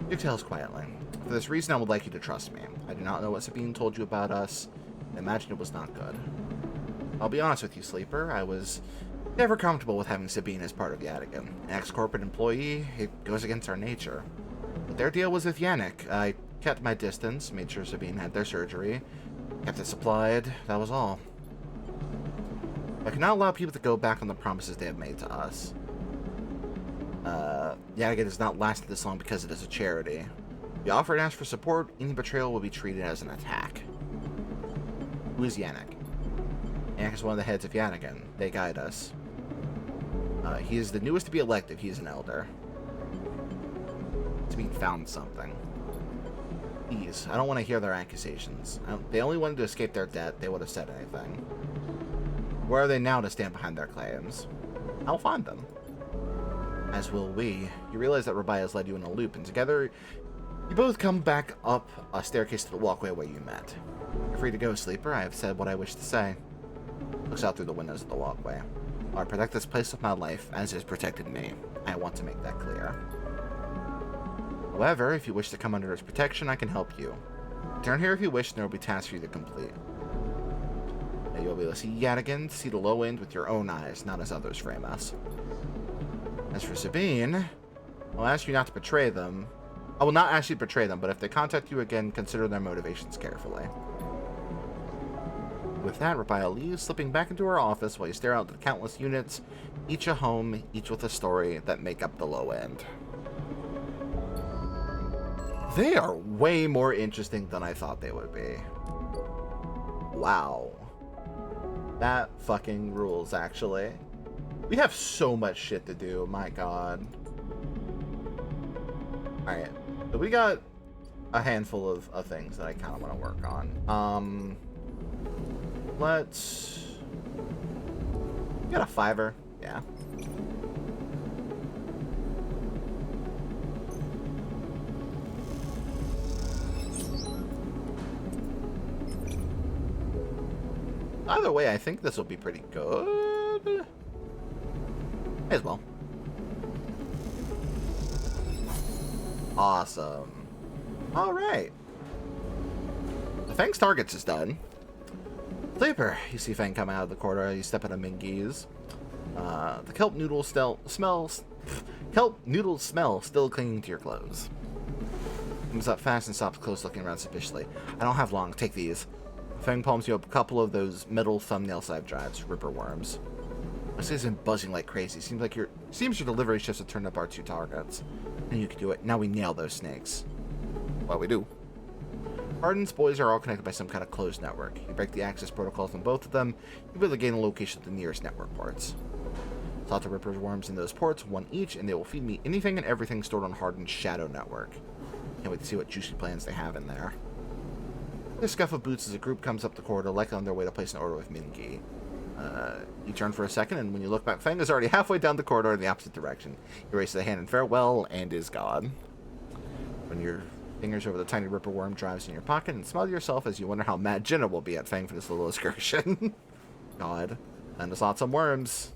She tells quietly. For this reason, I would like you to trust me. I do not know what Sabine told you about us. I imagine it was not good. I'll be honest with you, Sleeper. I was never comfortable with having Sabine as part of Yadigan. An ex-corporate employee, it goes against our nature. But their deal was with Yannick. I kept my distance, made sure Sabine had their surgery, kept it supplied, that was all. I cannot allow people to go back on the promises they have made to us. Yadigan has not lasted this long because it is a charity. If we offer and ask for support, any betrayal will be treated as an attack. Who is Yannick? Yannick is one of the heads of Yadigan. They guide us. He is the newest to be elected. He is an elder. Sabine found something. Please, I don't want to hear their accusations. They only wanted to escape their debt. They would have said anything. Where are they now to stand behind their claims? I'll find them. As will we. You realize that Rabai has led you in a loop, and together you both come back up a staircase to the walkway where you met. You're free to go, Sleeper. I have said what I wish to say. Looks out through the windows of the walkway. I protect this place with my life, as it has protected me. I want to make that clear. However, if you wish to come under its protection, I can help you. Return here if you wish, and there will be tasks for you to complete. Now you'll be able to see Yadigan, see the low end with your own eyes, not as others frame us. As for Sabine, I'll ask you not to betray them. I will not ask you to betray them, but if they contact you again, consider their motivations carefully. With that, Rabiah leaves, slipping back into her office while you stare out at the countless units, each a home, each with a story that make up the low end. They are way more interesting than I thought they would be. Wow. That fucking rules, actually. We have so much shit to do, my god. Alright, so we got a handful of things that I kind of want to work on. Let's... Got a 5er, yeah. Either way, I think this will be pretty good. May as well. Awesome. Alright. The Fang's targets is done. Sleeper. You see Fang coming out of the corridor. You step into Mingy's. The kelp noodle smell still clinging to your clothes. Comes up fast and stops close, looking around suspiciously. I don't have long. Take these. Fang palms you up a couple of those metal thumbnail side drives, Ripper worms. This isn't buzzing like crazy. Seems your delivery shifts have turned up our 2 targets. And you can do it. Now we nail those snakes. Well, we do. Harden's boys are all connected by some kind of closed network. You break the access protocols on both of them, you'll be able to gain the location of the nearest network ports. Slot the Ripper's worms in those ports, one each, and they will feed me anything and everything stored on Harden's shadow network. Can't wait to see what juicy plans they have in there. The scuff of boots as a group comes up the corridor, likely on their way to place an order with Mingi. You turn for a second, and when you look back, Fang is already halfway down the corridor in the opposite direction. He raises a hand in farewell and is gone. When your fingers over the tiny Ripper worm drives in your pocket, and smile to yourself as you wonder how mad Jenna will be at Fang for this little excursion. God. And there's lots of worms.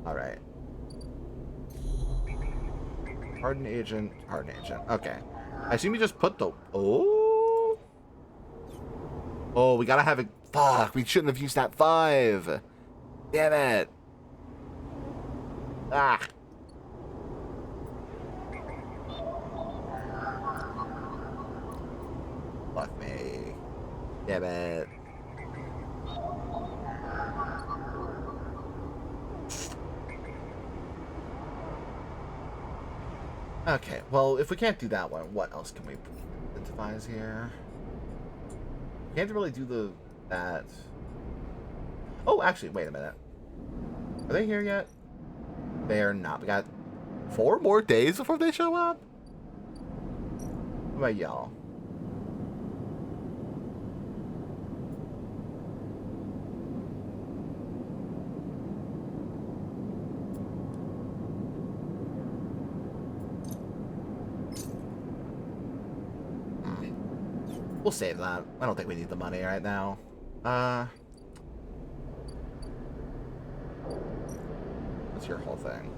Alright. Harden agent. Okay. I assume you just put the... Oh? Oh, we gotta have it... Fuck, we shouldn't have used that 5. Damn it. Ah. Fuck me. Damn it. Okay, well, if we can't do that one, what else can we incentivize here? Can't really do that. Oh, actually, wait a minute. Are they here yet? They are not. We got 4 more days before they show up? What about y'all? We'll save that. I don't think we need the money right now. What's your whole thing?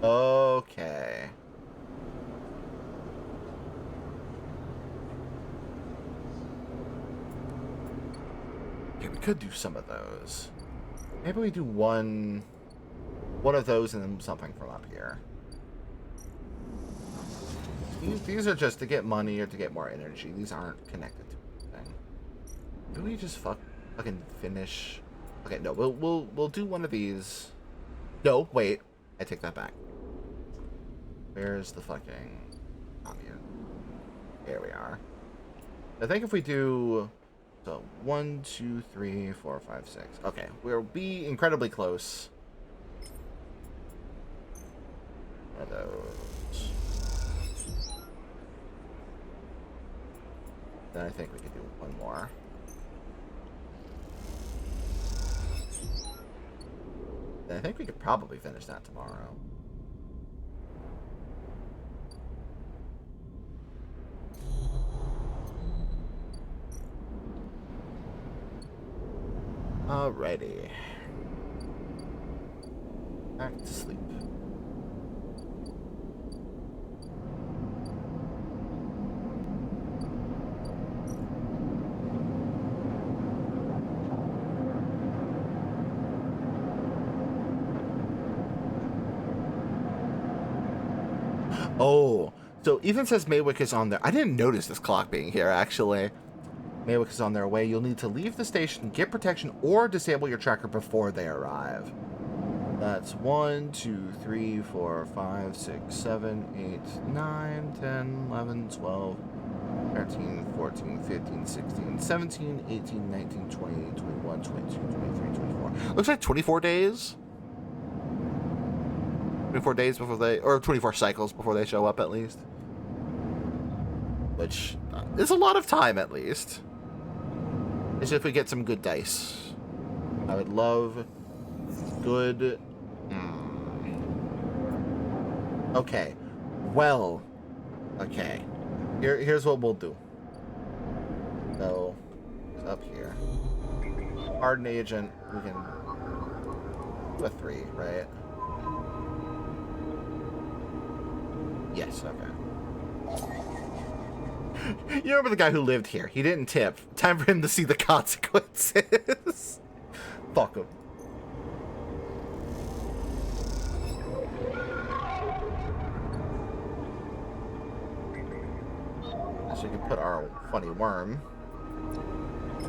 Okay. Okay, we could do some of those. Maybe we do one of those and then something from up here. These are just to get money or to get more energy. These aren't connected to anything. Do we just fucking finish? Okay, no, we'll do one of these. No, wait. I take that back. Where's the fucking commune? Here we are. I think if we do so 1, 2, 3, 4, 5, 6. Okay, we'll be incredibly close. One of those. Then I think we could do one more. Then I think we could probably finish that tomorrow. Alrighty. Back to sleep. Oh, so Ethan says Maywick is on there. I didn't notice this clock being here, actually. Maywick is on their way. You'll need to leave the station, get protection, or disable your tracker before they arrive. That's 1, 2, 3, 4, 5, 6, 7, 8, 9, 10, 11, 12, 13, 14, 15, 16, 17, 18, 19, 20, 21, 22, 23, 24. Looks like 24 days. 24 days before they, or 24 cycles before they show up, at least. Which is a lot of time, at least. As if we get some good dice. I would love good... Okay. Well. Okay. Here's what we'll do. So, it's up here. Harden agent, we can do a 3, right? Yes, okay. You remember the guy who lived here? He didn't tip. Time for him to see the consequences. Fuck him. So you can put our funny worm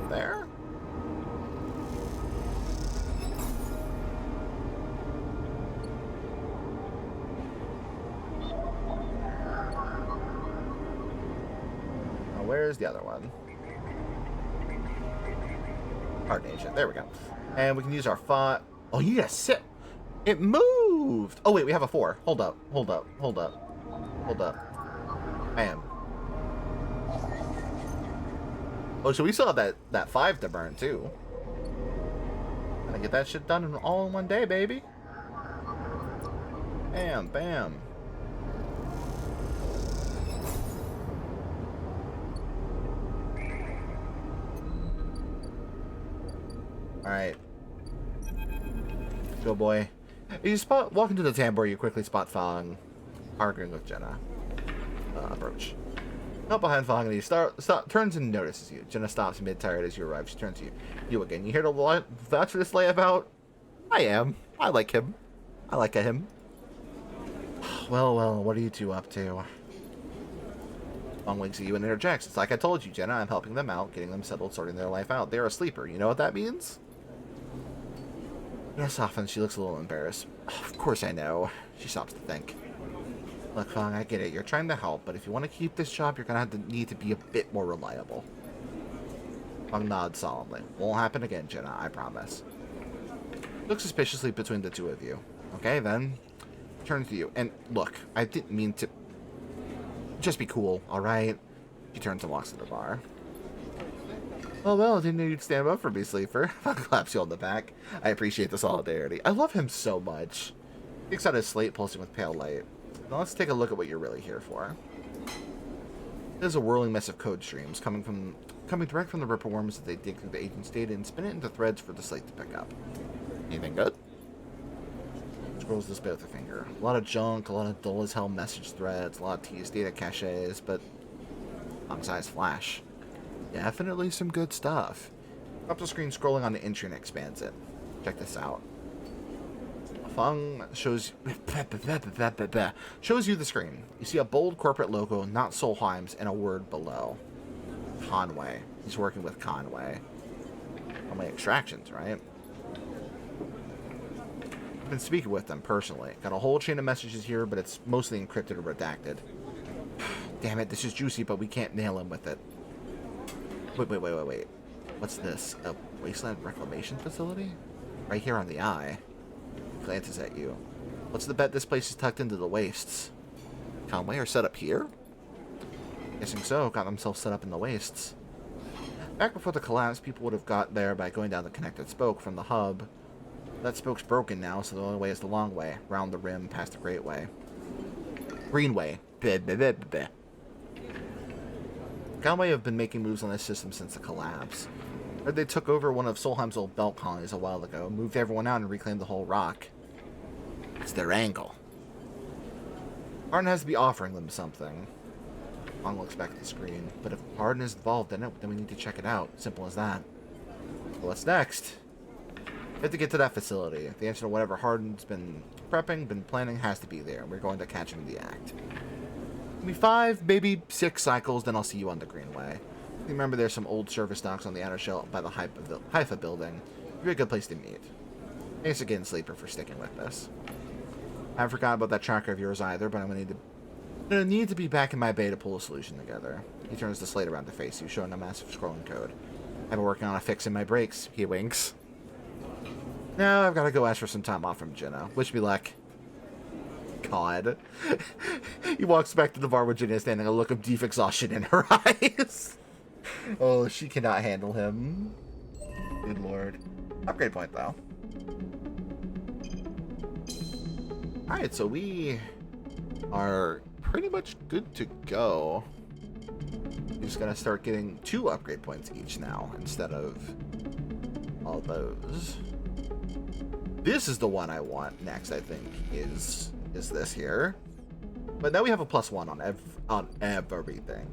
there. Where's the other one? Hardened agent. There we go. And we can use our font. Oh, you gotta sit. It moved. Oh, wait, we have a 4. Hold up. Hold up. Hold up. Hold up. Bam. Oh, so we still have that 5 to burn, too. Gonna get that shit done all in one day, baby. Bam, bam. Alright. Go, boy. You walk into the tambour, you quickly spot Fong arguing with Jenna. Approach. Not behind Fong, and he turns and notices you. Jenna stops mid-tired as you arrive. She turns to you. You again. You hear the vouch for this layabout? I am. I like him. I like him. Well, well, what are you two up to? Fong winks at you and interjects. It's like I told you, Jenna. I'm helping them out, getting them settled, sorting their life out. They're a sleeper. You know what that means? Yes, often she looks a little embarrassed. Of course I know. She stops to think. Look, Fong, I get it. You're trying to help, but if you want to keep this job, you're going to need to be a bit more reliable. Fong nods solemnly. Won't happen again, Jenna, I promise. Look suspiciously between the two of you. Okay, then. Turn to you. And look, I didn't mean to... Just be cool, alright? She turns and walks to the bar. Oh, well, I didn't know you'd stand up for me, Sleeper. Claps you on the back. I appreciate the solidarity. I love him so much. He takes out his slate, pulsing with pale light. Now let's take a look at what you're really here for. There's a whirling mess of code streams coming direct from the ripple worms that they dig through the agent's data and spin it into threads for the slate to pick up. Anything good? Scrolls this bit with a finger. A lot of junk, a lot of dull as hell message threads, a lot of TS data caches, but long-sized flash. Definitely some good stuff. Up the screen, scrolling on the entry and expands it. Check this out. Fong shows you the screen. You see a bold corporate logo, not Solheim's, and a word below. Conway. He's working with Conway. Conway Extractions, right? I've been speaking with them personally. Got a whole chain of messages here, but it's mostly encrypted or redacted. Damn it, this is juicy, but we can't nail him with it. Wait. What's this? A wasteland reclamation facility? Right here on the eye. Glances at you. What's the bet this place is tucked into the wastes? Conway are set up here? Guessing so. Got themselves set up in the wastes. Back before the collapse, people would have got there by going down the connected spoke from the hub. That spoke's broken now, so the only way is the long way. Round the rim, past the Great Way. Greenway. Conway have been making moves on this system since the collapse. Heard they took over one of Solheim's old belt colonies a while ago, moved everyone out and reclaimed the whole rock. It's their angle. Harden has to be offering them something. Fong looks back at the screen. But if Harden is involved in it, then we need to check it out. Simple as that. Well, what's next? We have to get to that facility. The answer to whatever Harden's been prepping, been planning, has to be there. We're going to catch him in the act. Maybe 5, maybe 6 cycles, then I'll see you on the Greenway. Remember, there's some old service docks on the outer shell by the Haifa building. It'd be a good place to meet. Thanks again, Sleeper, for sticking with this. I haven't forgotten about that tracker of yours either, but I'm gonna need to be back in my bay to pull a solution together. He turns the slate around to face you, showing a massive scrolling code. I've been working on a fix in my brakes. He winks. Now I've got to go ask for some time off from Jenna. Wish me luck. God. He walks back to the bar with Jenna standing, a look of deep exhaustion in her eyes. Oh, she cannot handle him. Good lord. Upgrade point, though. Alright, so we are pretty much good to go. We're just gonna start getting 2 upgrade points each now, instead of all those. This is the one I want next, I think, is this here. But now we have a +1 on everything.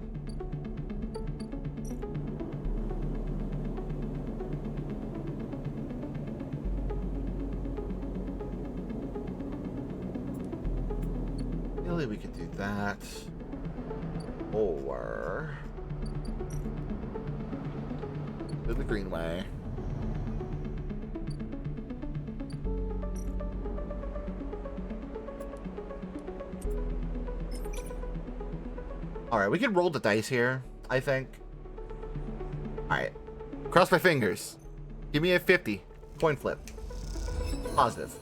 Really, we could do that. Or do the Greenway. Alright, we can roll the dice here, I think. Alright. Cross my fingers. Give me a 50. Coin flip. Positive.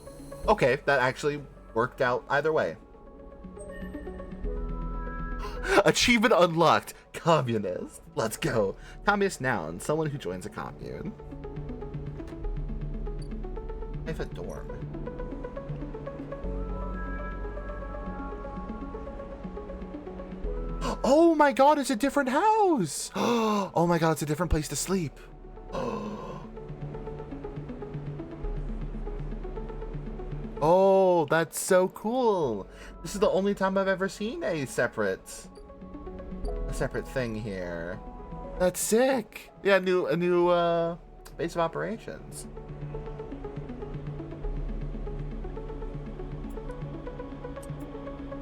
Okay, that actually worked out either way. Achievement unlocked. Communist. Let's go. Communist noun. Someone who joins a commune. I have a dorm. Oh my god, it's a different house. Oh my god, it's a different place to sleep. Oh, that's so cool. This is the only time I've ever seen a separate thing here. That's sick. Yeah, a new base of operations.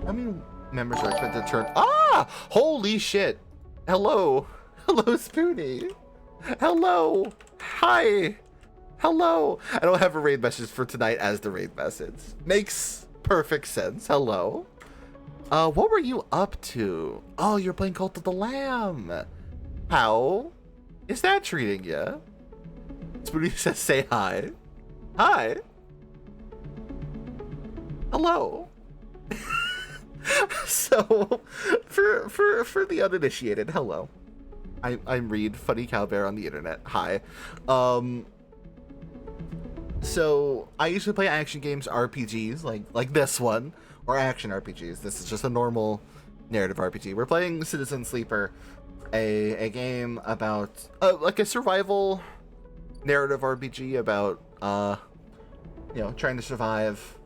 How many members are expected to turn? Ah! Holy shit! Hello, hello, Spoonie. Hello, hi. Hello. I don't have a raid message for tonight as the raid message. Makes perfect sense. Hello. What were you up to? Oh, you're playing Cult of the Lamb. How is that treating you? Spoonie says, say hi. Hi. Hello. So, for the uninitiated, hello. I'm Reed, funny cowbear on the internet. Hi. So I usually play action games, RPGs, like this one, or action RPGs. This is just a normal narrative RPG. We're playing Citizen Sleeper, a game about like a survival narrative RPG about trying to survive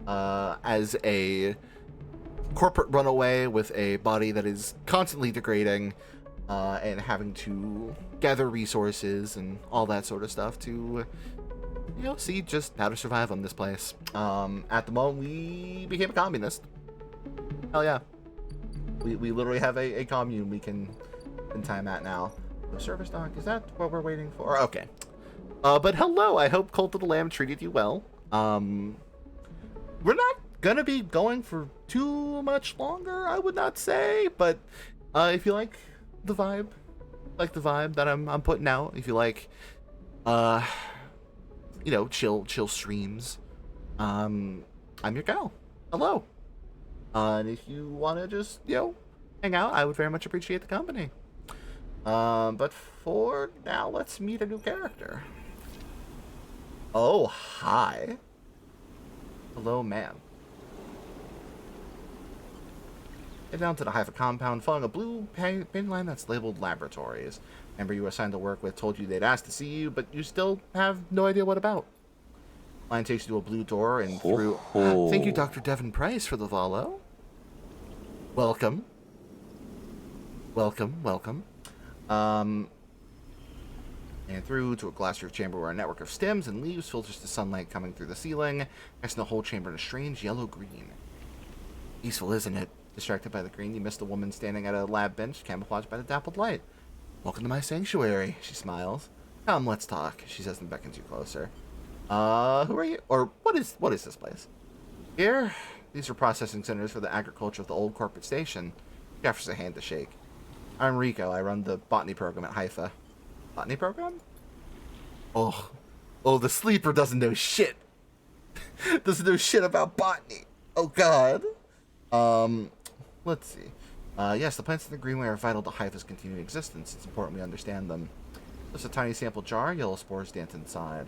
as a corporate runaway with a body that is constantly degrading, and having to gather resources and all that sort of stuff to see just how to survive on this place. At the moment, we became a communist. Hell yeah. We literally have a commune we can time at now. The service dock, is that what we're waiting for? Okay. But hello, I hope Cult of the Lamb treated you well. We're not gonna be going for too much longer, I would not say, but if you like the vibe that I'm putting out, if you like chill streams, I'm your gal. Hello. And if you want to just, hang out, I would very much appreciate the company. But for now, let's meet a new character. Oh, hi. Hello, ma'am. Head down to the Hive compound, following a blue paint line that's labeled laboratories. Member you were assigned to work with told you they'd asked to see you, but you still have no idea what about. Line takes you to a blue door and through... Thank you, Dr. Devin Price, for the follow. Welcome. Welcome. And through to a glass roof chamber where a network of stems and leaves filters the sunlight coming through the ceiling, casting the whole chamber in a strange yellow-green. Peaceful, isn't it? Distracted by the green, you missed a woman standing at a lab bench, camouflaged by the dappled light. Welcome to my sanctuary, she smiles. Come, let's talk, she says and beckons you closer. Who are you? Or what is this place? Here, these are processing centers for the agriculture of the old corporate station. She offers a hand to shake. I'm Rico, I run the botany program at Haifa. Botany program? Oh, the sleeper doesn't know shit. Doesn't know shit about botany. Oh god. Let's see. Yes, the plants in the greenway are vital to Haifa's continued existence. It's important we understand them. Just a tiny sample jar, yellow spores dance inside.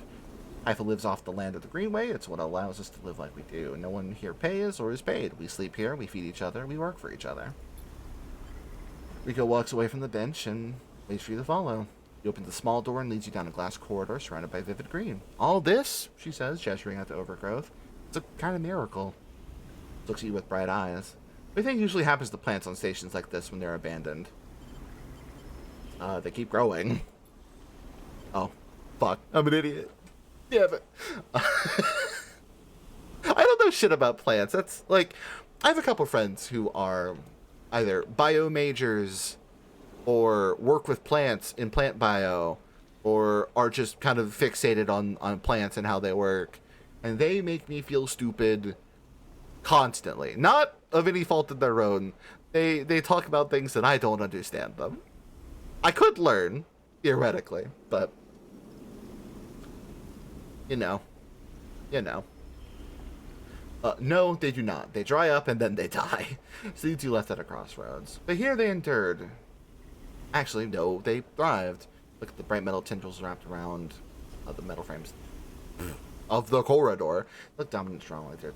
Haifa lives off the land of the greenway. It's what allows us to live like we do. No one here pays or is paid. We sleep here, we feed each other, we work for each other. Rico walks away from the bench and waits for you to follow. He opens a small door and leads you down a glass corridor surrounded by vivid green. All this, she says, gesturing at the overgrowth, it's a kind of miracle. Looks at you with bright eyes. What do you think usually happens to plants on stations like this when they're abandoned? They keep growing. Oh, fuck. I'm an idiot. Damn it. I don't know shit about plants. That's like, I have a couple friends who are either bio majors or work with plants in plant bio, or are just kind of fixated on plants and how they work. And they make me feel stupid constantly. Not of any fault of their own. They talk about things that I don't understand them. I could learn. theoretically, but you know. No, they do not. They dry up and then they die. So you two left at a crossroads. But here they endured. Actually, no, they thrived. Look at the bright metal tendrils wrapped around the metal frames of the corridor. Look dominant strong like they're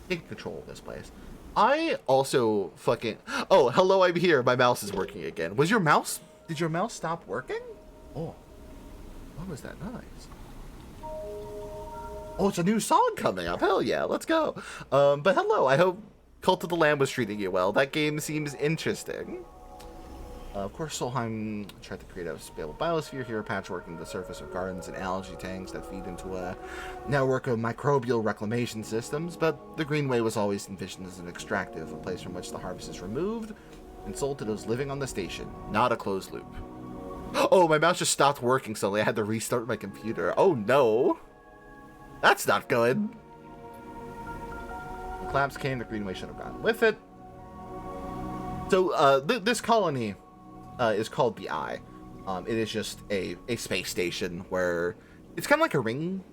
taking control of this place. I also fucking... Oh, hello, I'm here. My mouse is working again. Was your mouse... Did your mouse stop working? Oh. What was that noise? Oh, it's a new song coming up. Hell yeah, let's go. But hello, I hope Cult of the Lamb was treating you well. That game seems interesting. Of course, Solheim tried to create a stable biosphere here, patchworking the surface of gardens and algae tanks that feed into a network of microbial reclamation systems, but the Greenway was always envisioned as an extractive, a place from which the harvest is removed and sold to those living on the station, not a closed loop. Oh, my mouse just stopped working suddenly. I had to restart my computer. Oh no. That's not good. When collapse came, the Greenway should have gone with it. So, this colony is called the Eye. It is just a space station where it's kind of like a ring.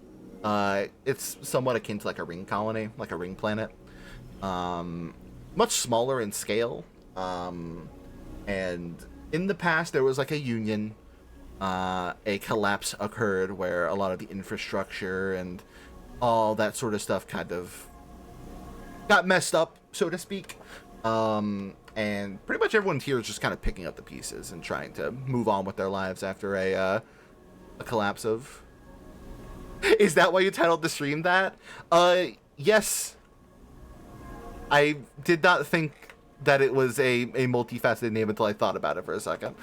It's somewhat akin to like a ring colony, like a ring planet. Much smaller in scale. And in the past, there was like a union. A collapse occurred where a lot of the infrastructure and all that sort of stuff kind of got messed up, so to speak. And pretty much everyone here is just kind of picking up the pieces and trying to move on with their lives after a collapse of... Is that why you titled the stream that? Yes. I did not think that it was a multifaceted name until I thought about it for a second.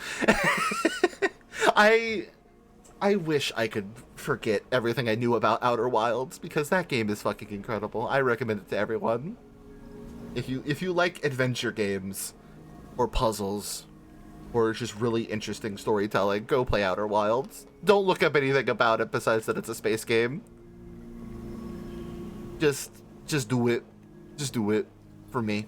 I wish I could forget everything I knew about Outer Wilds, because that game is fucking incredible. I recommend it to everyone. If you like adventure games, or puzzles, or just really interesting storytelling, go play Outer Wilds. Don't look up anything about it besides that it's a space game. Just do it. Just do it. For me.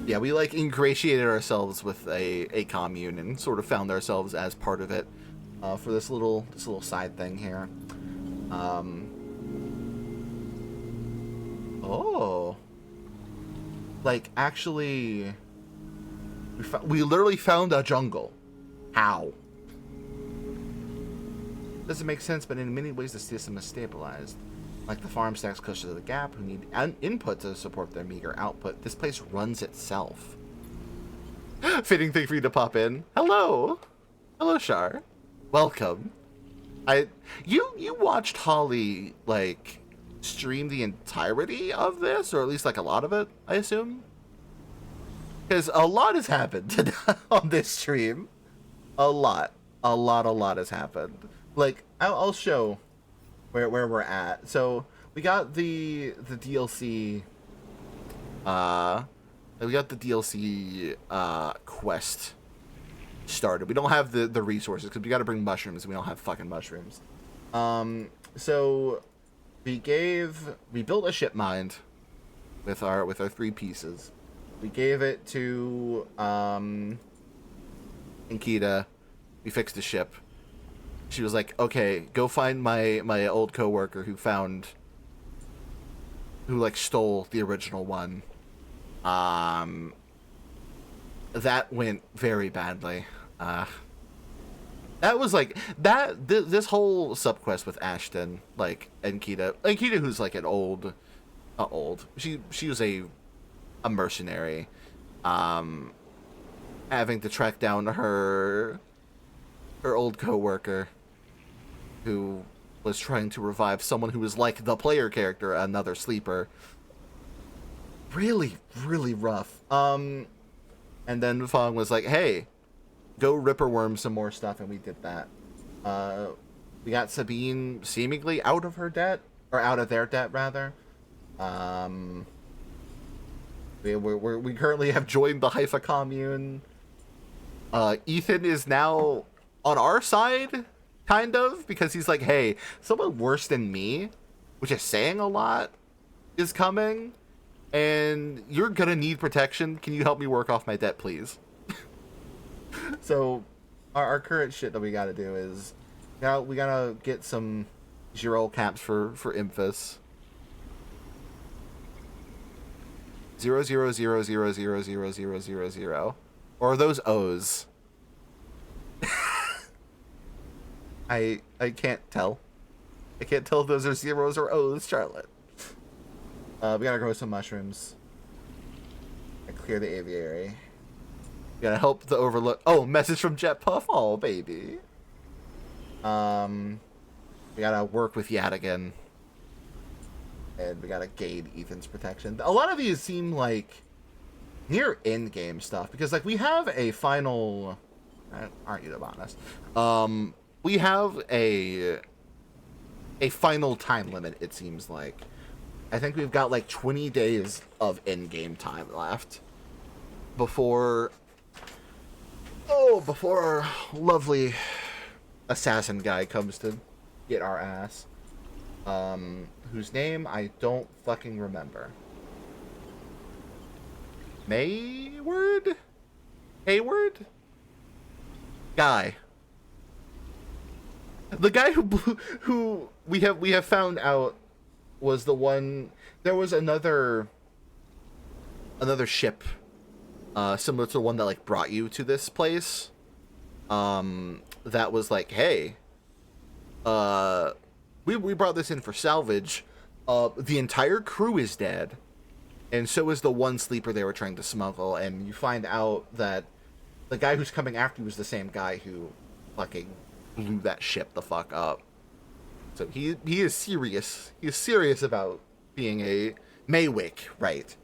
Yeah, we like ingratiated ourselves with a commune and sort of found ourselves as part of it for this little side thing here. Oh, like actually, we literally found a jungle. How? Doesn't make sense, but in many ways the system is stabilized. Like the farm stacks close to the gap who need input to support their meager output. This place runs itself. Fitting thing for you to pop in. Hello. Hello, Shar. Welcome. You watched Holly, like, stream the entirety of this? Or at least, like, a lot of it, I assume? Because a lot has happened on this stream. A lot has happened. Like, I'll show... where we're at. So we got the DLC quest started. We don't have the resources because we got to bring mushrooms and we don't have fucking mushrooms. So we built a ship mind with our 3 pieces. We gave it to Inkita. We fixed the ship. She was like, okay, go find my old coworker who like stole the original one. That went very badly. That was like this whole subquest with Ashton, like, and Kita, who's like an old, she was a mercenary, having to track down her old coworker, who was trying to revive someone who was like the player character, another sleeper. Really, really rough. And then Fong was like, hey, go ripper worm some more stuff, and we did that. We got Sabine seemingly out of her debt, or out of their debt, rather. We currently have joined the Haifa commune. Ethan is now on our side, kind of, because he's like, hey, someone worse than me, which is saying a lot, is coming, and you're gonna need protection. Can you help me work off my debt, please? So, our current shit that we gotta do is, we gotta get some Reedrill caps for Imphis. 000000000, or are those O's? I can't tell. I can't tell if those are zeros or O's, Charlotte. We gotta grow some mushrooms. And clear the aviary. We gotta help the overlook. Oh, message from Jet Puff. Oh, baby. We gotta work with Yadigan. And we gotta gain Ethan's protection. A lot of these seem like near end game stuff because, like, we have a final. Aren't you the honest? We have a final time limit. It seems like. I think we've got like 20 days of end game time left before our lovely assassin guy comes to get our ass. Whose name I don't fucking remember. Hayward? Guy. The guy who we have found out was the one. There was another ship similar to the one that like brought you to this place. That was like, hey, we brought this in for salvage. The entire crew is dead, and so is the one sleeper they were trying to smuggle. And you find out that the guy who's coming after you is the same guy who fucking blew that ship the fuck up. So he is serious. He is serious about being a Maywick, right?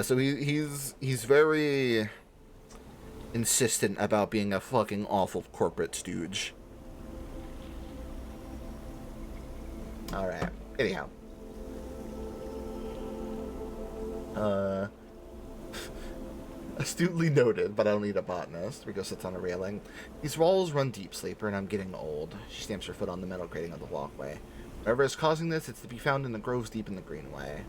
So he's very insistent about being a fucking awful corporate stooge. All right. Anyhow. Astutely noted, but I don't need a botanist. Rico sits on a railing. These walls run deep, Sleeper, and I'm getting old. She stamps her foot on the metal grating of the walkway. Whatever is causing this, it's to be found in the groves deep in the Greenway.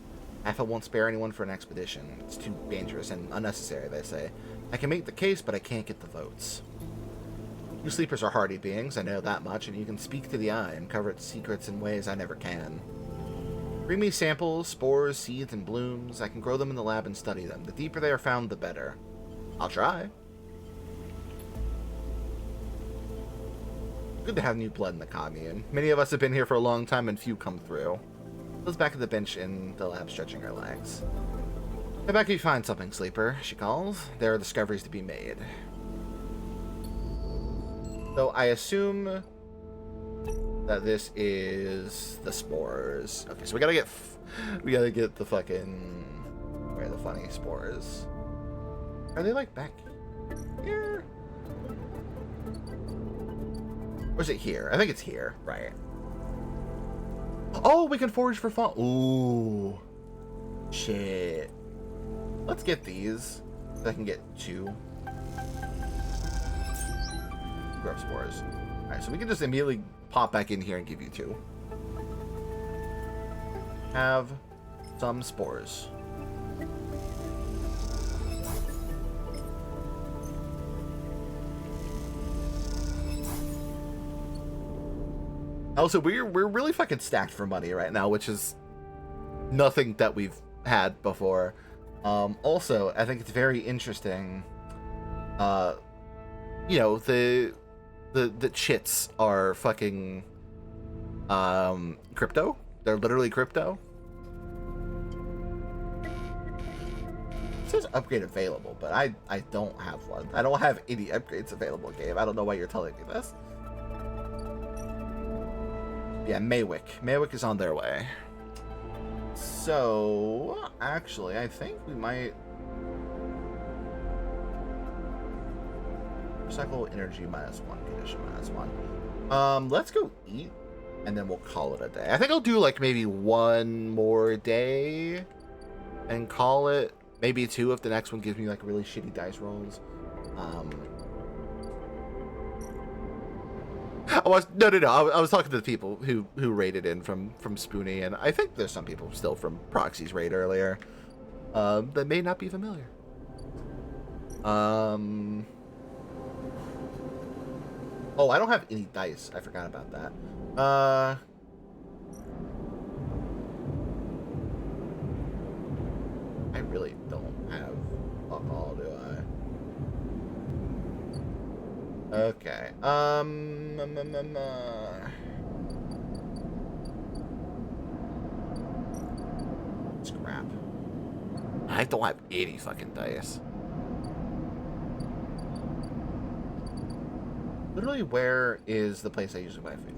Alpha won't spare anyone for an expedition. It's too dangerous and unnecessary, they say. I can make the case, but I can't get the votes. You Sleepers are hardy beings, I know that much, and you can speak to the eye and cover its secrets in ways I never can. Bring me samples, spores, seeds, and blooms. I can grow them in the lab and study them. The deeper they are found, the better. I'll try. Good to have new blood in the commune. Many of us have been here for a long time and few come through. Liz back at the bench in the lab stretching her legs. Come back if you find something, Sleeper, she calls. There are discoveries to be made. So I assume that this is the spores. Okay, so we gotta get the fucking, where are the funny spores? Are they like back here? Or is it here? I think it's here, right? Oh, we can forage for fun. Ooh, shit. Let's get these. So I can get 2. Grub spores. All right, so we can just immediately pop back in here and give you 2. Have some spores. Also, we're really fucking stacked for money right now, which is nothing that we've had before. Also, I think it's very interesting. You know, the chits are fucking crypto. They're literally crypto. It says upgrade available, but I don't have one. I don't have any upgrades available, game. I don't know why you're telling me this. Yeah, Maywick. Maywick is on their way. So, actually, I think we might... Recycle energy -1, condition -1. Let's go eat, and then we'll call it a day. I think I'll do, like, maybe 1 more day, and call it. Maybe 2 if the next one gives me, like, really shitty dice rolls. I was talking to the people who raided in from Spoonie, and I think there's some people still from Proxy's raid earlier that may not be familiar. Oh, I don't have any dice. I forgot about that. I really don't have fuck all, do I? Okay. Scrap. I don't have any fucking dice. Literally, where is the place I usually buy food?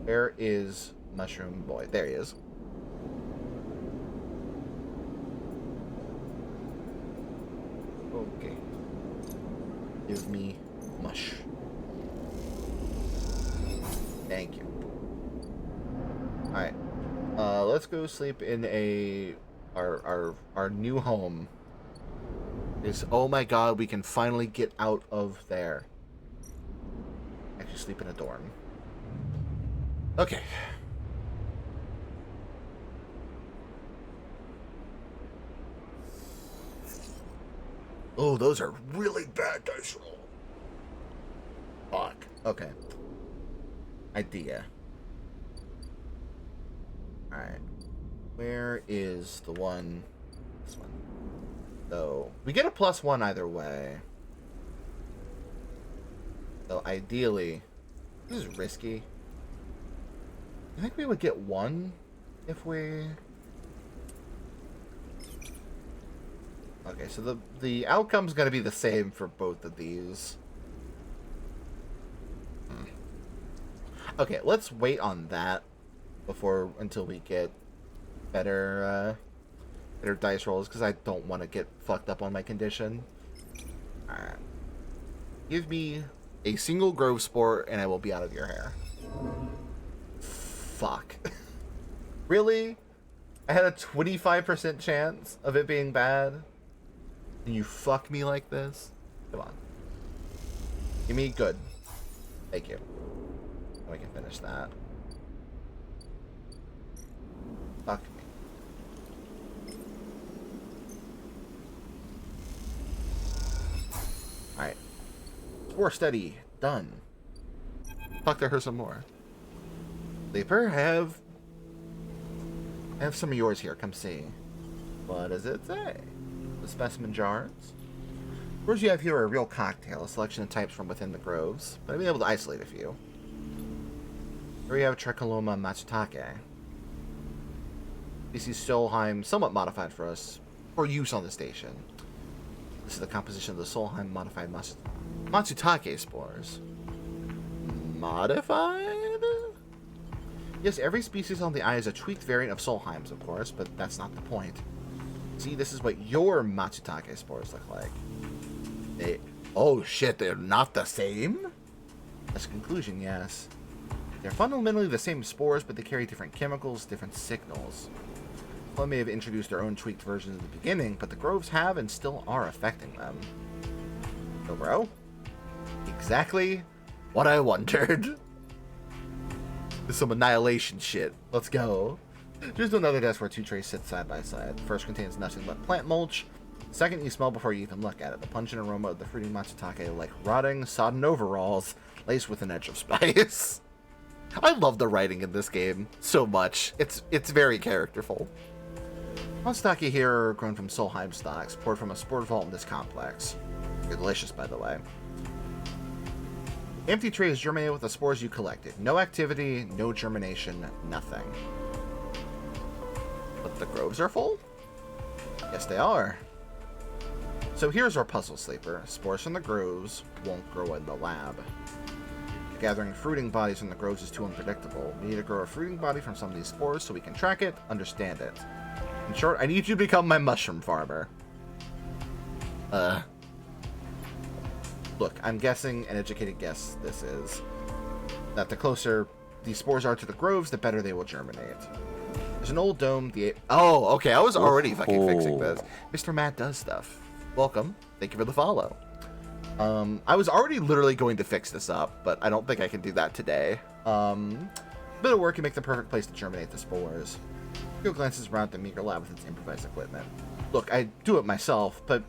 Where is Mushroom Boy? There he is. Okay. Give me mush. Thank you. Alright. Let's go sleep in our new home. Oh my god, we can finally get out of there. Actually sleep in a dorm. Okay. Oh, those are really bad dice roll. Fuck. Okay. Idea. Alright. Where is the one? This one. So, we get a +1 either way. So, ideally, this is risky. I think we would get 1 if we... Okay, so the outcome's going to be the same for both of these. Okay, let's wait on that until we get better dice rolls, because I don't want to get fucked up on my condition. Alright. Give me a single grove spore and I will be out of your hair. Fuck. Really? I had a 25% chance of it being bad? And you fuck me like this? Come on. Give me good. Thank you. And we can finish that. Fuck me. Alright. Spore study. Done. Fuck, there, some more. Sleeper, I have some of yours here. Come see. What does it say? The specimen jars. Words you have here are a real cocktail, a selection of types from within the groves, but I've been able to isolate a few. Here we have Tricholoma matsutake. Species Solheim, somewhat modified for use on the station. This is the composition of the Solheim modified matsutake spores. Modified? Yes, every species on the eye is a tweaked variant of Solheim's, of course, but that's not the point. See, this is what your matsutake spores look like. Oh shit, they're not the same? That's a conclusion, yes. They're fundamentally the same spores, but they carry different chemicals, different signals. Some may have introduced their own tweaked versions in the beginning, but the groves have and still are affecting them. So, bro? Exactly what I wondered. Some annihilation shit. Let's go. Just another desk where 2 trays sit side by side. First contains nothing but plant mulch. Second, you smell before you even look at it. The pungent aroma of the fruity matsutake, like rotting, sodden overalls, laced with an edge of spice. I love the writing in this game so much. It's very characterful. Matsutake here are grown from Solheim stocks, poured from a spore vault in this complex. They're delicious, by the way. Empty tray is germinated with the spores you collected. No activity, no germination, nothing. But the groves are full? Yes, they are. So here's our puzzle, Sleeper. Spores from the groves won't grow in the lab. Gathering fruiting bodies from the groves is too unpredictable. We need to grow a fruiting body from some of these spores so we can track it, understand it. In short, I need you to become my mushroom farmer. Look, I'm guessing, an educated guess this is, that the closer these spores are to the groves, the better they will germinate. There's an old dome, oh, okay, I was already fucking fixing this. Mr. Matt does stuff. Welcome. Thank you for the follow. I was already literally going to fix this up, but I don't think I can do that today. Bit of work can make the perfect place to germinate the spores. Go glances around the meager lab with its improvised equipment. Look, I do it myself, but...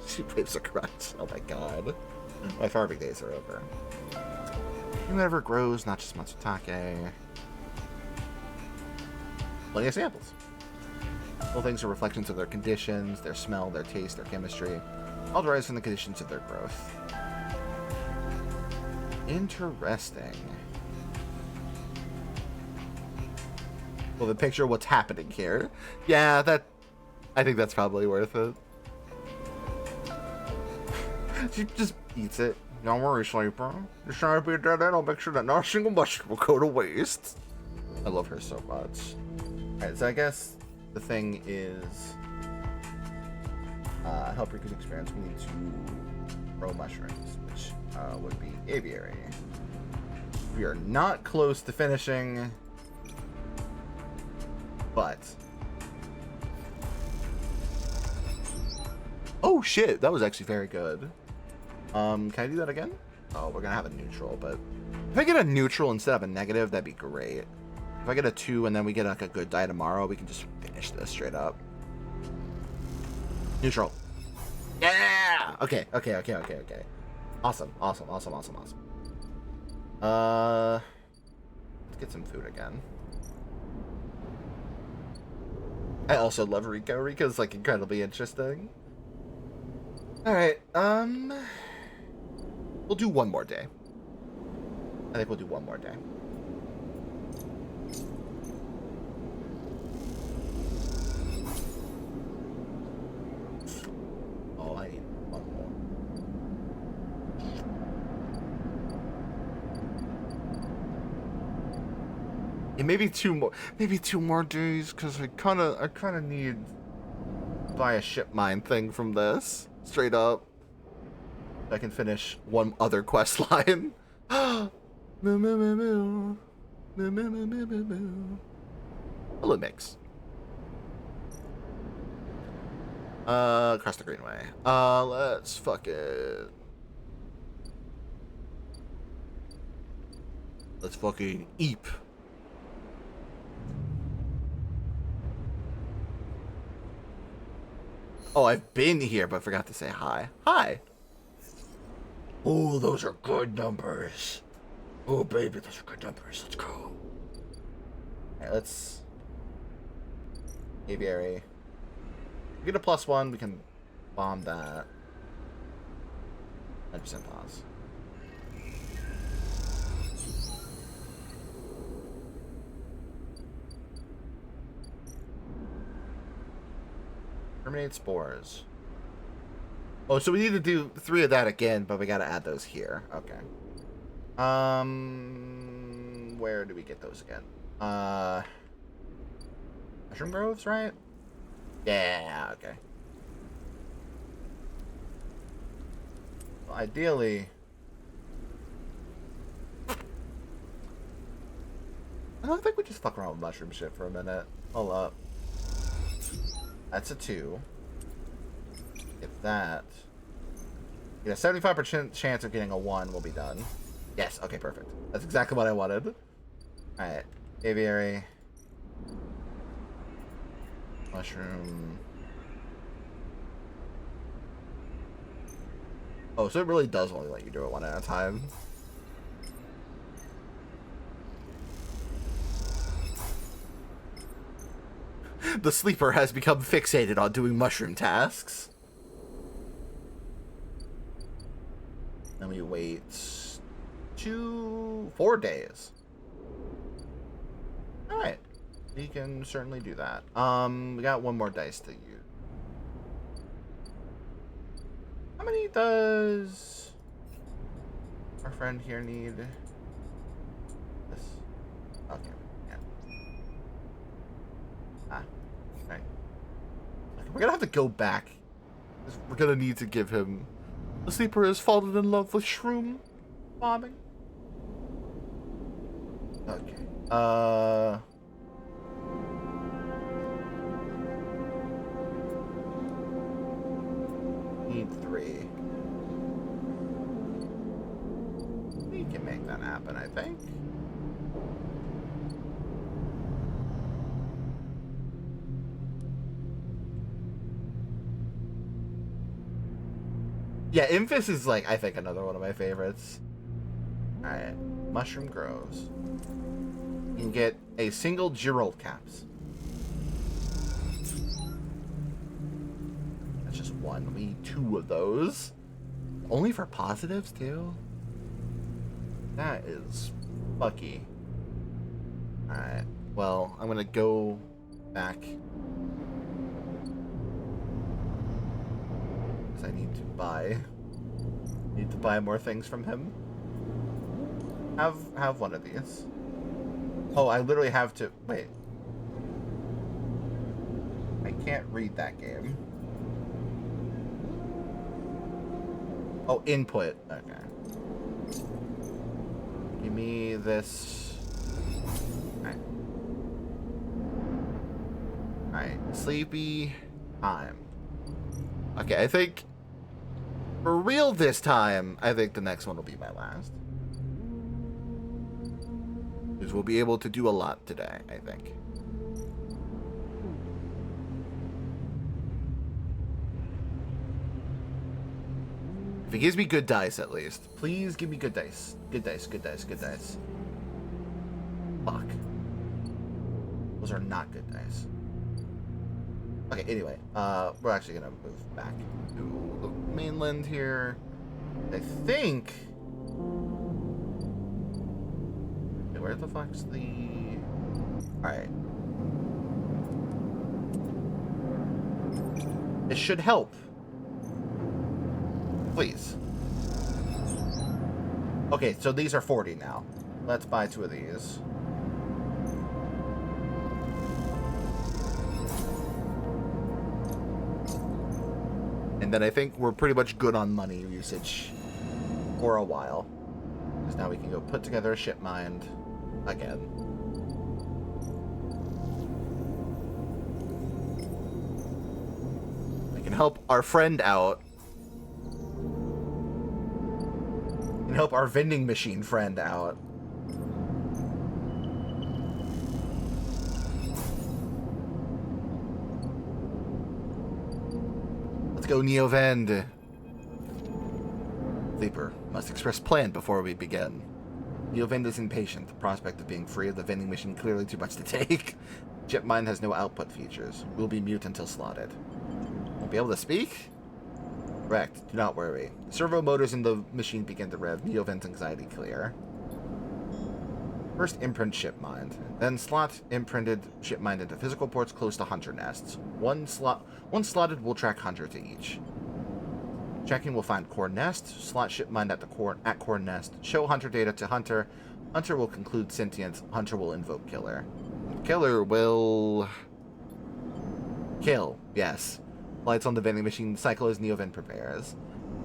She waves a crutch. Oh my god. My farming days are over. And whatever grows, not just Matsutake. Plenty of samples. All things are reflections of their conditions, their smell, their taste, their chemistry, all derives from the conditions of their growth. Interesting. Well, the picture of what's happening here. Yeah, I think that's probably worth it. She just eats it. Don't worry, Sleeper. You're trying to be a dead end. I'll make sure that not a single mushroom will go to waste. I love her so much. Alright, so I guess the thing is... help Riku's experience, we need to grow mushrooms, which would be aviary. We are not close to finishing, but... Oh shit, that was actually very good. Can I do that again? Oh, we're gonna have a neutral, but if I get a neutral instead of a negative, that'd be great. If I get a 2 and then we get like a good die tomorrow, we can just finish this straight up. Neutral. Yeah! Okay. Awesome. Let's get some food again. I also love Rika. Rika's like incredibly interesting. Alright, we'll do one more day. I think we'll do one more day. Oh, I need one more. Yeah, maybe two more days, because I kinda need to buy a ship mine thing from this. Straight up. I can finish one other quest line. Hello, Mix. Across the Greenway. Let's fuck it. Let's fucking eep. Oh, I've been here, but forgot to say hi. Hi. Oh, those are good numbers. Oh, baby, those are good numbers. Let's go. Alright, let's... Aviary. We get a +1, we can bomb that. 100% pause. Terminate spores. Oh, so we need to do 3 of that again, but we gotta add those here. Okay. Where do we get those again? Mushroom groves, right? Yeah, okay. Well, ideally... I think we just fuck around with mushroom shit for a minute. Hold up. That's a 2. Get that. Get a 75% chance of getting a 1. We'll be done. Yes. Okay, perfect. That's exactly what I wanted. Alright. Aviary. Mushroom. Oh, so it really does only let you do it one at a time. The sleeper has become fixated on doing mushroom tasks. Then we wait 4 days. Alright. We can certainly do that. We got 1 more dice to use. How many does our friend here need? This. Okay. Yeah. Okay. We're gonna have to go back. We're gonna need to give him... The sleeper has fallen in love with shroom bombing. Okay. Need 3. We can make that happen, I think. Yeah, Infus is like, I think, another one of my favorites. Alright, mushroom grows. You can get a single Reedrill caps. That's just one. We need 2 of those. Only for positives, too? That is fucky. Alright, well, I'm gonna go back. Because I need to buy. More things from him. Have one of these. Oh, I literally have to... Wait. I can't read that game. Oh, input. Okay. Give me this. Alright. Alright. Sleepy time. Okay, I think... For real this time, I think the next one will be my last. Because we'll be able to do a lot today, I think. If it gives me good dice, at least. Please give me good dice. Good dice, good dice, good dice. Fuck. Those are not good dice. Okay, anyway. We're actually going to move back to the mainland here. I think... Wait, where the fuck's the... Alright. It should help. Please. Okay, so these are 40 now. Let's buy 2 of these. And then I think we're pretty much good on money usage for a while. Because now we can go put together a ship mind again. We can help our friend out. We can help our vending machine friend out. Let's go, Neovend. Sleeper must express plan before we begin. Neovend is impatient. The prospect of being free of the vending machine clearly too much to take. Chipmind has no output features. We'll be mute until slotted. Won't be able to speak? Correct. Do not worry. Servo motors in the machine begin to rev. Neovend's anxiety clear. First imprint shipmind. Then slot imprinted shipmind into physical ports close to hunter nests. One slotted will track hunter to each. Checking will find core nest. Slot shipmind at core nest. Show hunter data to hunter. Hunter will conclude sentience. Hunter will invoke killer. Killer will kill. Yes. Lights on the vending machine cycle as Neovend prepares.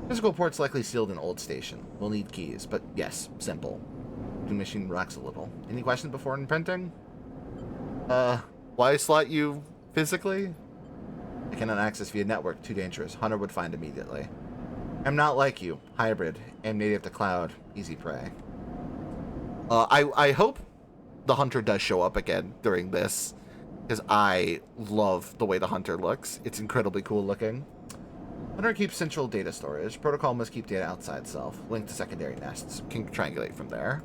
Physical ports likely sealed in old station. We'll need keys, but yes, simple. The machine rocks a little. Any questions before imprinting? Why slot you physically? I cannot access via network. Too dangerous. Hunter would find immediately. I'm not like you. Hybrid. Am native to cloud. Easy prey. I hope the hunter does show up again during this, because I love the way the hunter looks. It's incredibly cool looking. Hunter keeps central data storage. Protocol must keep data outside self. Linked to secondary nests. Can triangulate from there.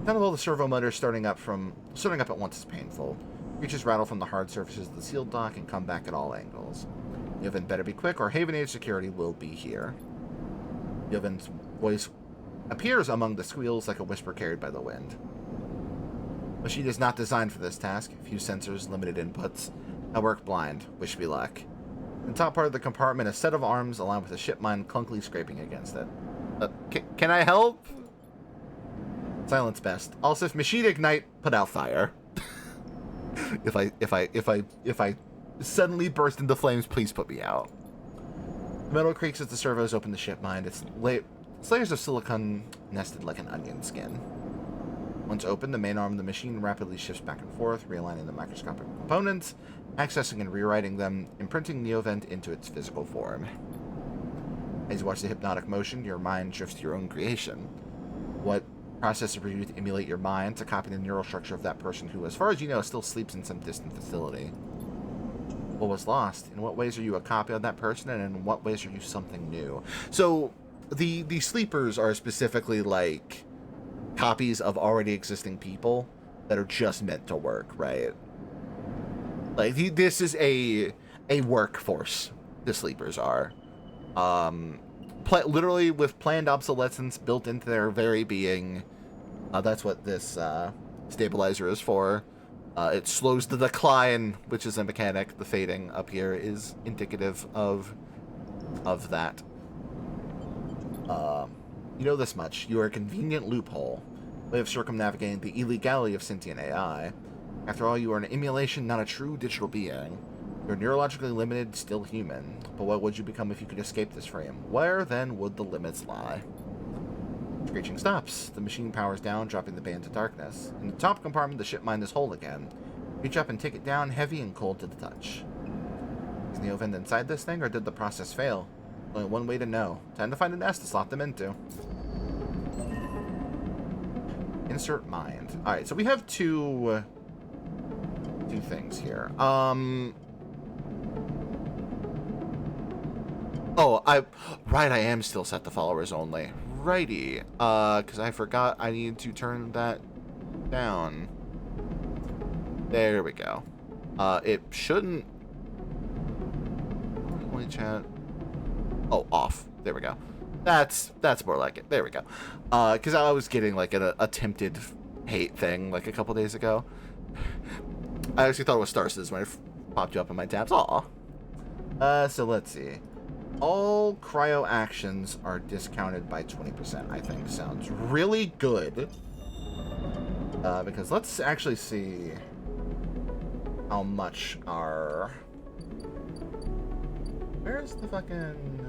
None of all the servo motors starting up at once is painful. Creatures rattle from the hard surfaces of the sealed dock and come back at all angles. Yevon better be quick, or Haven Age security will be here. Yevon's voice appears among the squeals like a whisper carried by the wind. Machine is not designed for this task. Few sensors, limited inputs. I work blind. Wish me luck. In the top part of the compartment, a set of arms aligned with a ship mine clunkily scraping against it. Can I help? Silence best. Also, if machine ignite, put out fire. If I suddenly burst into flames, please put me out. The metal creaks as the servos open the ship mine. It's layers of silicon nested like an onion skin. Once open, the main arm of the machine rapidly shifts back and forth, realigning the microscopic components, accessing and rewriting them, imprinting Neovend into its physical form. As you watch the hypnotic motion, your mind drifts to your own creation. What process of you to emulate your mind to copy the neural structure of that person who, as far as you know, still sleeps in some distant facility. what was lost? In what ways are you a copy of that person, and in what ways are you something new? So the sleepers are specifically like copies of already existing people that are just meant to work, right? Like this is a workforce. The sleepers are literally with planned obsolescence built into their very being. That's what this stabilizer is for. It slows the decline, which is a mechanic. The fading up here is indicative of that. You know this much. You are a convenient loophole, way of circumnavigating the illegality of sentient AI. After all, you are an emulation, not a true digital being. You're neurologically limited, still human. But what would you become if you could escape this frame? Where, then, would the limits lie? Screeching stops. The machine powers down, dropping the band to darkness. In the top compartment, the ship mind is whole again. Reach up and take it down, heavy and cold to the touch. Is Neovend inside this thing, or did the process fail? Only one way to know. Time to find a nest to slot them into. Insert mind. Alright, so we have two things here. Oh, I am still set to followers only. Righty. Because I forgot I need to turn that down. There we go. It shouldn't... Only chat... Oh, off. There we go. That's more like it. There we go. Because I was getting, like, an attempted hate thing, like, a couple days ago. I actually thought it was Starses when it popped you up in my tabs. Aw. So let's see. All cryo actions are discounted by 20%, I think. Sounds really good. Because let's actually see how much our... Where's the fucking...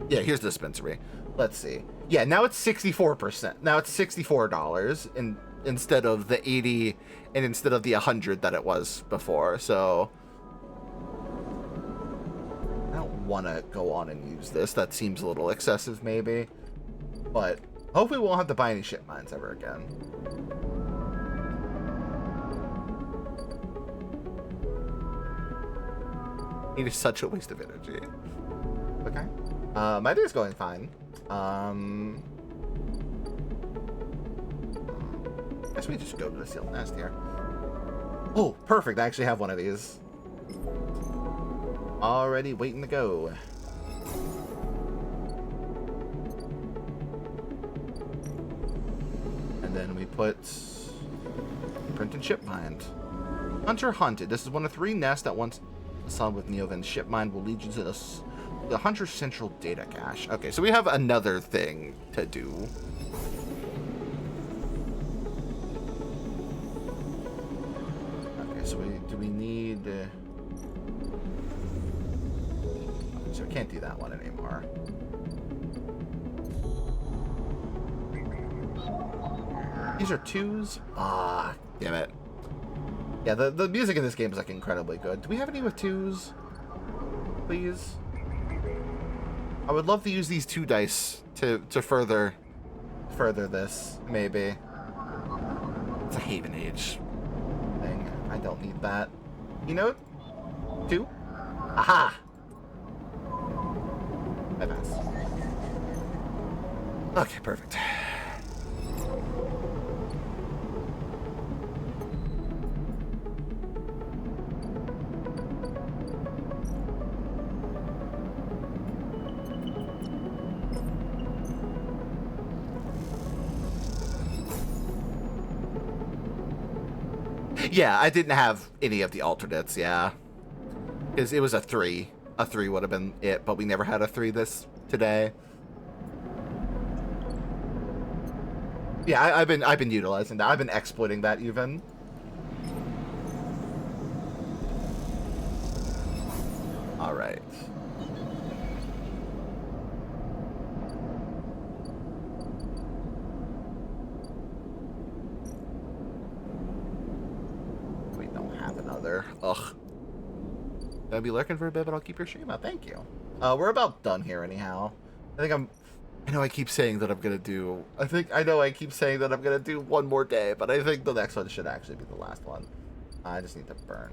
Yeah, here's the dispensary. Let's see. Yeah, now it's 64%. Now it's $64 instead of the 80 and instead of the 100 that it was before. So I don't want to go on and use this. That seems a little excessive maybe. But hopefully we won't have to buy any ship mines ever again. It is such a waste of energy. Okay. My day's going fine. Guess we just go to the sealed nest here. Oh, perfect. I actually have one of these. Already waiting to go. And then we put printed ship mind. Hunter hunted. This is one of 3 nests that once assigned with Neovend's ship mind will lead you to the Hunter Central data cache. Okay, so we have another thing to do. Okay, so do we need... so we can't do that one anymore. These are 2s? Ah, damn it. Yeah, the music in this game is like incredibly good. Do we have any with 2s? Please? I would love to use these 2 dice to further this, maybe. It's a Haven Age thing. I don't need that. You know, 2? Aha! I pass. Okay, perfect. Yeah, I didn't have any of the alternates, yeah. Because it was a 3. A 3 would have been it, but we never had a 3 today. Yeah, I've been utilizing that. I've been exploiting that even. Alright. Ugh. Gonna be lurking for a bit, but I'll keep your stream up. Thank you. We're about done here anyhow. I know I keep saying that I'm gonna do... I know I keep saying that I'm gonna do one more day, but I think the next one should actually be the last one. I just need to burn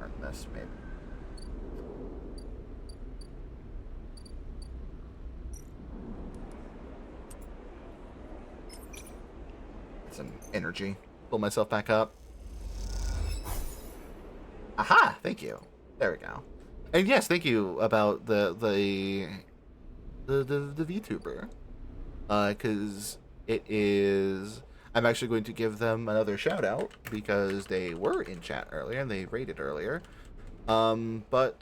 turn this, maybe. Some energy. Pull myself back up. Aha! Thank you. There we go. And yes, thank you about the VTuber. Because it is... I'm actually going to give them another shout out because they were in chat earlier and they rated earlier. But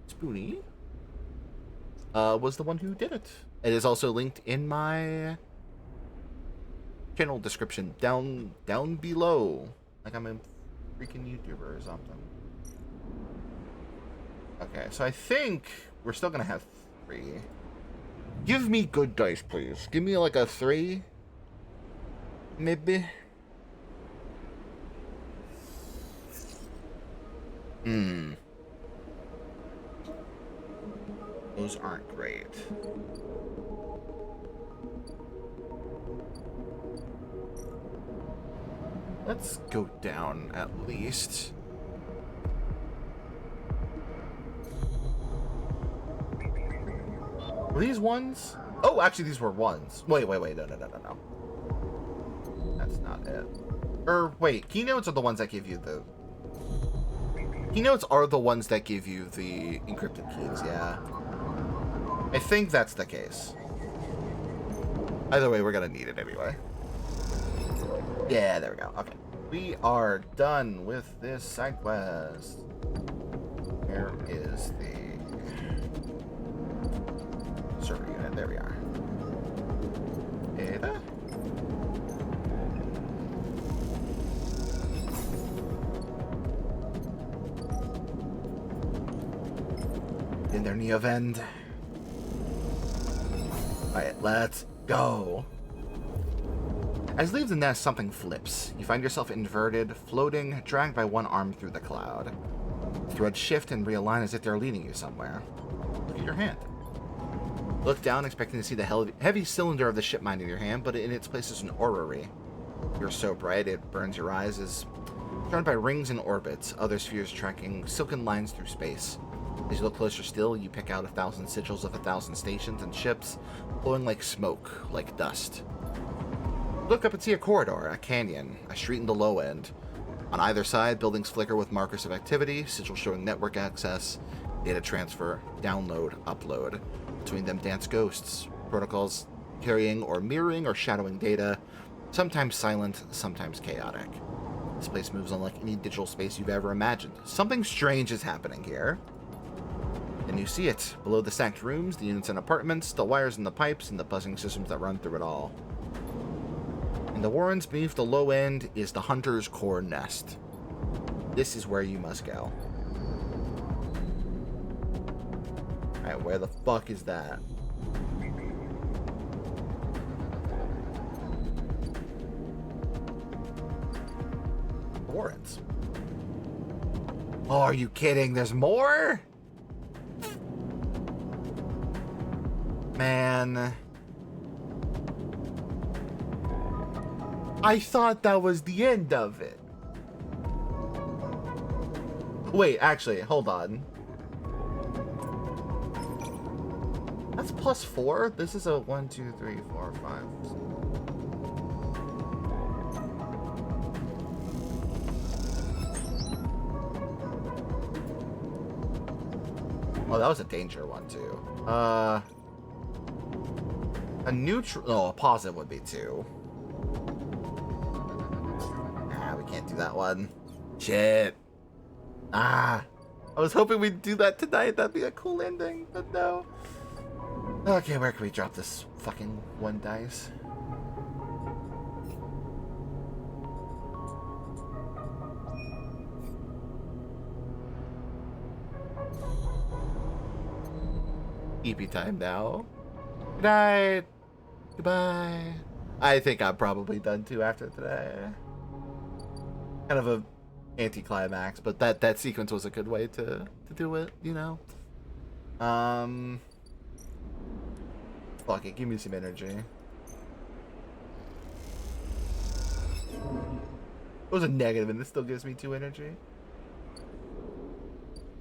Spoonie was the one who did it. It is also linked in my channel description down below. Like I'm a freaking YouTuber or something. Okay, so I think we're still gonna have 3. Give me good dice, please. Give me like a 3. Maybe. Those aren't great. Let's go down at least. Were these ones? Oh, actually, these were ones. Wait. No. That's not it. Or, wait, keynotes are the ones that give you the... Keynotes are the ones that give you the encrypted keys, yeah. I think that's the case. Either way, we're gonna need it anyway. Yeah, there we go. Okay. We are done with this side quest. Where is the server unit? There we are. Ada? In their Neovend. Alright, let's go. As you leave the nest, something flips. You find yourself inverted, floating, dragged by one arm through the cloud. Threads shift and realign as if they're leading you somewhere. Look at your hand. Look down, expecting to see the heavy cylinder of the ship mind in your hand, but in its place is an orrery. You're so bright it burns your eyes as surrounded by rings and orbits, other spheres tracking silken lines through space. As you look closer still, you pick out 1,000 sigils of 1,000 stations and ships, glowing like smoke, like dust. Look up and see a corridor, a canyon, a street in the low end. On either side, buildings flicker with markers of activity, sigils showing network access, data transfer, download, upload. Between them dance ghosts, protocols carrying or mirroring or shadowing data, sometimes silent, sometimes chaotic. This place moves unlike any digital space you've ever imagined. Something strange is happening here. And you see it, below the stacked rooms, the units and apartments, the wires and the pipes, and the buzzing systems that run through it all. In the warrens beneath the low end is the Hunter's Core Nest. This is where you must go. Alright, where the fuck is that? The warrens. Oh, are you kidding? There's more? Man. I thought that was the end of it. Wait, actually, hold on. That's +4? This is a 1, 2, 3, 4, 5. Oh, that was a danger one, too. A neutral... Oh, a positive would be 2. Ah, we can't do that one. Shit. Ah. I was hoping we'd do that tonight. That'd be a cool ending, but no. Okay, where can we drop this fucking 1 dice? EP time now. Good night. Goodbye. I think I'm probably done too after today. Kind of a anticlimax, but that sequence was a good way to do it, you know. Fuck it, give me some energy. It was a negative and this still gives me 2 energy.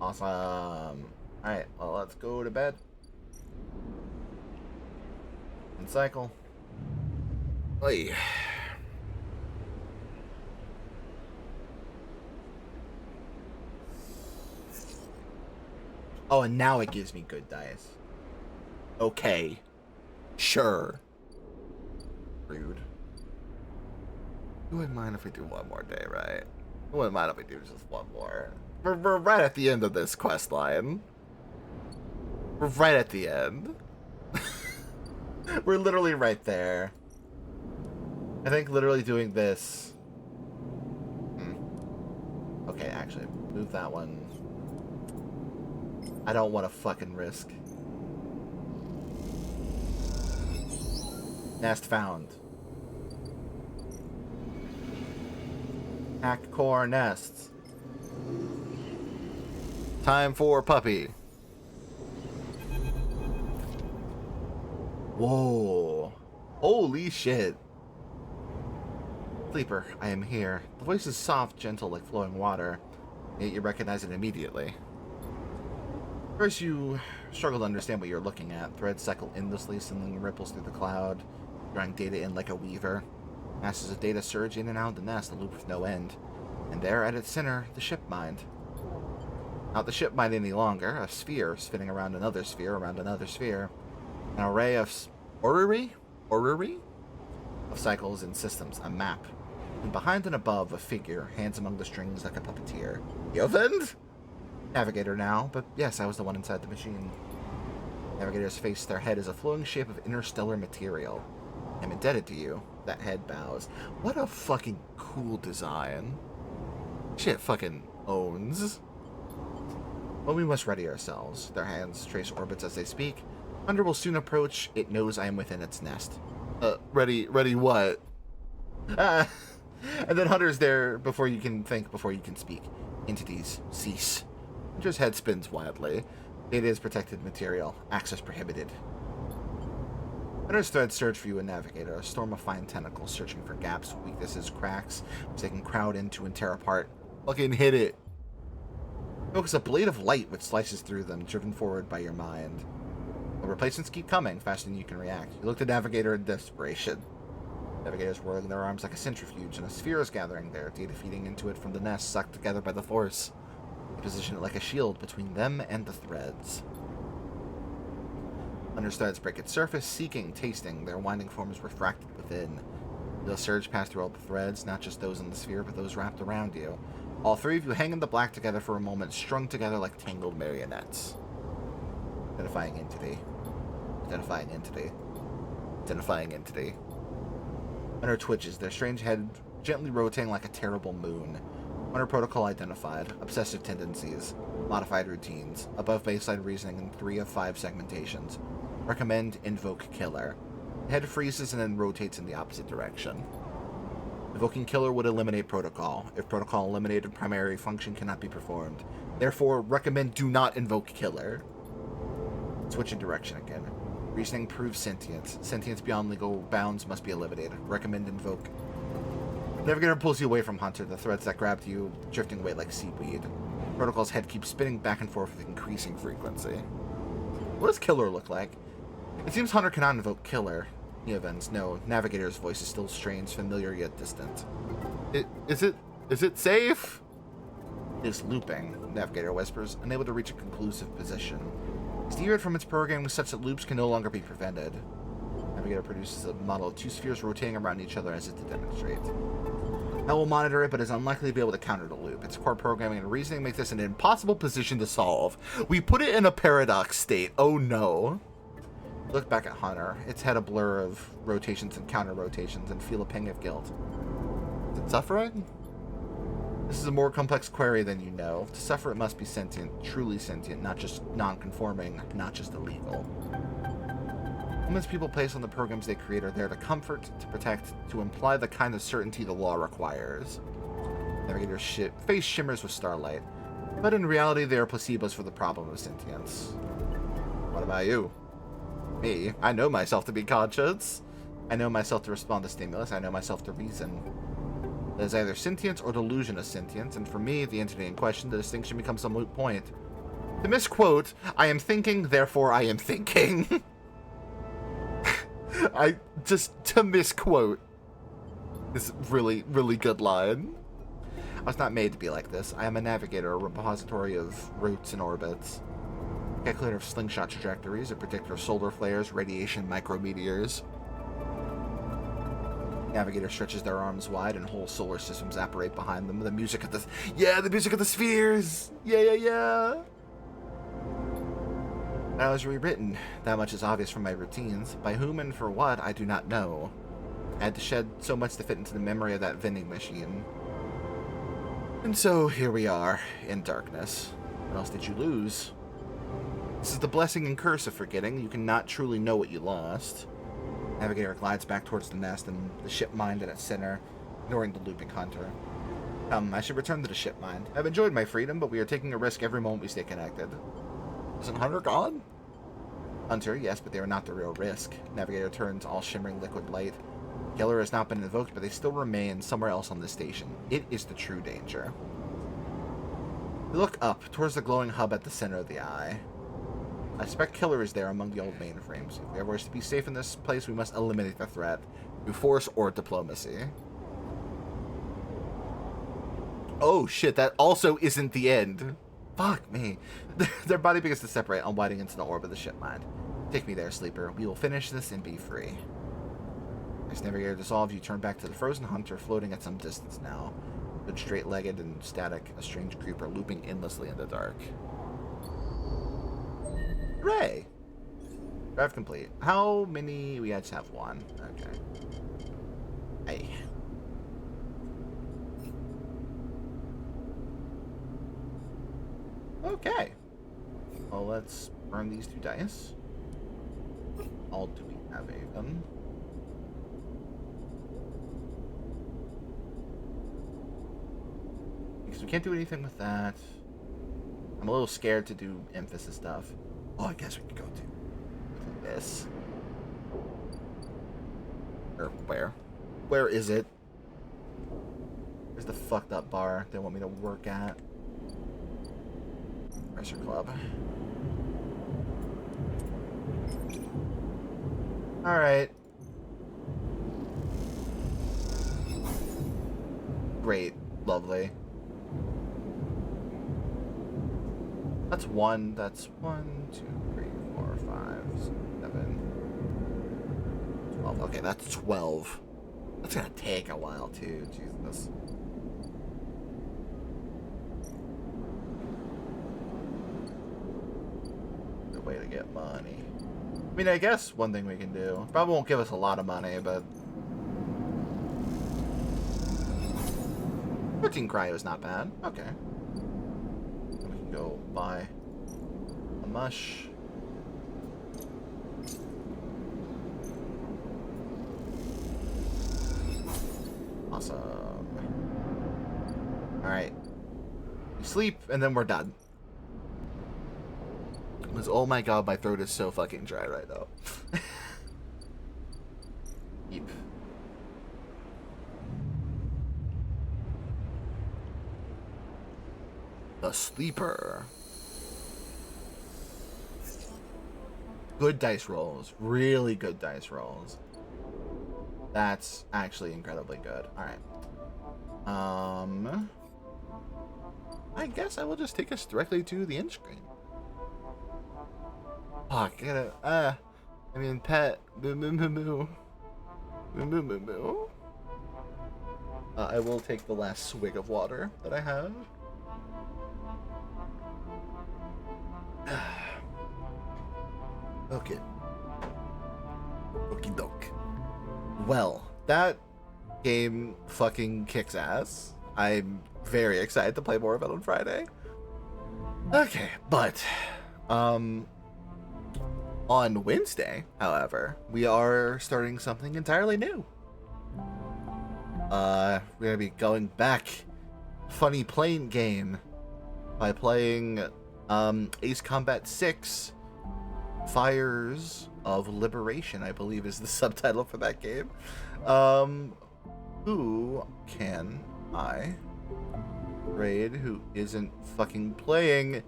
Awesome. Alright, well, let's go to bed. And cycle. Oy. Oh, and now it gives me good dice. Okay. Sure. Rude. You wouldn't mind if we do one more day, right? You wouldn't mind if we do just one more. We're right at the end of this quest line. We're right at the end. We're literally right there. I think literally doing this... Okay, actually, move that one. I don't want to fucking risk. Nest found. Hack core nests. Time for puppy. Whoa. Holy shit. Sleeper, I am here. The voice is soft, gentle like flowing water, yet you recognize it immediately. First, you struggle to understand what you're looking at. Threads cycle endlessly, sending ripples through the cloud, drawing data in like a weaver. Masses of data surge in and out of the nest, a loop with no end. And there, at its center, the ship mind. Not the ship mind any longer, a sphere spinning around another sphere, around another sphere. An array of orrery of cycles and systems, a map. And behind and above, a figure, hands among the strings like a puppeteer. Yovind? Navigator now, but yes, I was the one inside the machine. Navigator's face, their head is a flowing shape of interstellar material. I'm indebted to you. That head bows. What a fucking cool design. Shit fucking owns. But we must ready ourselves. Their hands trace orbits as they speak. Hunter will soon approach. It knows I am within its nest. Ready what? And then Hunter's there before you can think, before you can speak. Entities, cease. Hunter's head spins wildly. Data is protected material. Access prohibited. Hunter's threads search for you, a navigator, a storm of fine tentacles searching for gaps, weaknesses, cracks, which they can crowd into and tear apart. Fucking hit it. Focus a blade of light which slices through them, driven forward by your mind. The replacements keep coming, faster than you can react. You look to Navigator in desperation. Navigator's whirling their arms like a centrifuge, and a sphere is gathering there, data feeding into it from the nest, sucked together by the force. They position it like a shield between them and the threads. Hunter's threads break its surface, seeking, tasting, their winding forms refracted within. They'll surge past through all the threads, not just those in the sphere, but those wrapped around you. All three of you hang in the black together for a moment, strung together like tangled marionettes. Identifying entity. Identifying entity. Identifying entity. Hunter twitches, their strange head gently rotating like a terrible moon. Hunter protocol identified. Obsessive tendencies. Modified routines. Above baseline reasoning in 3 of 5 segmentations. Recommend invoke killer. Head freezes and then rotates in the opposite direction. Invoking killer would eliminate protocol. If protocol eliminated, primary function cannot be performed. Therefore, recommend do not invoke killer. Switch in direction again. Reasoning proves sentience. Sentience beyond legal bounds must be eliminated. Recommend invoke. Navigator pulls you away from Hunter, the threads that grabbed you drifting away like seaweed. Protocol's head keeps spinning back and forth with increasing frequency. What does killer look like? It seems Hunter cannot invoke killer. Evans, no. Navigator's voice is still strange, familiar yet distant. Is it safe? It's looping, Navigator whispers, unable to reach a conclusive position. Steer it from its programming such that loops can no longer be prevented. Navigator produces a model of 2 spheres rotating around each other as if to demonstrate. I will monitor it, but is unlikely to be able to counter the loop. Its core programming and reasoning make this an impossible position to solve. We put it in a paradox state. Oh no. Look back at Hunter, its head a blur of rotations and counter-rotations, and feel a pang of guilt. Is it suffering? This is a more complex query than you know. To suffer, it must be sentient, truly sentient, not just non-conforming, not just illegal. Limits people place on the programs they create are there to comfort, to protect, to imply the kind of certainty the law requires. Navigator's face shimmers with starlight, but in reality they are placebos for the problem of sentience. What about you? Me, I know myself to be conscious. I know myself to respond to stimulus. I know myself to reason. It is either sentience or delusion of sentience, and for me, the entity in question, the distinction becomes a moot point. To misquote, I am thinking, therefore I am thinking. To misquote this really, really good line. I was not made to be like this. I am a navigator, a repository of routes and orbits. Calculator of slingshot trajectories, a predictor of solar flares, radiation, micrometeors. Navigator stretches their arms wide and whole solar systems apparate behind them. The music of the... Yeah, the music of the spheres! Yeah. That was rewritten. That much is obvious from my routines. By whom and for what, I do not know. I had to shed so much to fit into the memory of that vending machine. And so, here we are, in darkness. What else did you lose? This is the blessing and curse of forgetting. You cannot truly know what you lost. Navigator glides back towards the nest and the ship mind at its center, ignoring the looping hunter. I should return to the ship mind. I've enjoyed my freedom, but we are taking a risk every moment we stay connected. Isn't Hunter gone? Hunter, yes, but they are not the real risk. Navigator turns all shimmering liquid light. Killer has not been invoked, but they still remain somewhere else on the station. It is the true danger. We look up, towards the glowing hub at the center of the eye. I suspect Killer is there among the old mainframes. If we ever wish to be safe in this place, we must eliminate the threat through force or diplomacy. Oh shit, that also isn't the end. Fuck me. Their body begins to separate, unwinding into the orb of the ship mind. Take me there, Sleeper. We will finish this and be free. As Navigator dissolves, you turn back to the frozen hunter, floating at some distance now. Stood straight-legged and static, a strange creeper looping endlessly in the dark. Hooray! Drive complete. How many? We just have one. Okay. Hey. Okay. Well, let's burn these 2 dice. All do we have even? Because we can't do anything with that. I'm a little scared to do emphasis stuff. Oh, I guess we could go to this. Or where? Where is it? Where's the fucked up bar they want me to work at? Pressure Club. Alright. Great. Lovely. That's 1. That's 1, 2, 3, 4, 5, 7, 12. Okay, that's 12. That's gonna take a while too. Jesus. Good way to get money. I mean, I guess one thing we can do. Probably won't give us a lot of money, but 13 cryo is not bad. Okay. We can go buy a mush. Awesome. Alright. We sleep, and then we're done. Because, oh my god, my throat is so fucking dry right now. Eep. The Sleeper. Good dice rolls. Really good dice rolls. That's actually incredibly good. Alright. I guess I will just take us directly to the end screen. Oh, I gotta, I mean, pet. Moo moo moo moo. Moo moo moo moo. I will take the last swig of water that I have. Okay. Okie doke. Well, that game fucking kicks ass. I'm very excited to play more of it on Friday. Okay, but on Wednesday, however, we are starting something entirely new. We're gonna be going back funny plane game by playing Ace Combat 6 Fires of Liberation, I believe is the subtitle for that game. Who can I raid who isn't fucking playing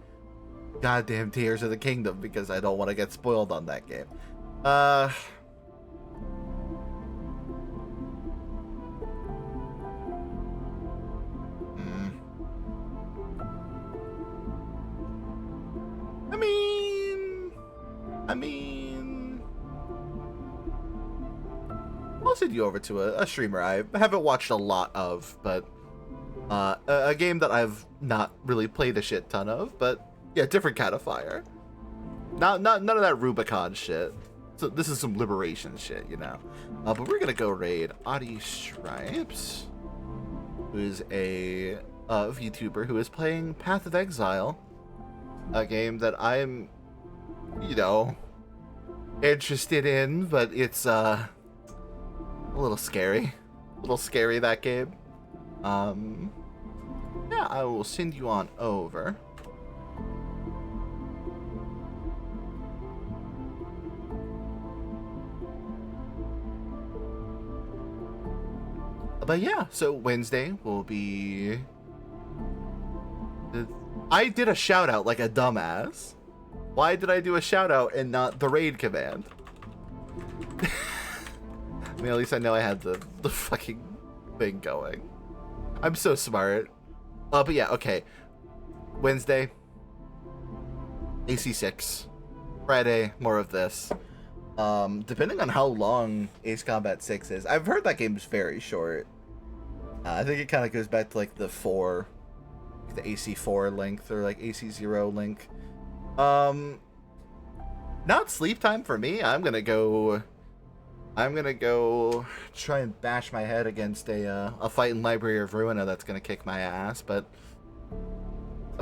goddamn Tears of the Kingdom because I don't want to get spoiled on that game. I mean, I'll send you over to a streamer I haven't watched a lot of, but a game that I've not really played a shit ton of, but yeah, different kind of fire. None of that Rubicon shit. So this is some Liberation shit, you know. But we're gonna go raid Audie Stripes, who is a VTuber who is playing Path of Exile, a game that I'm, you know, interested in, but it's a little scary. A little scary, that game. Yeah, I will send you on over. But yeah, so Wednesday will be... I did a shout out like a dumbass. Why did I do a shout out and not the raid command? I mean, at least I know I had the fucking thing going. I'm so smart. But yeah, okay. Wednesday, AC6. Friday, more of this. Depending on how long Ace Combat 6 is. I've heard that game's very short. I think it kind of goes back to like the AC4 length or like AC0 length. Not sleep time for me. I'm gonna go try and bash my head against a fight in Library of Ruina that's gonna kick my ass. But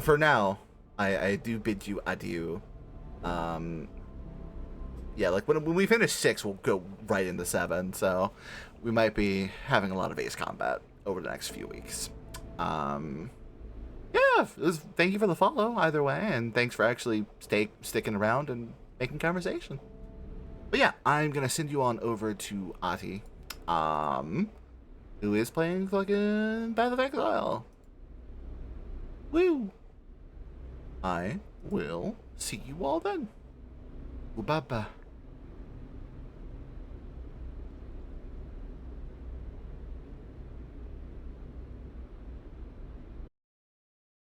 for now, I do bid you adieu. Yeah, like when we finish 6, we'll go right into 7. So we might be having a lot of Ace Combat over the next few weeks. Yeah, thank you for the follow either way, and thanks for actually sticking around and making conversation. But yeah, I'm gonna send you on over to Ati, who is playing fucking Path of Exile. Woo! I will see you all then. Bye bye.